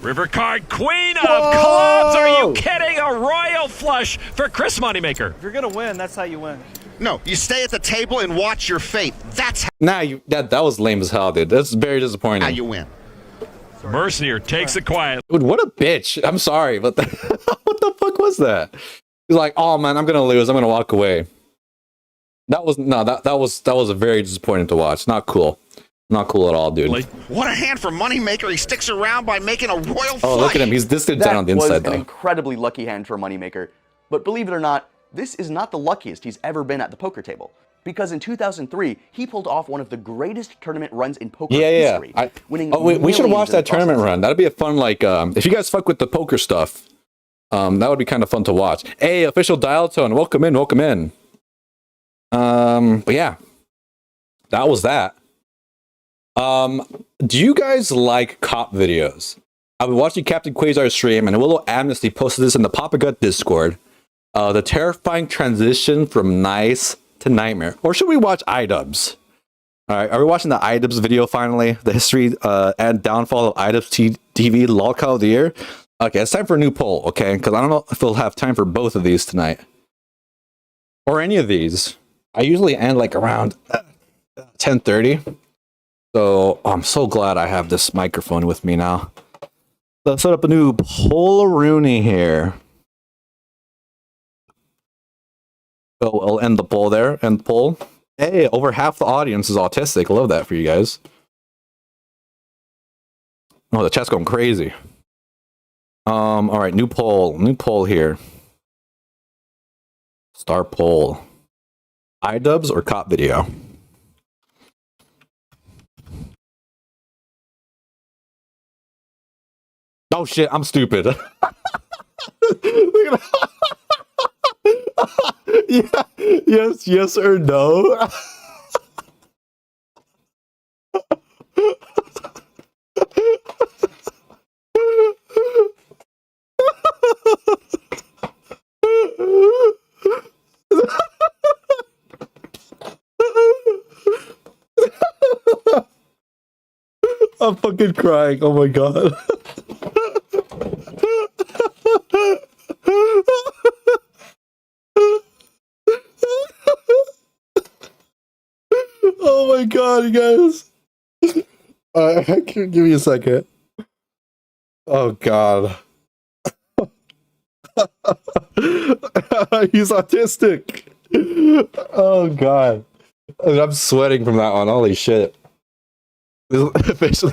River card, queen of clubs. Are you kidding? A royal flush for Chris Moneymaker. If you're gonna win, that's how you win. No, you stay at the table and watch your fate. That's Nah, that was lame as hell, dude. That's very disappointing. how you win. Mercier takes it quiet. Dude, what a bitch. I'm sorry, but what the fuck was that? He's like, oh man, I'm gonna lose. I'm gonna walk away. That was a very disappointing to watch. Not cool. Not cool at all, dude. What a hand for Moneymaker. He sticks around by making a royal flush. Oh, look at him. He's distant down on the That was inside, an though. incredibly lucky hand for Moneymaker. But believe it or not, this is not the luckiest he's ever been at the poker table. Because in 2003, he pulled off one of the greatest tournament runs in poker history, winning we should millions watch in the that tournament process. run. That'd be a fun, like, if you guys fuck with the poker stuff, that would be kind of fun to watch. Hey, official dial tone, welcome in, welcome in. But yeah, that was that. Do you guys like cop videos? I've been watching Captain Quasar's stream, and Willow Amnesty posted this in the Papa Gut Discord. The terrifying transition from nice to nightmare. Or should we watch Idubbbz? All right, are we watching the Idubbbz video finally? The history and downfall of Idubbbz TV lolcow of the year? Okay, it's time for a new poll, okay? Because I don't know if we'll have time for both of these tonight. Or any of these. I usually end like around 10:30. So I'm so glad I have this microphone with me now. Let's set up a new Poll-a-rooney here. So I'll end the poll there. End the poll. Hey, over half the audience is autistic. Love that for you guys. Oh, the chat's going crazy. All right, new poll here. Start poll. Idubbbz or cop video? Oh shit, I'm stupid. Yeah, yes or no? I'm fucking crying. Oh my god. Oh my god, you guys. Give me a second. Oh god. He's autistic. Oh god. I'm sweating from that one. Holy shit. This is officially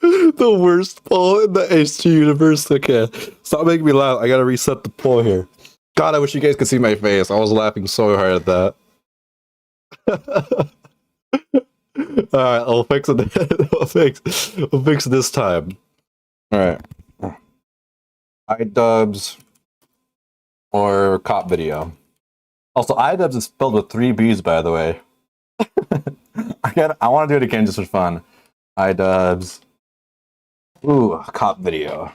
the worst poll in the HG universe. Okay. Stop making me laugh. I gotta reset the poll here. God, I wish you guys could see my face. I was laughing so hard at that. Alright, I'll fix it. We'll fix this time. Alright. Idubbbz or cop video. Also, Idubbbz is spelled with 3 B's, by the way. I want to do it again just for fun. Idubbbz. Ooh, cop video.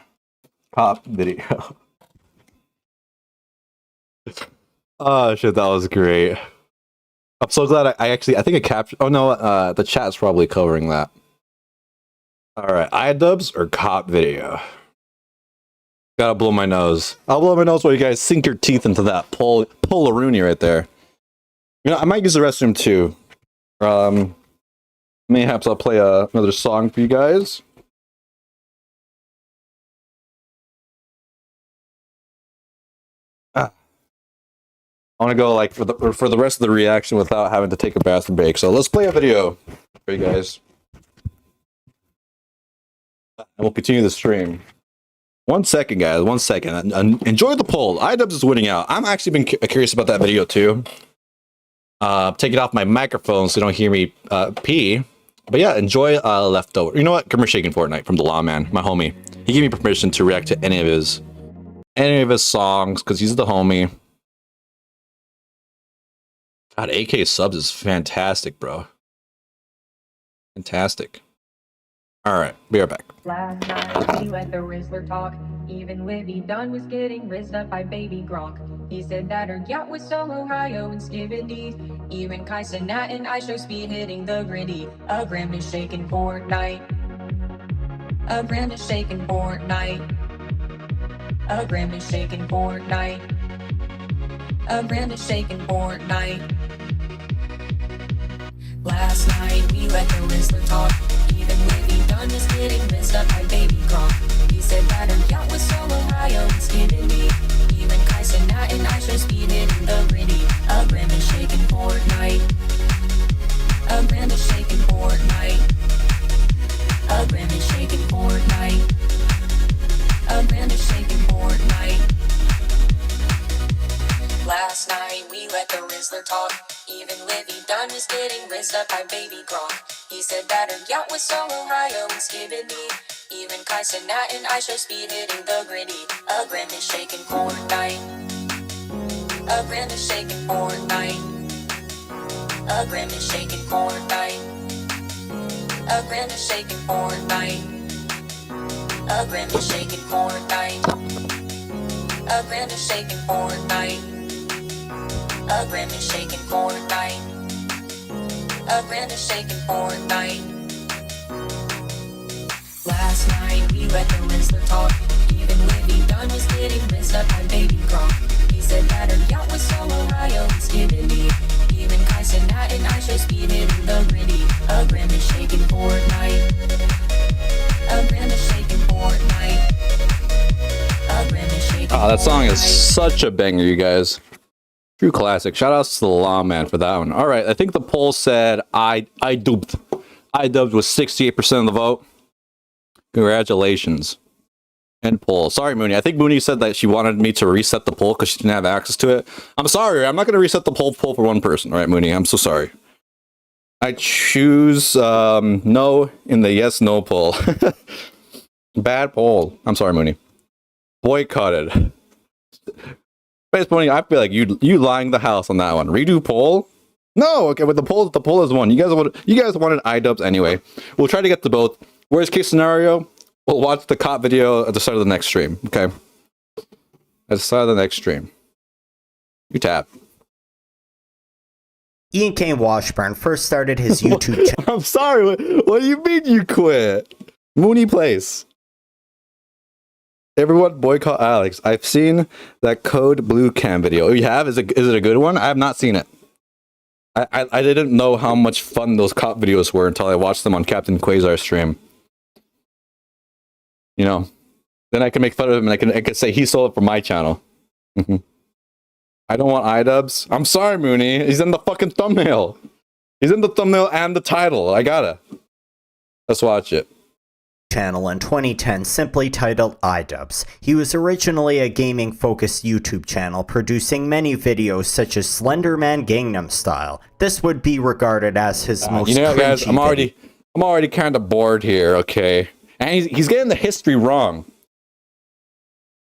Cop video. Oh shit, that was great. I'm so glad I think I captured. Oh no, the chat's probably covering that. Alright, Idubbbz or cop video? Gotta blow my nose. I'll blow my nose while you guys sink your teeth into that Rooney right there. You know, I might use the restroom too. Mayhaps I'll play another song for you guys. I want to go like for the rest of the reaction without having to take a bathroom break. So let's play a video for you guys, and we'll continue the stream. 1 second, guys. 1 second. Enjoy the poll. Idubbbz is winning out. I'm actually been curious about that video too. Take it off my microphone so you don't hear me pee. But yeah, enjoy Leftover. You know what? Grimmer Shaking Fortnite from the Lawman, my homie. He gave me permission to react to any of his songs because he's the homie. God, AK subs is fantastic, bro. Fantastic. All right, be right back. Last night we let the Rizzler talk. Even Livy Dunn was getting rizzed up by Baby Gronk. He said that her yacht was some Ohio and Skibidi. Even Kai Cenat and I show speed hitting the gritty. A gram is shaking Fortnite. A gram is shaking Fortnite. A gram is shaking Fortnite. A gram is shaking Fortnite. Last night we let the Rizzler talk. Even Livy Dunn was getting rizzed up by Baby Gronk. He said that her yacht was so Ohio and Skibidi. Even Kai Cenat and I show speed hitting the gritty. A gram is shaking Fortnite. A gram is shaking Fortnite. A gram is shaking Fortnite. A gram is shaking Fortnite. Last night we let the Rizzler talk. Even Livy Dunn was getting rizzed up by Baby Gronk. He said that her yacht was so Ohio and Skibidi. Even Kai Cenat and I show speed hitting the gritty. A gram is shaking Fortnite. A gram is shaking Fortnite. A gram is shaking Fortnite. A gram is shaking Fortnite. A gram is shaking Fortnite. A gram is shaking Fortnite. A gram is shaking Fortnite. A gram is shaking Fortnite. Last night we let the Rizzler talk. Even Livy Dunn was getting rizzed up by Baby Gronk. He said that her yacht was so Ohio and Skibidi. Even Kai Cenat and I show speed hitting the gritty. A gram is shaking Fortnite. A gram is shaking Fortnite. A gram is shaking Oh, that song is such a banger, you guys. True classic. Shout outs to the Lawman for that one. All right, I think the poll said Idubbbz. Idubbbz was 68% of the vote. Congratulations. End poll. Sorry, Mooney. I think Mooney said that she wanted me to reset the poll because she didn't have access to it. I'm sorry. I'm not going to reset the poll for one person. All right, Mooney. I'm so sorry. I choose no in the yes/no poll. Bad poll. I'm sorry, Mooney. Boycotted. Space Mooney, I feel like you lying the house on that one. Redo poll? No. Okay, but the poll is one. You guys wanted Idubbbz anyway. We'll try to get to both. Worst case scenario, we'll watch the cop video at the start of the next stream. Okay. At the start of the next stream. You tap. Ian Kane Washburn first started his YouTube channel. I'm sorry, what do you mean you quit? Mooney Place. Everyone boycott Alex. I've seen that Code Blue Cam video. Oh, you have? Is it a good one? I have not seen it. I didn't know how much fun those cop videos were until I watched them on Captain Quasar's stream. You know, then I can make fun of him and I can say he stole it from my channel. I don't want Idubbbz. I'm sorry, Mooney. He's in the fucking thumbnail. He's in the thumbnail and the title. I gotta. Let's watch it. Channel in 2010 simply titled Idubbbz. He was originally a gaming-focused YouTube channel producing many videos such as Slenderman Gangnam Style. This would be regarded as his most you know, guys, cringy I'm already kind of bored here, okay? And he's getting the history wrong.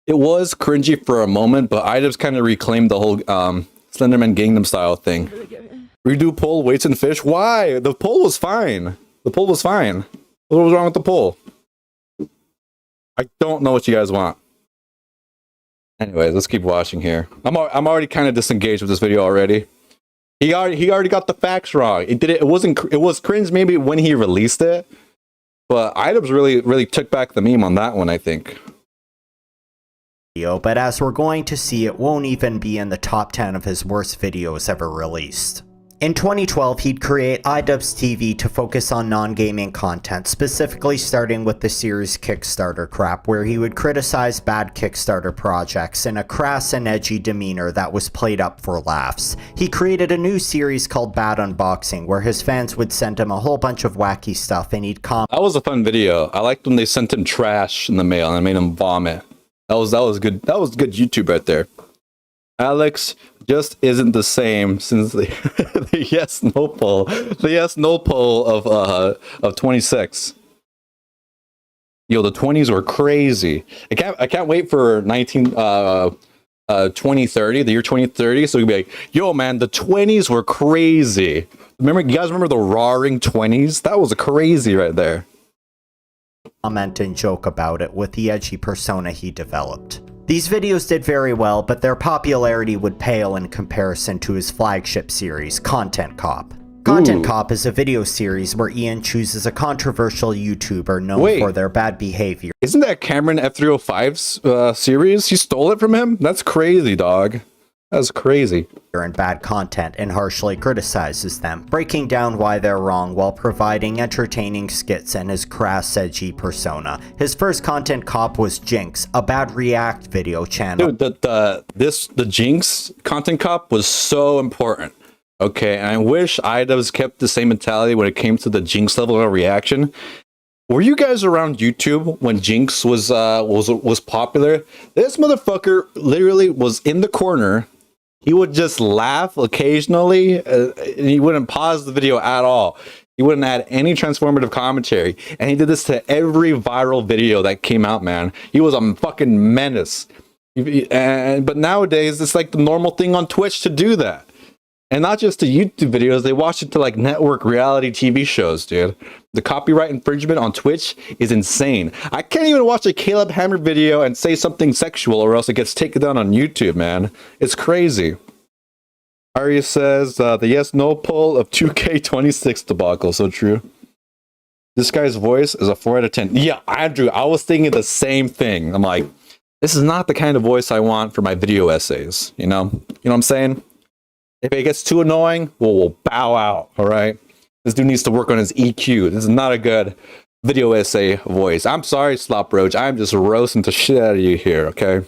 It was cringy for a moment, but Idubbbz kind of reclaimed the whole Slenderman Gangnam Style thing. Redo poll, weights and fish. Why? The poll was fine. The poll was fine. What was wrong with the poll? I don't know what you guys want. Anyways, let's keep watching here. I'm already kind of disengaged with this video already. He already got the facts wrong. It was cringe maybe when he released it, but Idubbbz really took back the meme on that one, I think. But as we're going to see, it won't even be in the top 10 of his worst videos ever released. In 2012, he'd create Idubbbz TV to focus on non-gaming content, specifically starting with the series Kickstarter crap, where he would criticize bad Kickstarter projects in a crass and edgy demeanor that was played up for laughs. He created a new series called Bad Unboxing, where his fans would send him a whole bunch of wacky stuff and he'd comment. That was a fun video. I liked when they sent him trash in the mail and made him vomit. That was good. That was good YouTube right there. Alex just isn't the same since the yes no poll. The yes no poll of 26. Yo, the 20s were crazy. I can't wait for 2030, the year 2030. So you'll be like, yo man, the 20s were crazy. You guys remember the roaring 20s? That was crazy right there. Comment and joke about it with the edgy persona he developed. These videos did very well, but their popularity would pale in comparison to his flagship series, Content Cop. Content Cop is a video series where Ian chooses a controversial YouTuber known for their bad behavior. Isn't that Cameron F305's series? You stole it from him? That's crazy, dog. That's crazy. And bad content and harshly criticizes them, breaking down why they're wrong while providing entertaining skits and his crass, edgy persona. His first Content Cop was Jinx, a bad React video channel. Dude, the Jinx Content Cop was so important. Okay, and I wish Idubbbz kept the same mentality when it came to the Jinx level of reaction. Were you guys around YouTube when Jinx was popular? This motherfucker literally was in the corner. He would just laugh occasionally, and he wouldn't pause the video at all. He wouldn't add any transformative commentary, and he did this to every viral video that came out, man. He was a fucking menace. But nowadays, it's like the normal thing on Twitch to do that. And not just to YouTube videos, they watch it to like network reality TV shows, dude. The copyright infringement on Twitch is insane. I can't even watch a Caleb Hammer video and say something sexual or else it gets taken down on YouTube, man. It's crazy. Arya says, the yes no poll of 2K26 debacle. So true. This guy's voice is a 4 out of 10. Yeah, Andrew, I was thinking the same thing. I'm like, this is not the kind of voice I want for my video essays. You know what I'm saying? If it gets too annoying, we'll bow out, all right? This dude needs to work on his EQ. This is not a good video essay voice. I'm sorry, Slop Roach. I'm just roasting the shit out of you here, okay?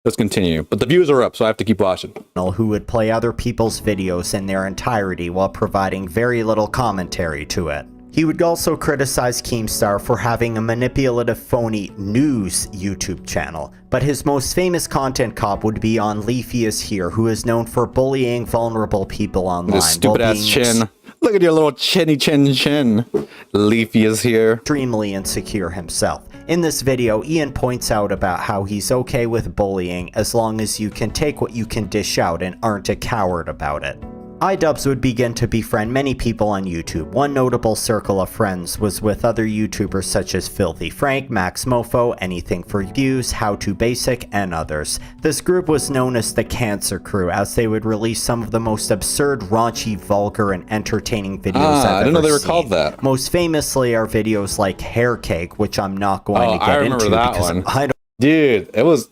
Let's continue. But the views are up, so I have to keep watching. Who would play other people's videos in their entirety while providing very little commentary to it. He would also criticize Keemstar for having a manipulative, phony news YouTube channel, but his most famous Content Cop would be on Leafy is Here, who is known for bullying vulnerable people online. This stupid ass chin. Look at your little chinny chin. Leafy is here. Extremely insecure himself. In this video, Ian points out about how he's okay with bullying as long as you can take what you can dish out and aren't a coward about it. Idubbbz would begin to befriend many people on YouTube. One notable circle of friends was with other YouTubers such as Filthy Frank, Max Mofo, Anything for Views, How to Basic, and others. This group was known as the Cancer Crew, as they would release some of the most absurd, raunchy, vulgar, and entertaining videos I've ever I didn't know they were seen. called that. Most famously are videos like Hair Cake, which I'm not going to get into. I remember that because one. I don't Dude, that was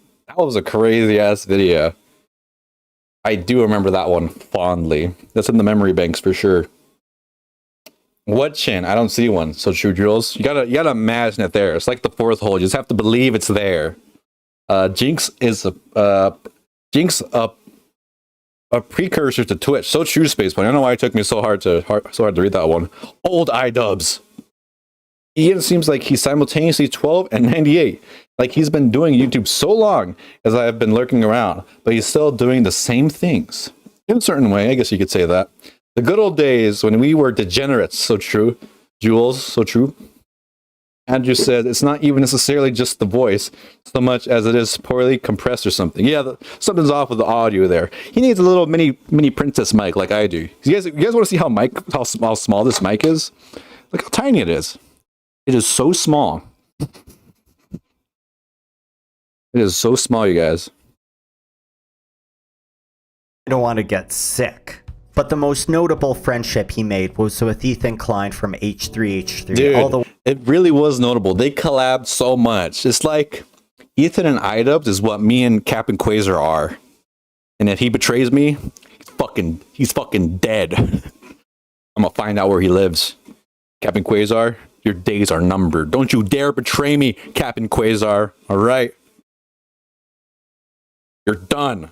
a crazy ass video. I do remember that one fondly. That's in the memory banks for sure. What chin? I don't see one. So true, Jules. You gotta imagine it there. It's like the fourth hole. You just have to believe it's there. Jinx is a precursor to Twitch. So true, Spacepoint. I don't know why it took me so hard to read that one. Old Idubbbz. Ian seems like he's simultaneously 12 and 98. Like he's been doing YouTube so long as I have been lurking around, but he's still doing the same things. In a certain way, I guess you could say that. The good old days when we were degenerates, so true. Jules, so true. Andrew said it's not even necessarily just the voice so much as it is poorly compressed or something. Yeah, something's off with the audio there. He needs a little mini princess mic like I do. You guys want to see how small this mic is? Look how tiny it is. It is so small. It is so small, you guys. I don't want to get sick. But the most notable friendship he made was with Ethan Klein from H3H3. Dude, it really was notable. They collabed so much. It's like Ethan and Idubbbz is what me and Captain Quasar are. And if he betrays me, he's fucking dead. I'm gonna find out where he lives. Captain Quasar, your days are numbered. Don't you dare betray me, Captain Quasar. All right? You're done.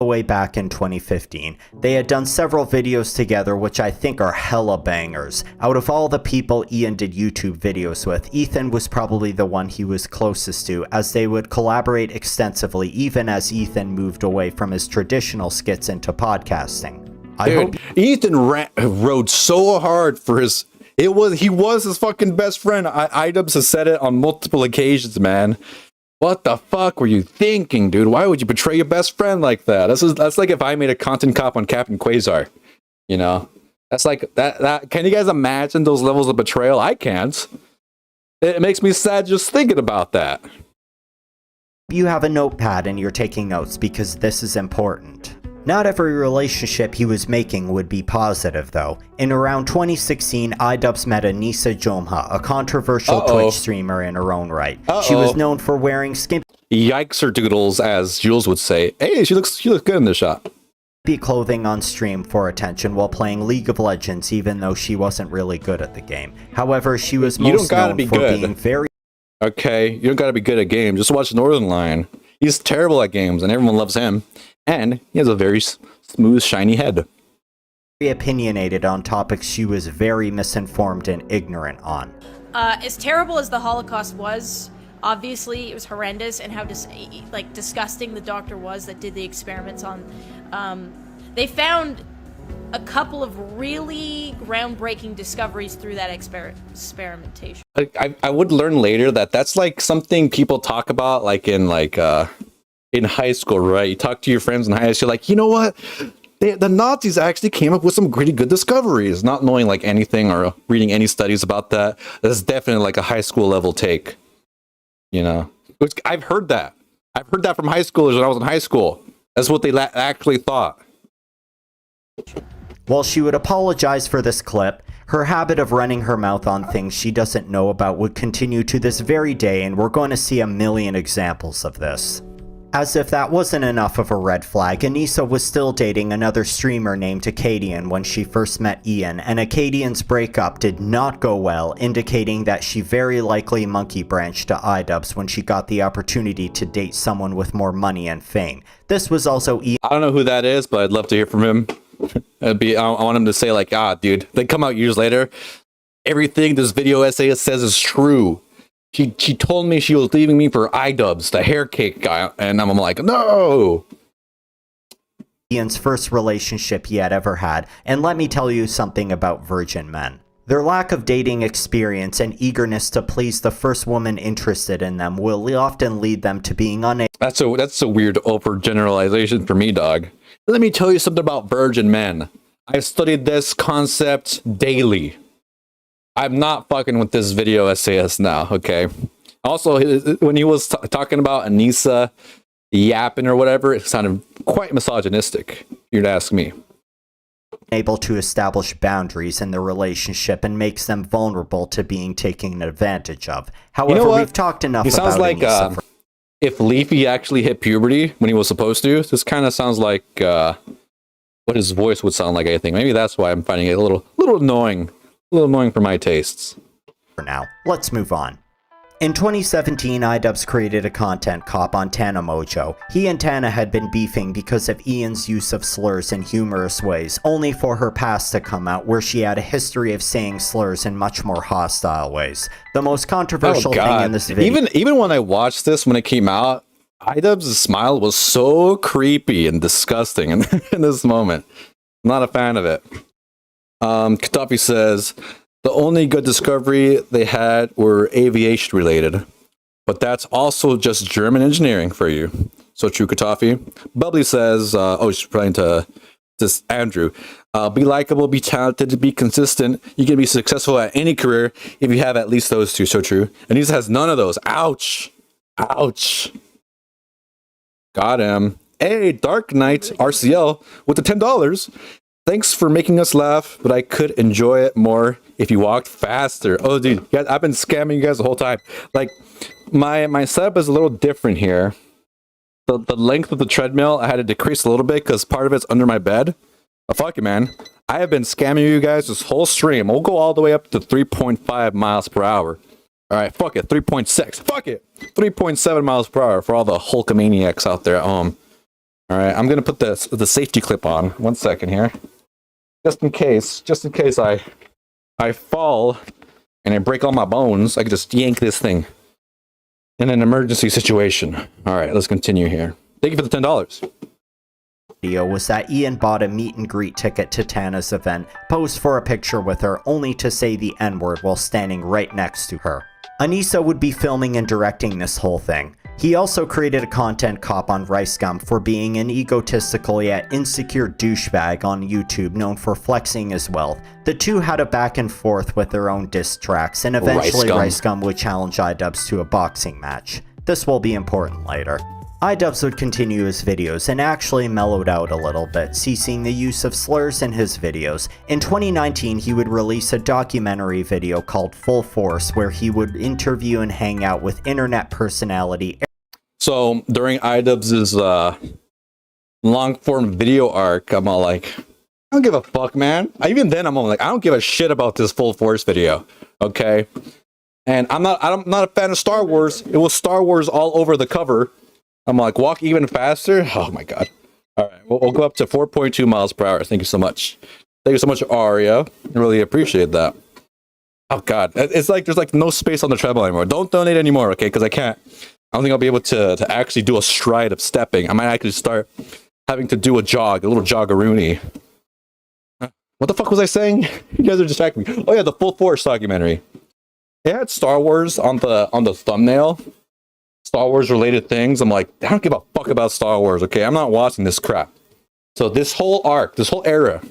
Way back in 2015, they had done several videos together which I think are hella bangers. Out of all the people Ian did YouTube videos with, Ethan was probably the one he was closest to, as they would collaborate extensively even as Ethan moved away from his traditional skits into podcasting. Ethan rode so hard for his... He was his fucking best friend. Idubbbz has said it on multiple occasions, man. What the fuck were you thinking, dude? Why would you betray your best friend like that? That's like if I made a content cop on Captain Quasar. You know? That's like that. Can you guys imagine those levels of betrayal? I can't. It makes me sad just thinking about that. You have a notepad and you're taking notes because this is important. Not every relationship he was making would be positive, though. In around 2016, Idubbbz met Anissa Jomha, a controversial Twitch streamer in her own right. She was known for wearing skimpy Yikes or doodles, as Jules would say. Hey, she looks good in this shot. Clothing on stream for attention while playing League of Legends, even though she wasn't really good at the game. However, she was most known for being very... Okay, you don't gotta be good at games. Just watch Northern Lion. He's terrible at games, and everyone loves him. And he has a very smooth, shiny head. Opinionated on topics she was very misinformed and ignorant on. As terrible as the Holocaust was, obviously it was horrendous, and how disgusting the doctor was that did the experiments on. They found a couple of really groundbreaking discoveries through that experimentation. I would learn later that that's like something people talk about, in high school, right? You talk to your friends in high school, like, you know what? The Nazis actually came up with some pretty good discoveries, not knowing like anything or reading any studies about that. That's definitely like a high school level take, you know? I've heard that. I've heard that from high schoolers when I was in high school. That's what they actually thought. While she would apologize for this clip, her habit of running her mouth on things she doesn't know about would continue to this very day, and we're going to see a million examples of this. As if that wasn't enough of a red flag, Anissa was still dating another streamer named Acadian when she first met Ian, and Acadian's breakup did not go well, indicating that she very likely monkey branched to Idubbbz when she got the opportunity to date someone with more money and fame. This was also Ian. I don't know who that is, but I'd love to hear from him. I want him to say like, dude, they come out years later. Everything this video essay says is true. She told me she was leaving me for Idubbbz, the hair cake guy, and I'm like, no! Ian's first relationship he had ever had, and let me tell you something about virgin men. Their lack of dating experience and eagerness to please the first woman interested in them will often lead them to being unable. That's a weird overgeneralization for me, dog. Let me tell you something about virgin men. I've studied this concept daily. I'm not fucking with this video essayist now, okay? Also, when he was talking about Anissa yapping or whatever, it sounded quite misogynistic, if you'd ask me. Able to establish boundaries in the relationship and makes them vulnerable to being taken advantage of. However, You know what? we've talked enough He sounds about like Anissa for if Leafy actually hit puberty when he was supposed to. This kind of sounds like what his voice would sound like, I think. Maybe that's why I'm finding it a little annoying. A little annoying for my tastes. for now. Let's move on. In 2017, Idubbbz created a content cop on Tana Mojo. He and Tana had been beefing because of Ian's use of slurs in humorous ways, only for her past to come out where she had a history of saying slurs in much more hostile ways. The most controversial thing in this video... Even when I watched this when it came out, Idubbbz' smile was so creepy and disgusting in this moment. I'm not a fan of it. Katafi says, the only good discovery they had were aviation related, but that's also just German engineering for you. So true, Katafi. Bubbly says, oh, she's replying to this Andrew. Be likable, be talented, be consistent. You can be successful at any career if you have at least those two. So true. And he has none of those. Ouch. Ouch. Got him. Hey, Dark Knight RCL with the $10. Thanks for making us laugh, but I could enjoy it more if you walked faster. Oh, dude, guys, I've been scamming you guys the whole time. Like, my setup is a little different here. The length of the treadmill, I had to decrease a little bit because part of it's under my bed. But fuck it, man. I have been scamming you guys this whole stream. We'll go all the way up to 3.5 miles per hour. All right, fuck it, 3.6. Fuck it, 3.7 miles per hour for all the Hulkamaniacs out there at home. All right, I'm gonna put the safety clip on. 1 second here. Just in case I fall and I break all my bones, I can just yank this thing in an emergency situation. All right, let's continue here. Thank you for the $10. Video was that Ian bought a meet and greet ticket to Tana's event, posed for a picture with her, only to say the N-word while standing right next to her. Anissa would be filming and directing this whole thing. He also created a content cop on Rice Gum for being an egotistical yet insecure douchebag on YouTube known for flexing his wealth. The two had a back and forth with their own diss tracks, and eventually Rice Gum would challenge Idubbbz to a boxing match. This will be important later. Idubbbz would continue his videos and actually mellowed out a little bit, ceasing the use of slurs in his videos. In 2019, he would release a documentary video called Full Force, where he would interview and hang out with internet personality. So during Idubbbz's long form video arc, I'm all like, I don't give a fuck, man. Even then, I'm all like, I don't give a shit about this Full Force video, okay? And I'm not a fan of Star Wars. It was Star Wars all over the cover. I'm like, walk even faster? Oh my god. All right, we'll go up to 4.2 miles per hour. Thank you so much. Thank you so much, Aria. I really appreciate that. Oh god, it's like there's like no space on the treadmill anymore. Don't donate anymore, okay? Because I don't think I'll be able to actually do a stride of stepping. I might actually start having to do a little joggeroony. What the fuck was I saying? You guys are distracting me. Oh yeah, the Full Force documentary. It had Star Wars on the thumbnail. Star Wars related things. I'm like, I don't give a fuck about Star Wars, okay? I'm not watching this crap. So this whole arc, this whole era,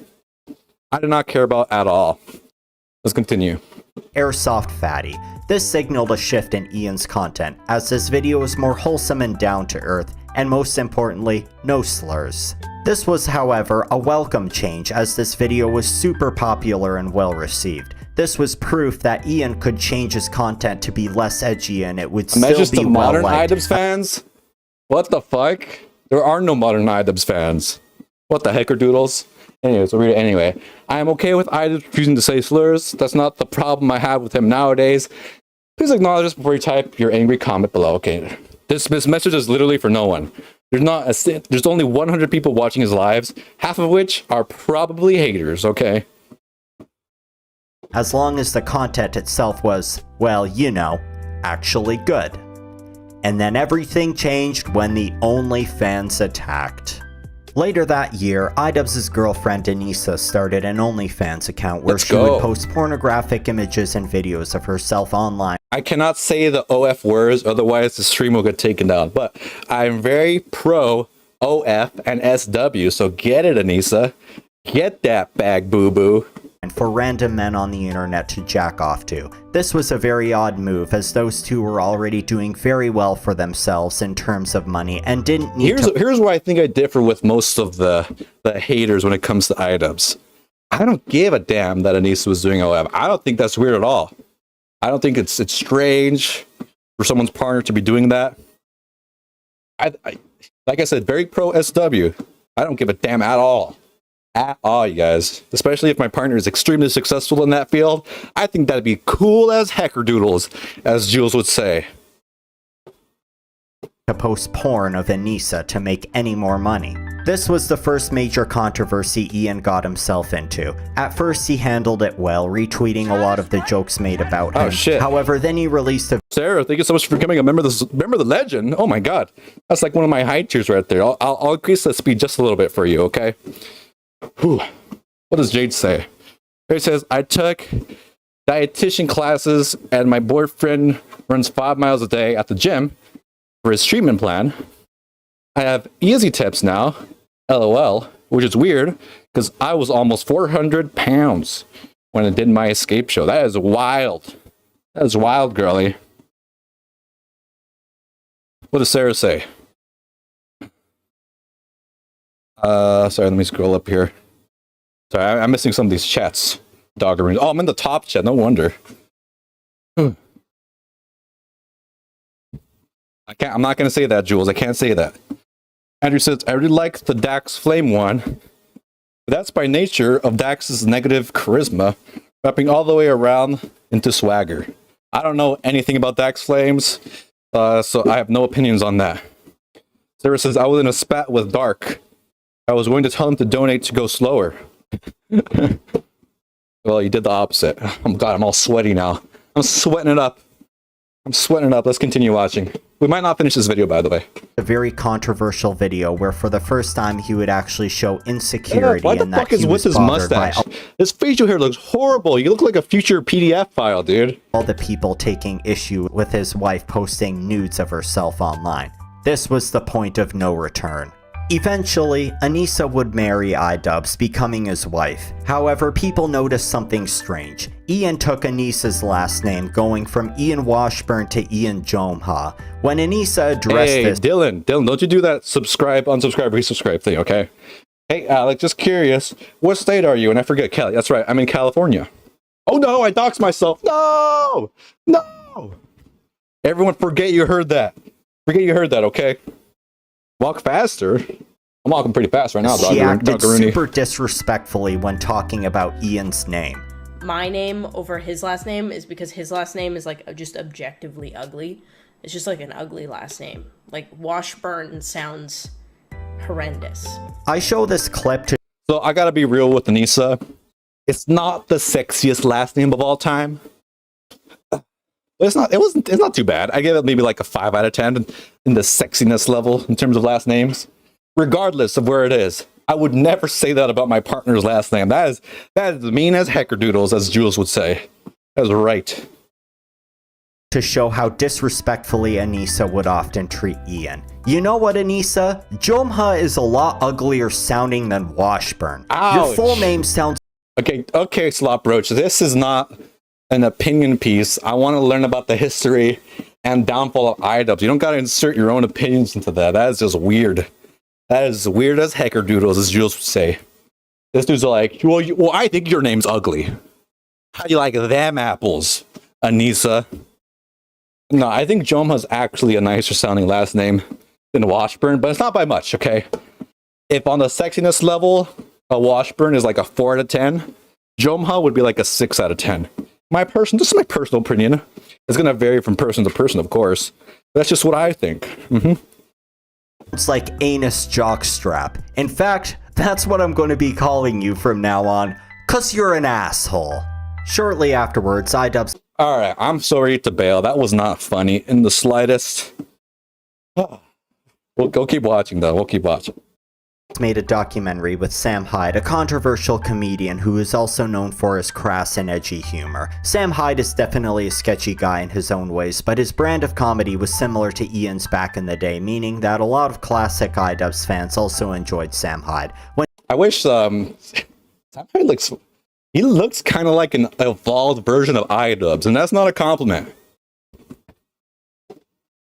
I do not care about at all. Let's continue. Airsoft Fatty. This signaled a shift in Ian's content, as this video was more wholesome and down to earth, and most importantly, no slurs. This was, however, a welcome change, as this video was super popular and well received. This was proof that Ian could change his content to be less edgy and it would still just be the modern well-liked. Idubbbz fans? What the fuck? There are no modern Idubbbz fans. What the heck are doodles? Anyways, we'll read it anyway. I am okay with Idubbbz refusing to say slurs. That's not the problem I have with him nowadays. Please acknowledge this before you type your angry comment below. Okay, this message is literally for no one. There's only 100 people watching his lives, half of which are probably haters, okay? As long as the content itself was, well, you know, actually good. And then everything changed when the OnlyFans attacked. Later that year, Idubbbz's girlfriend Anissa started an OnlyFans account where she would post pornographic images and videos of herself online. I cannot say the OF words, otherwise the stream will get taken down. But I'm very pro OF and SW. So get it, Anissa. Get that bag, boo-boo. And for random men on the internet to jack off to. This was a very odd move, as those two were already doing very well for themselves in terms of money and didn't need Here's where I think I differ with most of the haters when it comes to Idubbbz. I don't give a damn that Anissa was doing OF. I don't think that's weird at all. I don't think it's strange for someone's partner to be doing that. I like I said, very pro SW. I don't give a damn at all. At all, you guys. Especially if my partner is extremely successful in that field. I think that'd be cool as heckerdoodles, as Jules would say. To post porn of Anissa to make any more money. This was the first major controversy Ian got himself into. At first he handled it well, retweeting a lot of the jokes made about him. Oh shit. However, then he released a Sarah, thank you so much for becoming a member of the legend. Oh my god. That's like one of my high tiers right there. I'll increase the speed just a little bit for you, okay? Whew. What does Jade say? Jade says, I took dietitian classes and my boyfriend runs 5 miles a day at the gym for his treatment plan. I have easy tips now, LOL, which is weird because I was almost 400 pounds when I did my escape show. That is wild. That is wild, girly. What does Sarah say? Sorry, let me scroll up here. Sorry, I'm missing some of these chats. Doggeroons. Oh, I'm in the top chat. No wonder. I'm not going to say that, Jules. I can't say that. Andrew says, I really like the Dax Flame one. But that's by nature of Dax's negative charisma, wrapping all the way around into swagger. I don't know anything about Dax Flames, so I have no opinions on that. Sarah says, I was in a spat with Dark. I was going to tell him to donate to go slower. Well, you did the opposite. Oh God, I'm all sweaty now. I'm sweating it up. Let's continue watching. We might not finish this video, by the way. A very controversial video where for the first time he would actually show insecurity. Why the fuck is with his mustache? His facial hair looks horrible. You look like a future PDF file, dude. All the people taking issue with his wife posting nudes of herself online. This was the point of no return. Eventually, Anissa would marry Idubbbz, becoming his wife. However, people noticed something strange. Ian took Anissa's last name, going from Ian Washburn to Ian Jomha. When Anissa addressed this— Dylan, don't you do that subscribe, unsubscribe, resubscribe thing, okay? Hey, Alec, just curious, what state are you? And I forget, Kelly. That's right, I'm in California. Oh no, I doxed myself. No! No! Everyone forget you heard that. Forget you heard that, okay? Walk faster. I'm walking pretty fast right now, She acted super disrespectfully when talking about Ian's name. My name over his last name is because his last name is like just objectively ugly. It's just like an ugly last name. Like Washburn sounds horrendous. I show this clip to— So I gotta be real with Anissa. It's not the sexiest last name of all time. It's not too bad. I give it maybe like a 5 out of 10 in the sexiness level in terms of last names. Regardless of where it is. I would never say that about my partner's last name. That is mean as heckerdoodles, as Jules would say. That's right. To show how disrespectfully Anissa would often treat Ian. You know what, Anissa? Jomha is a lot uglier sounding than Washburn. Ouch. Your full name sounds— Okay, Slop Roach. This is not an opinion piece. I want to learn about the history and downfall of Idubbbz. You don't got to insert your own opinions into that. That is just weird. That is weird as heckerdoodles, as Jules would say. This dude's like, well, I think your name's ugly. How do you like them apples, Anissa? No, I think Jomha's actually a nicer sounding last name than Washburn, but it's not by much, okay? If on the sexiness level, a Washburn is like a 4 out of 10, Jomha would be like a 6 out of 10. This is my personal opinion. It's going to vary from person to person, of course. That's just what I think. It's like anus jockstrap. In fact, that's what I'm going to be calling you from now on, 'cause you're an asshole. Shortly afterwards, Idubbbz— Alright, I'm sorry to bail. That was not funny in the slightest. We'll keep watching, though. We'll keep watching. made a documentary with Sam Hyde, a controversial comedian who is also known for his crass and edgy humor. Sam Hyde is definitely a sketchy guy in his own ways, but his brand of comedy was similar to Ian's back in the day, meaning that a lot of classic Idubbbz fans also enjoyed Sam Hyde. I wish Sam Hyde looks kind of like an evolved version of Idubbbz, and that's not a compliment.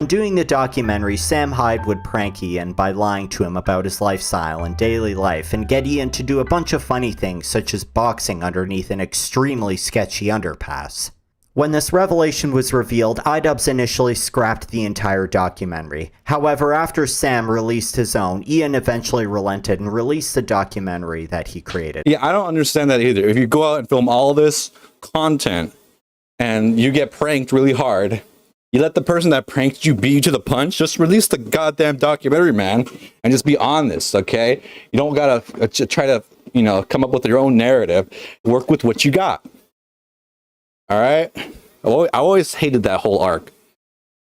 Doing the documentary, Sam Hyde would prank Ian by lying to him about his lifestyle and daily life, and get Ian to do a bunch of funny things such as boxing underneath an extremely sketchy underpass. When this revelation was revealed, Idubbbz initially scrapped the entire documentary. However, after Sam released his own, Ian eventually relented and released the documentary that he created. Yeah, I don't understand that either. If you go out and film all this content and you get pranked really hard, you let the person that pranked you beat you to the punch. Just release the goddamn documentary, man, and just be honest, okay? You don't gotta try to, come up with your own narrative. Work with what you got. All right? I always hated that whole arc.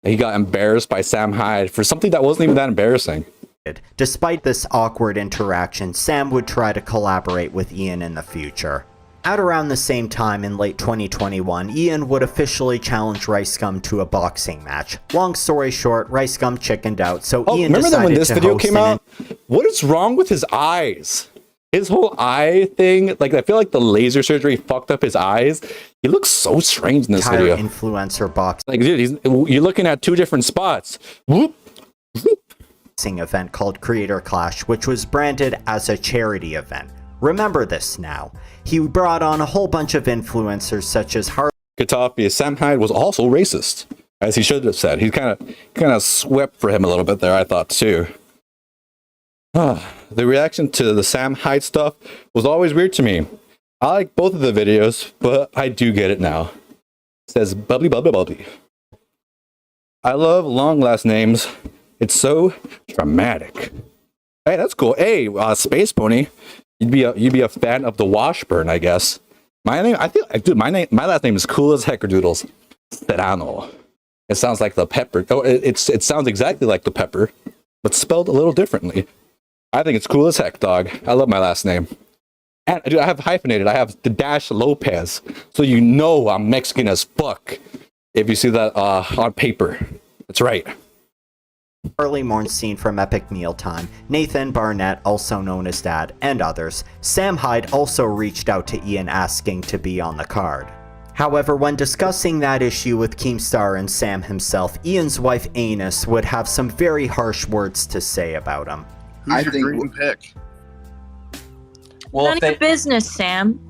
He got embarrassed by Sam Hyde for something that wasn't even that embarrassing. Despite this awkward interaction, Sam would try to collaborate with Ian in the future. At around the same time in late 2021, Ian would officially challenge Ricegum to a boxing match. Long story short, Ricegum chickened out, so Ian remember that when this video came out? an What is wrong with his eyes? His whole eye thing, I feel like the laser surgery fucked up his eyes. He looks so strange in this entire video. influencer boxing Dude, you're looking at two different spots. Whoop. event called Creator Clash, which was branded as a charity event. Remember this now. He brought on a whole bunch of influencers such as Katafi. Sam Hyde was also racist, as he should have said. He kind of swept for him a little bit there, I thought too. The reaction to the Sam Hyde stuff was always weird to me. I like both of the videos, but I do get it now. It says bubbly bubbly bubbly. I love long last names. It's so dramatic. Hey, that's cool. Hey, Space Pony. You'd be a fan of the Washburn, I guess. My last name is cool as heckerdoodles. Serrano. It sounds like the pepper. Oh, it sounds exactly like the pepper, but spelled a little differently. I think it's cool as heck, dog. I love my last name. And dude, I have hyphenated. I have the dash Lopez, so you know I'm Mexican as fuck. If you see that on paper, that's right. Harley Mornstein from Epic Mealtime, Nathan Barnett, also known as Dad, and others. Sam Hyde also reached out to Ian asking to be on the card. However, when discussing that issue with Keemstar and Sam himself, Ian's wife Anus would have some very harsh words to say about him. Who's your dream pick? Well, none of your business, Sam.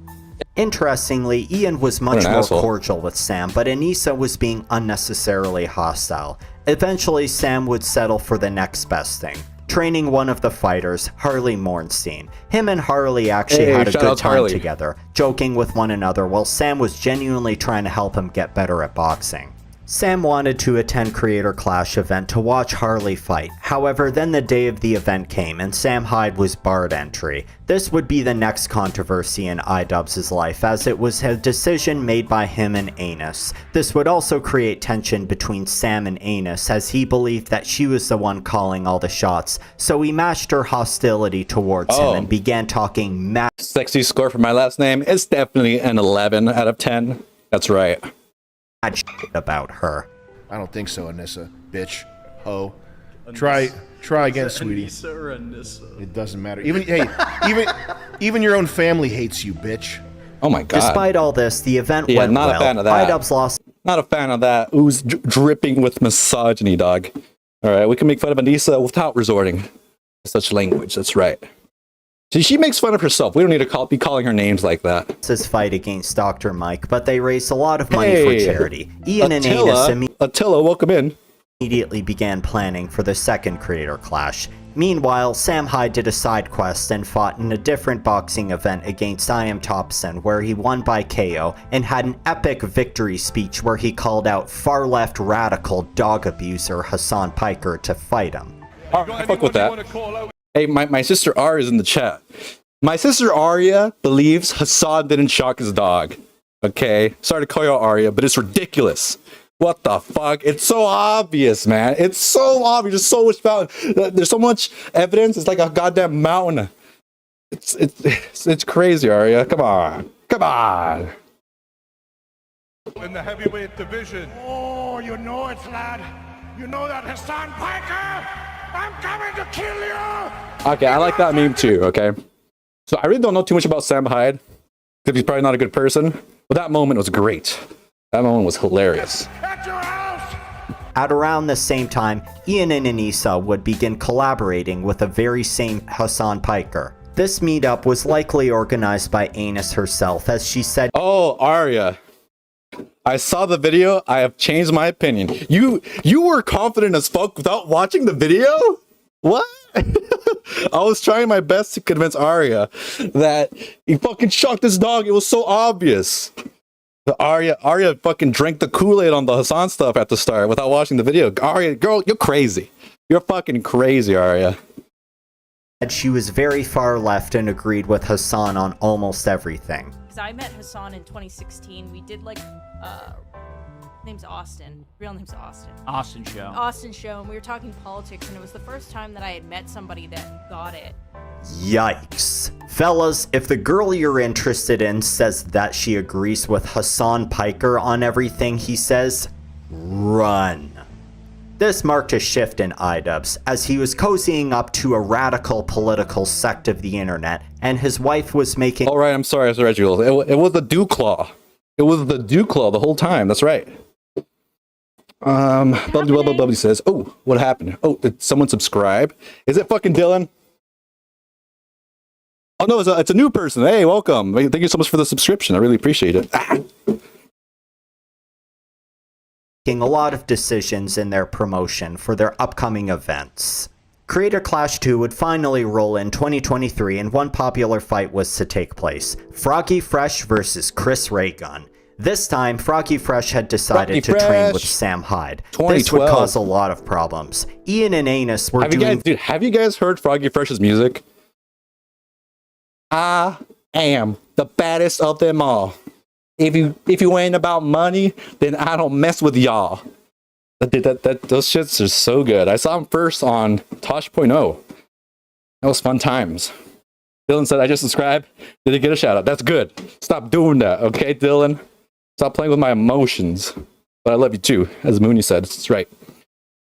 Interestingly, Ian was much more asshole. cordial with Sam, but Anissa was being unnecessarily hostile. Eventually, Sam would settle for the next best thing, training one of the fighters, Harley Mornstein. Him and Harley actually had a good time together, joking with one another while Sam was genuinely trying to help him get better at boxing. Sam wanted to attend Creator Clash event to watch Harley fight. However, then the day of the event came and Sam Hyde was barred entry. This would be the next controversy in Idubbbz's life, as it was a decision made by him and Anus. This would also create tension between Sam and Anus, as he believed that she was the one calling all the shots, so he matched her hostility towards him and began talking Sexy score for my last name is definitely an 11 out of 10. That's right. About her. I don't think so, Anissa. Bitch. Ho. Try again, sweetie. Anissa or Anissa? It doesn't matter. Even your own family hates you, bitch. Oh my god. Despite all this, the event went not well. a fan of that. Idubbbz lost. Not a fan of that. Ooze dripping with misogyny, dog. All right, we can make fun of Anissa without resorting to such language. That's right. See, she makes fun of herself. We don't need to be calling her names like that. His fight against Dr. Mike, but they raised a lot of money for charity. Ian and Anus Attila, welcome in. Immediately began planning for the second Creator Clash. Meanwhile, Sam Hyde did a side quest and fought in a different boxing event against I Am Thompson, where he won by KO and had an epic victory speech where he called out far-left radical dog abuser Hassan Piker to fight him. I fuck with that. Hey, my sister Arya is in the chat. My sister Arya believes Hassan didn't shock his dog. Okay? Sorry to call you out, Arya, but it's ridiculous. What the fuck? It's so obvious, man. It's so obvious. There's so much evidence. It's like a goddamn mountain. It's crazy, Arya. Come on. Come on. In the heavyweight division. Oh, you know it, lad. You know that Hassan Piker? I'm coming to kill you! Okay, I like that meme too, okay? So I really don't know too much about Sam Hyde, because he's probably not a good person, but that moment was great. That moment was hilarious. At around the same time, Ian and Anissa would begin collaborating with the very same Hassan Piker. This meetup was likely organized by Anus herself, as she said, "Oh, Arya, I saw the video. I have changed my opinion. You were confident as fuck without watching the video? What?" I was trying my best to convince Arya that he fucking shocked this dog. It was so obvious. Arya fucking drank the Kool-Aid on the Hassan stuff at the start without watching the video. Arya, girl, you're crazy. You're fucking crazy, Arya. She was very far left and agreed with Hassan on almost everything. Because I met Hassan in 2016. We did like, name's Austin. Real name's Austin. Austin show. Austin show, and we were talking politics, and it was the first time that I had met somebody that got it. Yikes. Fellas, if the girl you're interested in says that she agrees with Hassan Piker on everything he says, run. This marked a shift in Idubbbz, as he was cozying up to a radical political sect of the internet, and his wife was making— Alright, I'm sorry, Reginald. It was the Dew Claw. It was the Dew Claw the whole time, that's right. Bubbly says, "Oh, what happened? Oh, did someone subscribe? Is it fucking Dylan?" Oh no, it's a new person. Hey, welcome. Thank you so much for the subscription. I really appreciate it. a lot of decisions in their promotion for their upcoming events. Creator Clash 2 would finally roll in 2023, and one popular fight was to take place: Froggy Fresh versus Chris Raygun. This time, Froggy Fresh had decided to train with Sam Hyde. This would cause a lot of problems. Ian and Anus were have you guys heard Froggy Fresh's music? I am the baddest of them all. If you ain't about money, then I don't mess with y'all. Those shits are so good. I saw him first on Tosh.0. That was fun times. Dylan said, "I just subscribed. Did he get a shout out?" That's good. Stop doing that, okay, Dylan? Stop playing with my emotions. But I love you too, as Mooney said. It's right.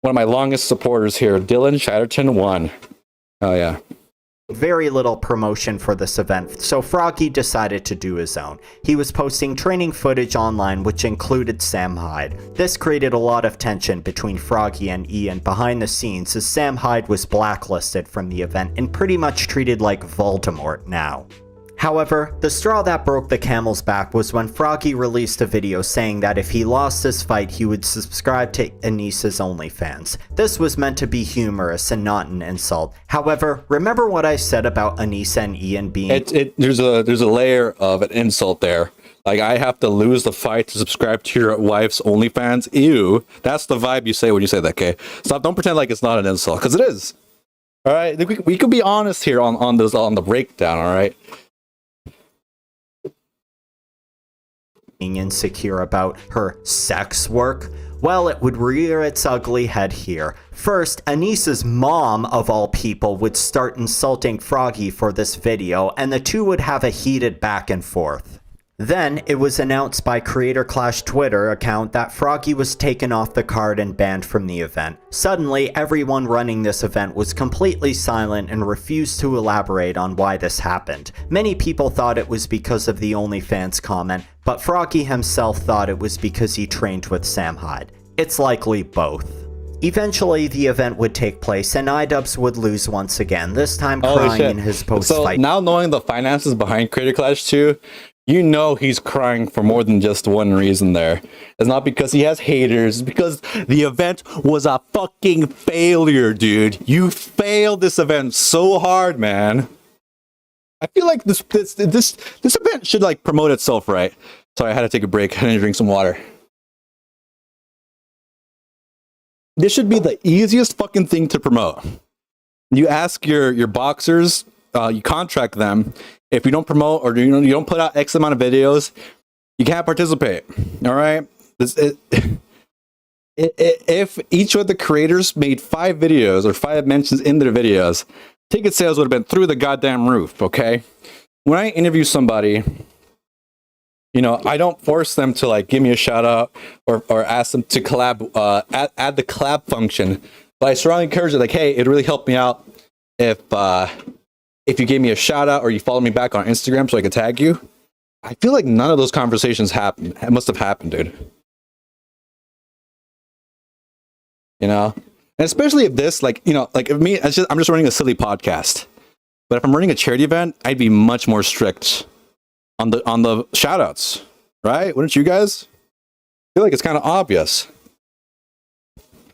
One of my longest supporters here, Dylan Chatterton 1. Oh yeah. Very little promotion for this event, so Froggy decided to do his own. He was posting training footage online which included Sam Hyde. This created a lot of tension between Froggy and Ian behind the scenes, as Sam Hyde was blacklisted from the event and pretty much treated like Voldemort now. However, the straw that broke the camel's back was when Froggy released a video saying that if he lost this fight, he would subscribe to Anissa's OnlyFans. This was meant to be humorous and not an insult. However, remember what I said about Anissa and Ian being— there's a layer of an insult there. Like, I have to lose the fight to subscribe to your wife's OnlyFans? Ew. That's the vibe you say when you say that, okay? Stop, don't pretend like it's not an insult, because it is. Alright? We could be honest here on the breakdown, alright? Being insecure about her sex work? Well, it would rear its ugly head here. First, Anissa's mom, of all people, would start insulting Froggy for this video, and the two would have a heated back and forth. Then, it was announced by Creator Clash Twitter account that Froggy was taken off the card and banned from the event. Suddenly, everyone running this event was completely silent and refused to elaborate on why this happened. Many people thought it was because of the OnlyFans comment, but Froggy himself thought it was because he trained with Sam Hyde. It's likely both. Eventually, the event would take place, and Idubbbz would lose once again, this time crying in his post-fight. So, now knowing the finances behind Creator Clash 2, you know he's crying for more than just one reason there. It's not because he has haters, it's because the event was a fucking failure, dude. You failed this event so hard, man. I feel like this event should like promote itself, right? Sorry, I had to take a break. I need to drink some water. This should be the easiest fucking thing to promote. You ask your boxers, you contract them. If you don't promote or you don't put out X amount of videos, you can't participate. All right. if each of the creators made 5 videos or 5 mentions in their videos, ticket sales would have been through the goddamn roof, okay? When I interview somebody, you know, I don't force them to like give me a shout out or ask them to collab, add the collab function. But I strongly encourage it, like, hey, it really helped me out if you gave me a shout out or you follow me back on Instagram so I could tag you. I feel like none of those conversations happened. It must have happened, dude. You know, and especially if this, like, you know, like if me, I'm just running a silly podcast. But if I'm running a charity event, I'd be much more strict on the shout outs, right? Wouldn't you guys? I feel like it's kind of obvious,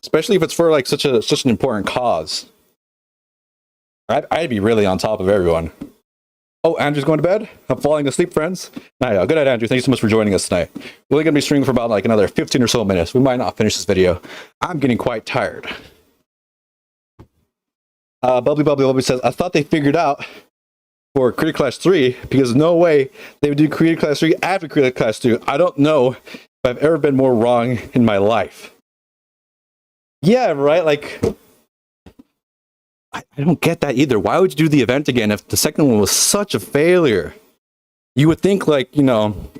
especially if it's for like such an important cause. I'd be really on top of everyone. Oh, Andrew's going to bed. I'm falling asleep, friends. Good night, Andrew. Thank you so much for joining us tonight. We're only going to be streaming for about like another 15 or so minutes. We might not finish this video. I'm getting quite tired. Bubbly says, I thought they figured out for Creator Class 3 because no way they would do Creator Class 3 after Creator Class 2. I don't know if I've ever been more wrong in my life. Yeah, right? Like, I don't get that either. Why would you do the event again if the second one was such a failure? You would think, like, you know,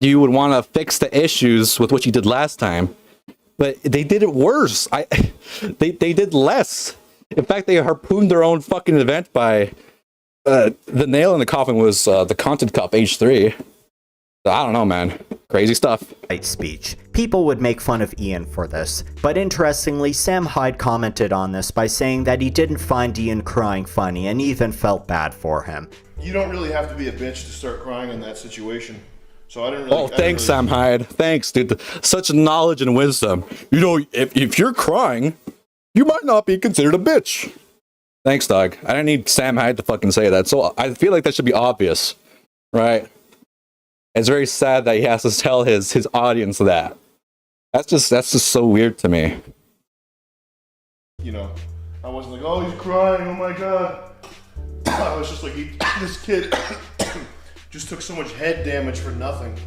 you would want to fix the issues with what you did last time, but they did it worse. They did less. In fact, they harpooned their own fucking event by the nail in the coffin was the Content Cup H3. I don't know, man. Crazy stuff. Speech. People would make fun of Ian for this, but interestingly, Sam Hyde commented on this by saying that he didn't find Ian crying funny and even felt bad for him. You don't really have to be a bitch to start crying in that situation. So I didn't really... Oh, thanks, Sam Hyde. Thanks, dude. Such knowledge and wisdom. You know, if you're crying, you might not be considered a bitch. Thanks, dog. I didn't need Sam Hyde to fucking say that. So I feel like that should be obvious, right? It's very sad that he has to tell his audience that. That's just so weird to me. You know, I wasn't like, oh, he's crying, oh my god. I was just like, this kid just took so much head damage for nothing.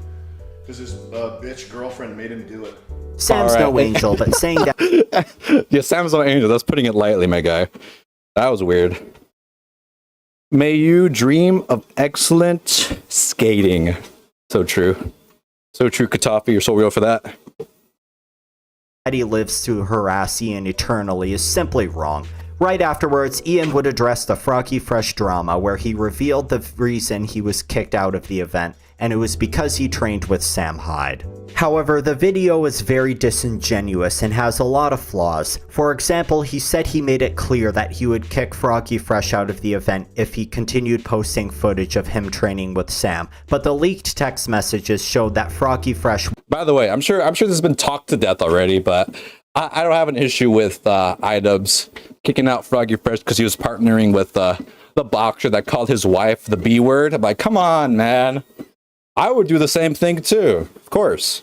Because his bitch girlfriend made him do it. Sam's no angel, but saying that... Yeah, Sam's no angel. That's putting it lightly, my guy. That was weird. May you dream of excellent skating. So true. So true, Katafi. You're so real for that. That he lives to harass Ian eternally is simply wrong. Right afterwards, Ian would address the Froggy Fresh drama where he revealed the reason he was kicked out of the event, and it was because he trained with Sam Hyde. However, the video is very disingenuous and has a lot of flaws. For example, he said he made it clear that he would kick Froggy Fresh out of the event if he continued posting footage of him training with Sam, but the leaked text messages showed that Froggy Fresh... By the way, I'm sure this has been talked to death already, but I don't have an issue with Idubbbz kicking out Froggy Fresh because he was partnering with the boxer that called his wife the B word. I'm like, come on, man. I would do the same thing too, of course.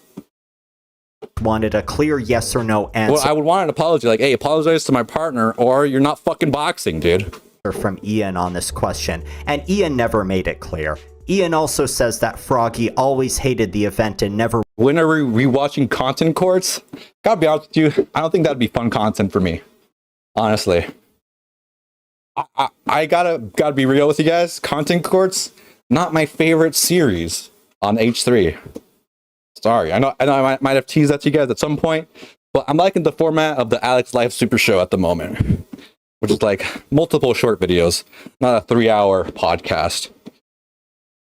Wanted a clear yes or no answer. Well, I would want an apology, like, hey, apologize to my partner, or you're not fucking boxing, dude. From Ian on this question, and Ian never made it clear. Ian also says that Froggy always hated the event and never... When are we rewatching Content Courts? Gotta be honest with you, I don't think that'd be fun content for me. Honestly. I gotta be real with you guys. Content Courts, not my favorite series on H3. Sorry, I know I might have teased that to you guys at some point, but I'm liking the format of the Alex Life Super Show at the moment, which is like multiple short videos, not a 3-hour podcast.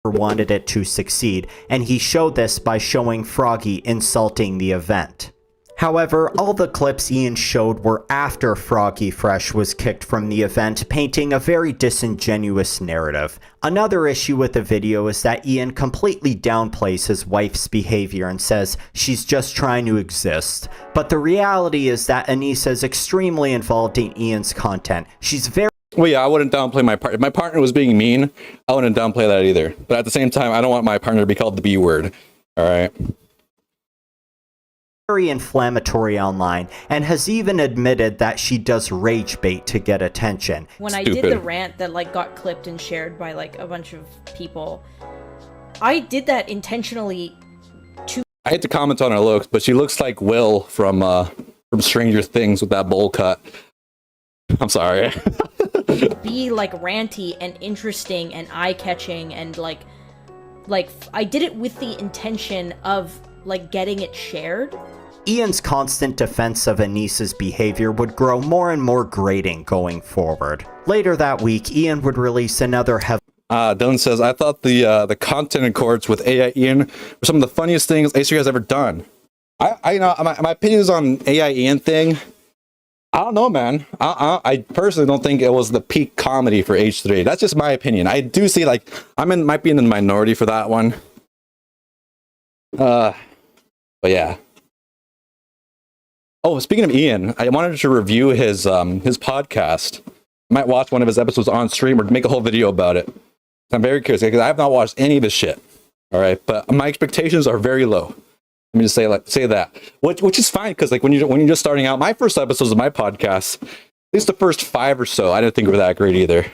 Wanted it to succeed, and he showed this by showing Froggy insulting the event. However, all the clips Ian showed were after Froggy Fresh was kicked from the event, painting a very disingenuous narrative. Another issue with the video is that Ian completely downplays his wife's behavior and says she's just trying to exist. But the reality is that Anissa is extremely involved in Ian's content. She's very... Well, yeah, I wouldn't downplay my partner. If my partner was being mean, I wouldn't downplay that either. But at the same time, I don't want my partner to be called the B word. All right? Very inflammatory online, and has even admitted that she does rage bait to get attention. When I did the rant that like got clipped and shared by like a bunch of people, I did that intentionally to... I hate to comment on her looks, but she looks like Will from Stranger Things with that bowl cut. I'm sorry. Be like ranty and interesting and eye-catching and like I did it with the intention of like getting it shared. Ian's constant defense of Anissa's behavior would grow more and more grating going forward. Later that week, Ian would release another Dylan says, I thought the content accords with AI Ian were some of the funniest things A3 has ever done. I you know, my opinions on AI Ian thing, I don't know, man. I personally don't think it was the peak comedy for H3. That's just my opinion. I do see, like, might be in the minority for that one. But yeah. Oh, speaking of Ian, I wanted to review his podcast. I might watch one of his episodes on stream or make a whole video about it. I'm very curious because I have not watched any of his shit. All right, but my expectations are very low. Let me just say that, which is fine because like when you're just starting out, my first episodes of my podcast, at least the first 5 or so, I didn't think were that great either.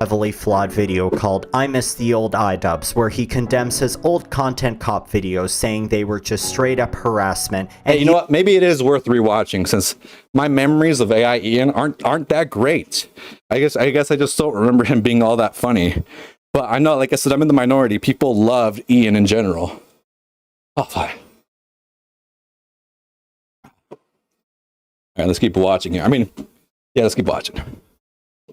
Heavily flawed video called I Miss the Old Idubbbz, where he condemns his old Content Cop videos, saying they were just straight up harassment. And hey, you know what? Maybe it is worth rewatching since my memories of AI Ian aren't that great. I guess I just don't remember him being all that funny. But I know, like I said, I'm in the minority. People loved Ian in general. Oh, fine. All right, let's keep watching here. I mean, yeah, let's keep watching.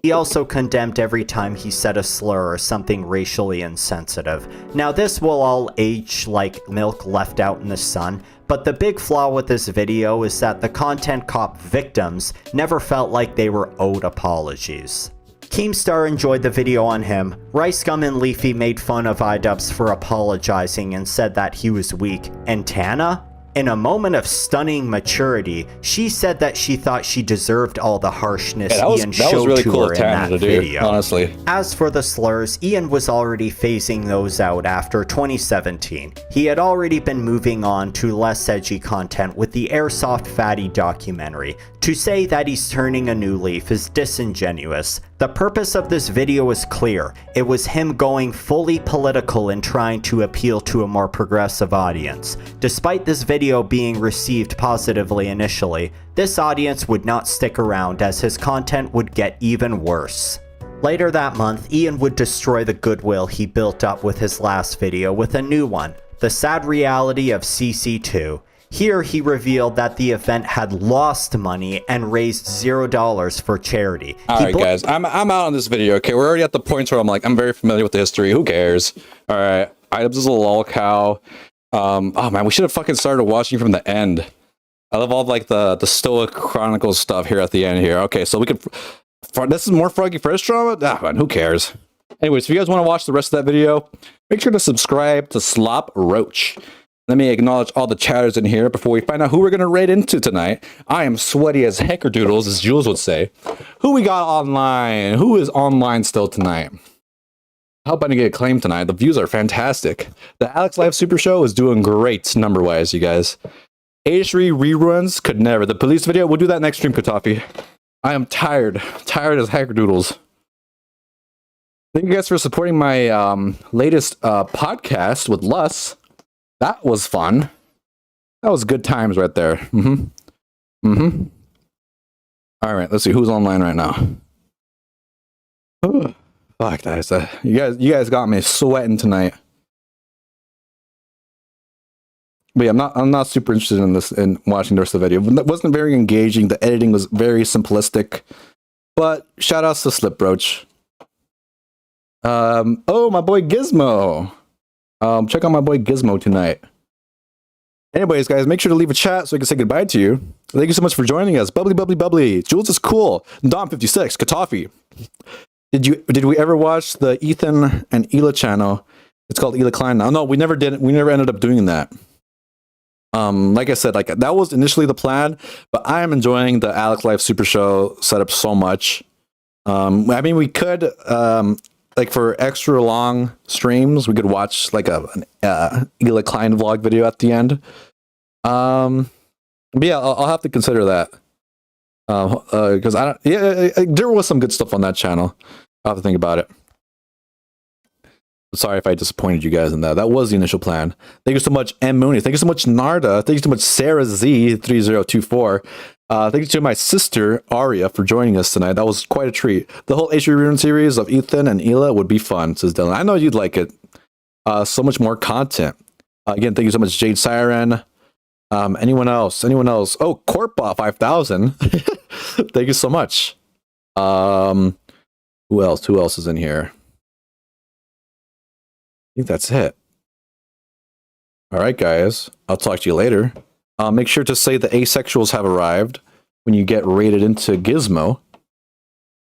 He also condemned every time he said a slur or something racially insensitive. Now this will all age like milk left out in the sun, but the big flaw with this video is that the Content Cop victims never felt like they were owed apologies. Keemstar enjoyed the video on him. Rice Gum and Leafy made fun of Idubbbz for apologizing and said that he was weak. And Tana? In a moment of stunning maturity, she said that she thought she deserved all the harshness Ian showed really to cool her in that video. Honestly. As for the slurs, Ian was already phasing those out after 2017. He had already been moving on to less edgy content with the Airsoft Fatty documentary. To say that he's turning a new leaf is disingenuous. The purpose of this video is clear. It was him going fully political and trying to appeal to a more progressive audience. Despite this video being received positively initially, this audience would not stick around as his content would get even worse. Later that month, Ian would destroy the goodwill he built up with his last video with a new one, The Sad Reality of CC2. Here he revealed that the event had lost money and raised $0 for charity. Alright guys, I'm out on this video, okay? We're already at the point where I'm like, I'm very familiar with the history, who cares? Alright, Idubbbz is a lolcow. Oh man, we should have fucking started watching from the end. I love all like the Stoic Chronicles stuff here at the end here. Okay, so we could... This is more Froggy Fresh drama? Ah man, who cares? Anyways, if you guys want to watch the rest of that video, make sure to subscribe to Slop Roach. Let me acknowledge all the chatters in here before we find out who we're going to raid into tonight. I am sweaty as heckerdoodles, as Jules would say. Who we got online? Who is online still tonight? I hope I didn't get claimed tonight. The views are fantastic. The Alex Live Super Show is doing great number-wise, you guys. H3 reruns could never. The police video, we'll do that next stream, Katafi. I am tired. Tired as heckerdoodles. Thank you guys for supporting my latest podcast with Lus. That was fun. That was good times right there. All right, let's see who's online right now. Ooh, fuck that. You guys got me sweating tonight. But yeah, I'm not super interested in watching the rest of the video. It wasn't very engaging. The editing was very simplistic. But shout outs to Slipbroach. Oh, my boy Gizmo. Check out my boy Gizmo tonight. Anyways, guys, make sure to leave a chat so I can say goodbye to you. Thank you so much for joining us. Bubbly, bubbly, bubbly. Jules is cool. Dom56, Katafi. Did we ever watch the Ethan and Ela channel? It's called Ela Klein now. No, we never did. We never ended up doing that. Like I said, like that was initially the plan, but I am enjoying the Alex Live Super Show setup so much. I mean, we could like for extra long streams, we could watch like an Ela Klein vlog video at the end. But yeah, I'll have to consider that. Because there was some good stuff on that channel. I'll have to think about it. Sorry if I disappointed you guys in that. That was the initial plan. Thank you so much, M. Mooney. Thank you so much, Narda. Thank you so much, Sarah Z3024. Thank you to my sister, Aria, for joining us tonight. That was quite a treat. The whole H Rerun series of Ethan and Hila would be fun, says Dylan. I know you'd like it. So much more content. Again, thank you so much, Jade Siren. Anyone else? Anyone else? Oh, Corpbot 5000. Thank you so much. Who else? Who else is in here? I think that's it. All right, guys. I'll talk to you later. Make sure to say the asexuals have arrived when you get rated into Gizmo.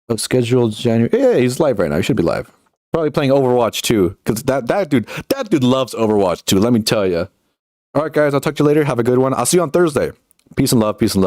Oh, scheduled January. Yeah, he's live right now. He should be live. Probably playing Overwatch 2, because that dude loves Overwatch 2. Let me tell you. All right, guys. I'll talk to you later. Have a good one. I'll see you on Thursday. Peace and love. Peace and love.